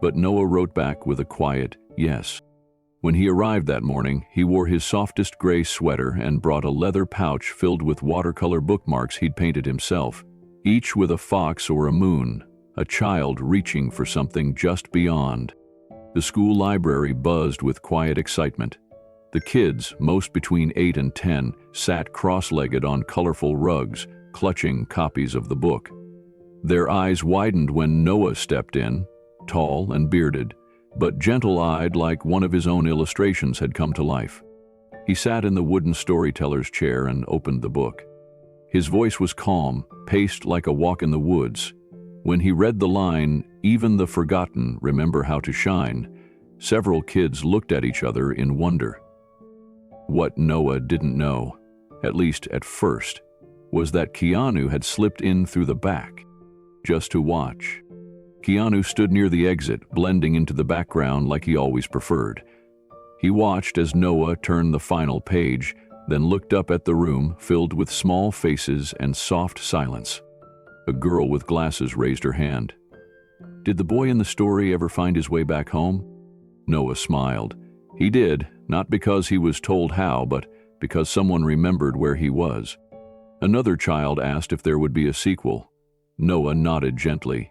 but Noah wrote back with a quiet yes. When he arrived that morning, he wore his softest gray sweater and brought a leather pouch filled with watercolor bookmarks he'd painted himself, each with a fox or a moon, a child reaching for something just beyond. The school library buzzed with quiet excitement. The kids, most between 8 and 10, sat cross-legged on colorful rugs, clutching copies of the book. Their eyes widened when Noah stepped in, tall and bearded, but gentle-eyed like one of his own illustrations had come to life. He sat in the wooden storyteller's chair and opened the book. His voice was calm, paced like a walk in the woods. When he read the line, "Even the forgotten remember how to shine," several kids looked at each other in wonder. What Noah didn't know, at least at first, was that Keanu had slipped in through the back, just to watch. Keanu stood near the exit, blending into the background like he always preferred. He watched as Noah turned the final page, then looked up at the room filled with small faces and soft silence. A girl with glasses raised her hand. "Did the boy in the story ever find his way back home?" Noah smiled. He did, not because he was told how, but because someone remembered where he was. Another child asked if there would be a sequel. Noah nodded gently.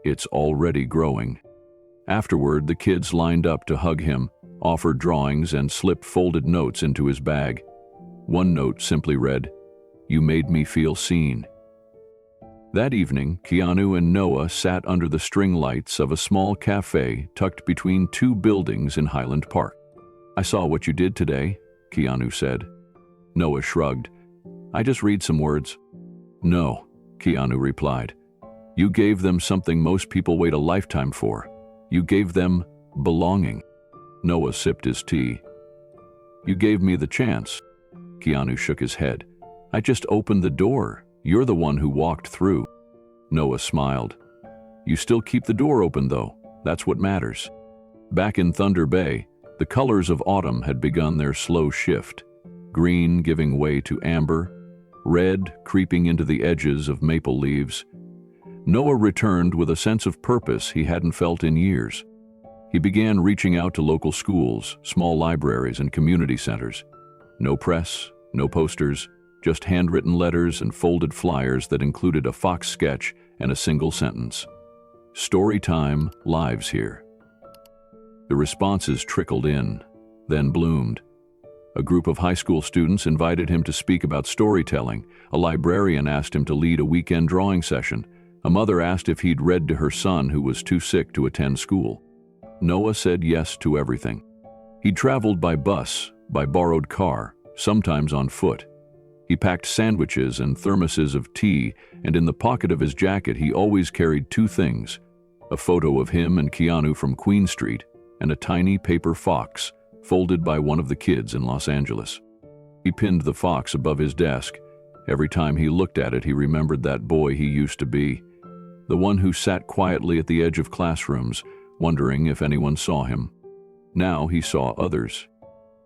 "It's already growing." Afterward, the kids lined up to hug him, offered drawings, and slipped folded notes into his bag. One note simply read, "You made me feel seen." That evening, Keanu and Noah sat under the string lights of a small cafe tucked between two buildings in Highland Park. "I saw what you did today," Keanu said. Noah shrugged. "I just read some words." "No," Keanu replied. "You gave them something most people wait a lifetime for. You gave them belonging." Noah sipped his tea. "You gave me the chance." Keanu shook his head. "I just opened the door. You're the one who walked through." Noah smiled. "You still keep the door open, though. That's what matters." Back in Thunder Bay, the colors of autumn had begun their slow shift, green giving way to amber, red creeping into the edges of maple leaves. Noah returned with a sense of purpose he hadn't felt in years. He began reaching out to local schools, small libraries, and community centers. No press, no posters, just handwritten letters and folded flyers that included a fox sketch and a single sentence. "Story time lives here." The responses trickled in, then bloomed. A group of high school students invited him to speak about storytelling. A librarian asked him to lead a weekend drawing session. A mother asked if he'd read to her son who was too sick to attend school. Noah said yes to everything. He traveled by bus, by borrowed car, sometimes on foot. He packed sandwiches and thermoses of tea, and in the pocket of his jacket he always carried two things: a photo of him and Keanu from Queen Street, and a tiny paper fox, folded by one of the kids in Los Angeles. He pinned the fox above his desk. Every time he looked at it, he remembered that boy he used to be, the one who sat quietly at the edge of classrooms, wondering if anyone saw him. Now he saw others.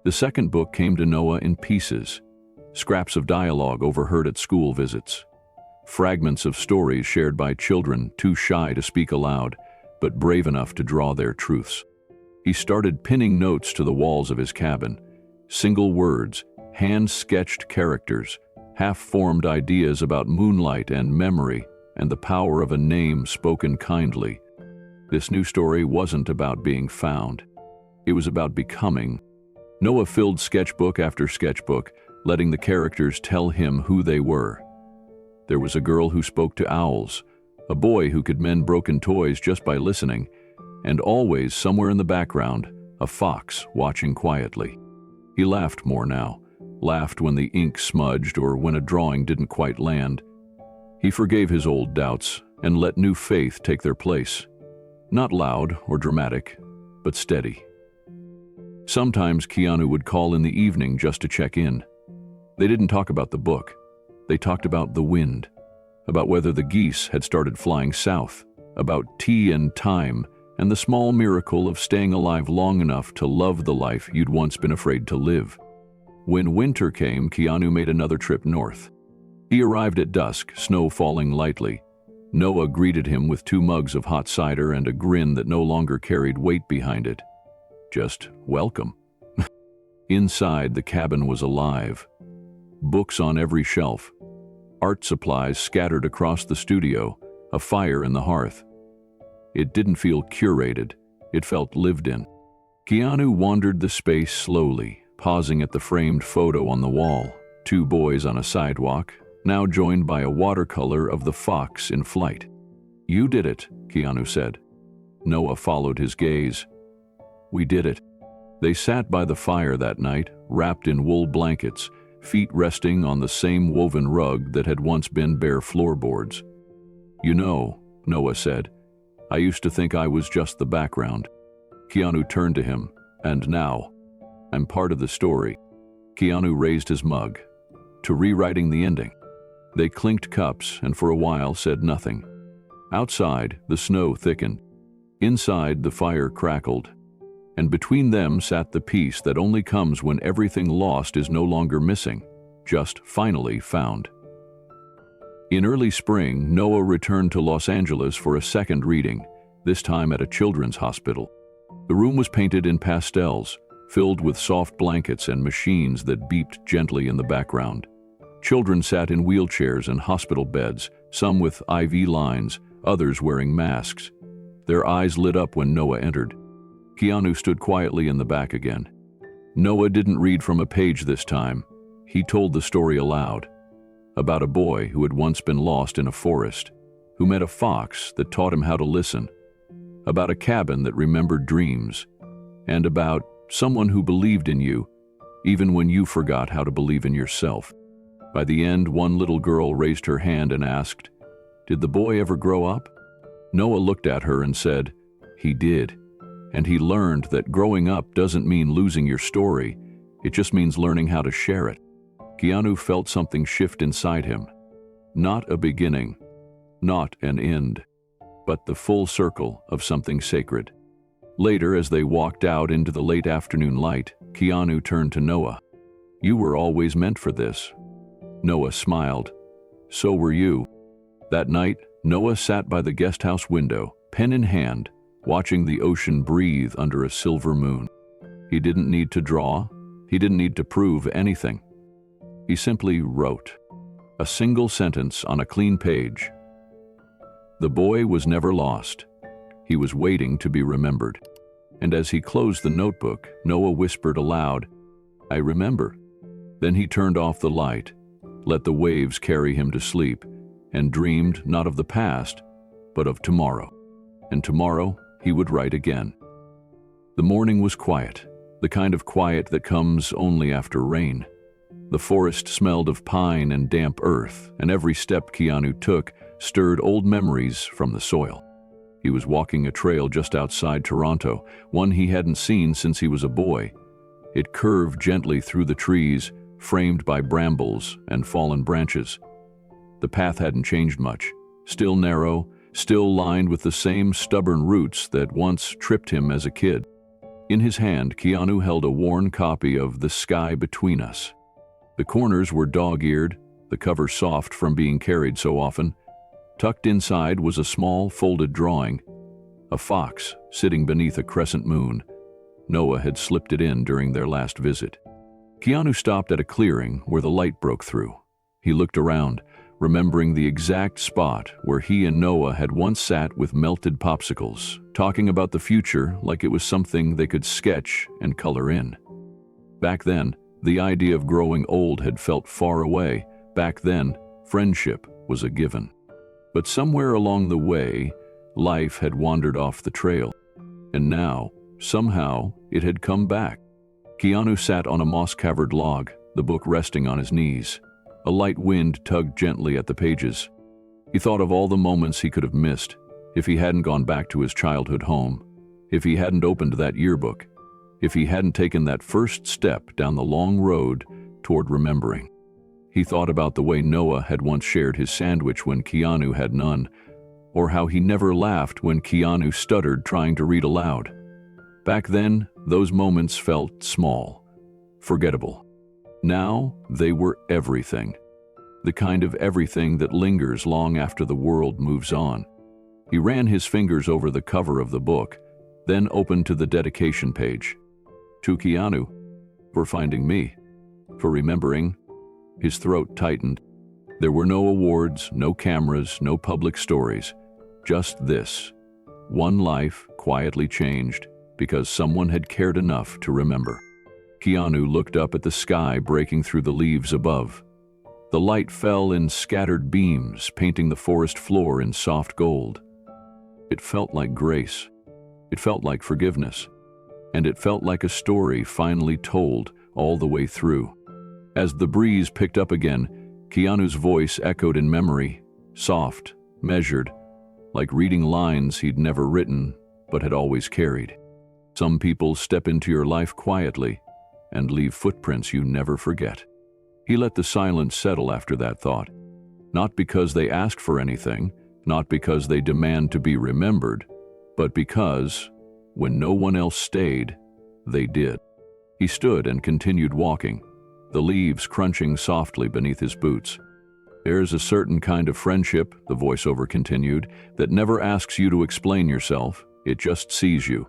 The second book came to Noah in pieces, scraps of dialogue overheard at school visits, fragments of stories shared by children too shy to speak aloud, but brave enough to draw their truths. He started pinning notes to the walls of his cabin, single words, hand-sketched characters, half-formed ideas about moonlight and memory and the power of a name spoken kindly. This new story wasn't about being found. It was about becoming. Noah filled sketchbook after sketchbook, letting the characters tell him who they were. There was a girl who spoke to owls, a boy who could mend broken toys just by listening, and always, somewhere in the background, a fox watching quietly. He laughed more now, laughed when the ink smudged or when a drawing didn't quite land. He forgave his old doubts and let new faith take their place. Not loud or dramatic, but steady. Sometimes Keanu would call in the evening just to check in. They didn't talk about the book. They talked about the wind, about whether the geese had started flying south, about tea and time, and the small miracle of staying alive long enough to love the life you'd once been afraid to live. When winter came, Keanu made another trip north. He arrived at dusk, snow falling lightly. Noah greeted him with 2 mugs of hot cider and a grin that no longer carried weight behind it. Just welcome. Inside, the cabin was alive. Books on every shelf, art supplies scattered across the studio, a fire in the hearth. It didn't feel curated, it felt lived in. Keanu wandered the space slowly, pausing at the framed photo on the wall. Two boys on a sidewalk, now joined by a watercolor of the fox in flight. "You did it," Keanu said. Noah followed his gaze. "We did it." They sat by the fire that night, wrapped in wool blankets, feet resting on the same woven rug that had once been bare floorboards. "You know," Noah said, "I used to think I was just the background." Keanu turned to him. "And now, I'm part of the story." Keanu raised his mug. "To rewriting the ending." They clinked cups and for a while said nothing. Outside, the snow thickened. Inside, the fire crackled. And between them sat the peace that only comes when everything lost is no longer missing, just finally found. In early spring, Noah returned to Los Angeles for a second reading, this time at a children's hospital. The room was painted in pastels, filled with soft blankets and machines that beeped gently in the background. Children sat in wheelchairs and hospital beds, some with IV lines, others wearing masks. Their eyes lit up when Noah entered. Keanu stood quietly in the back again. Noah didn't read from a page this time. He told the story aloud, about a boy who had once been lost in a forest, who met a fox that taught him how to listen, about a cabin that remembered dreams, and about someone who believed in you, even when you forgot how to believe in yourself. By the end, one little girl raised her hand and asked, "Did the boy ever grow up?" Noah looked at her and said, "He did." And he learned that growing up doesn't mean losing your story, it just means learning how to share it. Keanu felt something shift inside him. Not a beginning, not an end, but the full circle of something sacred. Later, as they walked out into the late afternoon light, Keanu turned to Noah. "You were always meant for this." Noah smiled. "So were you." That night, Noah sat by the guest house window, pen in hand, watching the ocean breathe under a silver moon. He didn't need to draw. He didn't need to prove anything. He simply wrote. A single sentence on a clean page. The boy was never lost. He was waiting to be remembered. And as he closed the notebook, Noah whispered aloud, "I remember." Then he turned off the light, let the waves carry him to sleep, and dreamed not of the past, but of tomorrow. And tomorrow, he would write again. The morning was quiet, the kind of quiet that comes only after rain. The forest smelled of pine and damp earth, and every step Keanu took stirred old memories from the soil. He was walking a trail just outside Toronto, one he hadn't seen since he was a boy. It curved gently through the trees, framed by brambles and fallen branches. The path hadn't changed much, still narrow, still lined with the same stubborn roots that once tripped him as a kid. In his hand, Keanu held a worn copy of The Sky Between Us. The corners were dog-eared, the cover soft from being carried so often. Tucked inside was a small, folded drawing, a fox sitting beneath a crescent moon. Noah had slipped it in during their last visit. Keanu stopped at a clearing where the light broke through. He looked around, remembering the exact spot where he and Noah had once sat with melted popsicles, talking about the future like it was something they could sketch and color in. Back then, the idea of growing old had felt far away. Back then, friendship was a given. But somewhere along the way, life had wandered off the trail. And now, somehow, it had come back. Keanu sat on a moss-covered log, the book resting on his knees. A light wind tugged gently at the pages. He thought of all the moments he could have missed if he hadn't gone back to his childhood home, if he hadn't opened that yearbook, if he hadn't taken that first step down the long road toward remembering. He thought about the way Noah had once shared his sandwich when Keanu had none, or how he never laughed when Keanu stuttered trying to read aloud. Back then, those moments felt small, forgettable. Now, they were everything. The kind of everything that lingers long after the world moves on. He ran his fingers over the cover of the book, then opened to the dedication page. To Keanu, for finding me, for remembering. His throat tightened. There were no awards, no cameras, no public stories. Just this. One life quietly changed because someone had cared enough to remember. Keanu looked up at the sky breaking through the leaves above. The light fell in scattered beams, painting the forest floor in soft gold. It felt like grace. It felt like forgiveness. And it felt like a story finally told all the way through. As the breeze picked up again, Keanu's voice echoed in memory, soft, measured, like reading lines he'd never written but had always carried. Some people step into your life quietly and leave footprints you never forget. He let the silence settle after that thought, not because they ask for anything, not because they demand to be remembered, but because, when no one else stayed, they did. He stood and continued walking, the leaves crunching softly beneath his boots. There's a certain kind of friendship, the voiceover continued, that never asks you to explain yourself. It just sees you,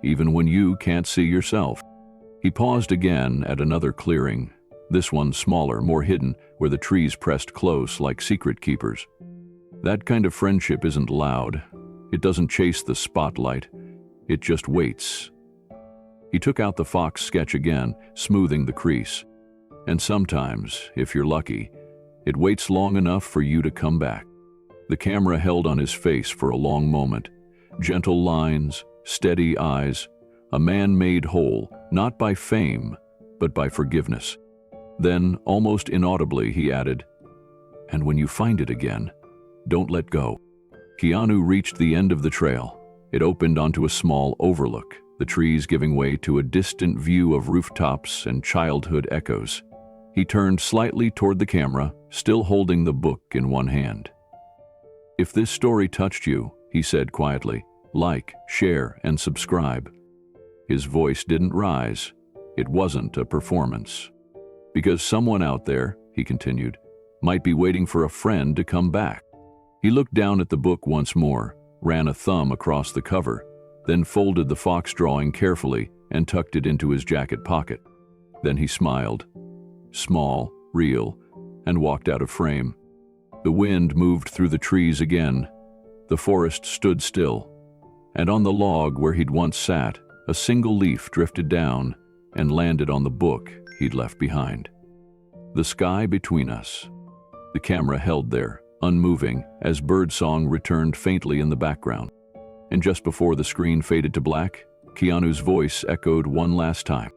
even when you can't see yourself. He paused again at another clearing, this one smaller, more hidden, where the trees pressed close like secret keepers. That kind of friendship isn't loud. It doesn't chase the spotlight. It just waits. He took out the fox sketch again, smoothing the crease. And sometimes, if you're lucky, it waits long enough for you to come back. The camera held on his face for a long moment. Gentle lines, steady eyes, a man made whole, not by fame, but by forgiveness. Then, almost inaudibly, he added, "And when you find it again, don't let go." Keanu reached the end of the trail. It opened onto a small overlook, the trees giving way to a distant view of rooftops and childhood echoes. He turned slightly toward the camera, still holding the book in one hand. "If this story touched you," he said quietly, "like, share, and subscribe." His voice didn't rise. It wasn't a performance. Because someone out there, he continued, might be waiting for a friend to come back. He looked down at the book once more, ran a thumb across the cover, then folded the fox drawing carefully and tucked it into his jacket pocket. Then he smiled, small, real, and walked out of frame. The wind moved through the trees again. The forest stood still, and on the log where he'd once sat, a single leaf drifted down and landed on the book he'd left behind. The sky between us. The camera held there, unmoving, as birdsong returned faintly in the background. And just before the screen faded to black, Keanu's voice echoed one last time.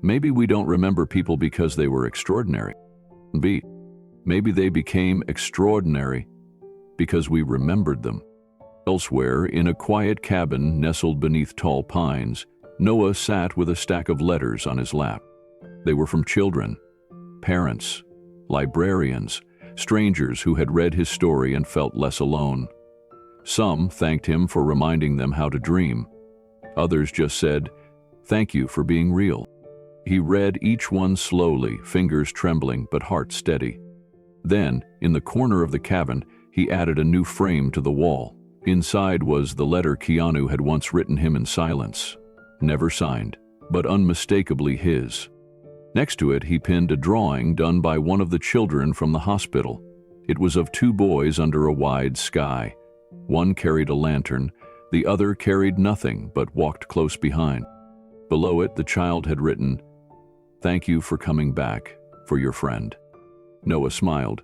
Maybe we don't remember people because they were extraordinary. Maybe they became extraordinary because we remembered them. Elsewhere, in a quiet cabin nestled beneath tall pines, Noah sat with a stack of letters on his lap. They were from children, parents, librarians, strangers who had read his story and felt less alone. Some thanked him for reminding them how to dream. Others just said, "Thank you for being real." He read each one slowly, fingers trembling but heart steady. Then, in the corner of the cabin, he added a new frame to the wall. Inside was the letter Keanu had once written him in silence, never signed, but unmistakably his. Next to it, he pinned a drawing done by one of the children from the hospital. It was of two boys under a wide sky. One carried a lantern, the other carried nothing but walked close behind. Below it, the child had written, "Thank you for coming back, for your friend." Noah smiled.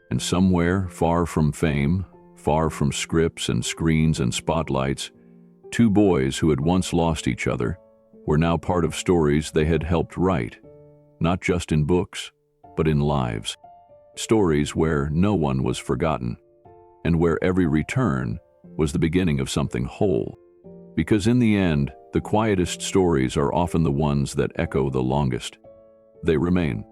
And somewhere, far from fame, far from scripts and screens and spotlights, two boys who had once lost each other were now part of stories they had helped write, not just in books, but in lives. Stories where no one was forgotten, and where every return was the beginning of something whole. Because in the end, the quietest stories are often the ones that echo the longest. They remain,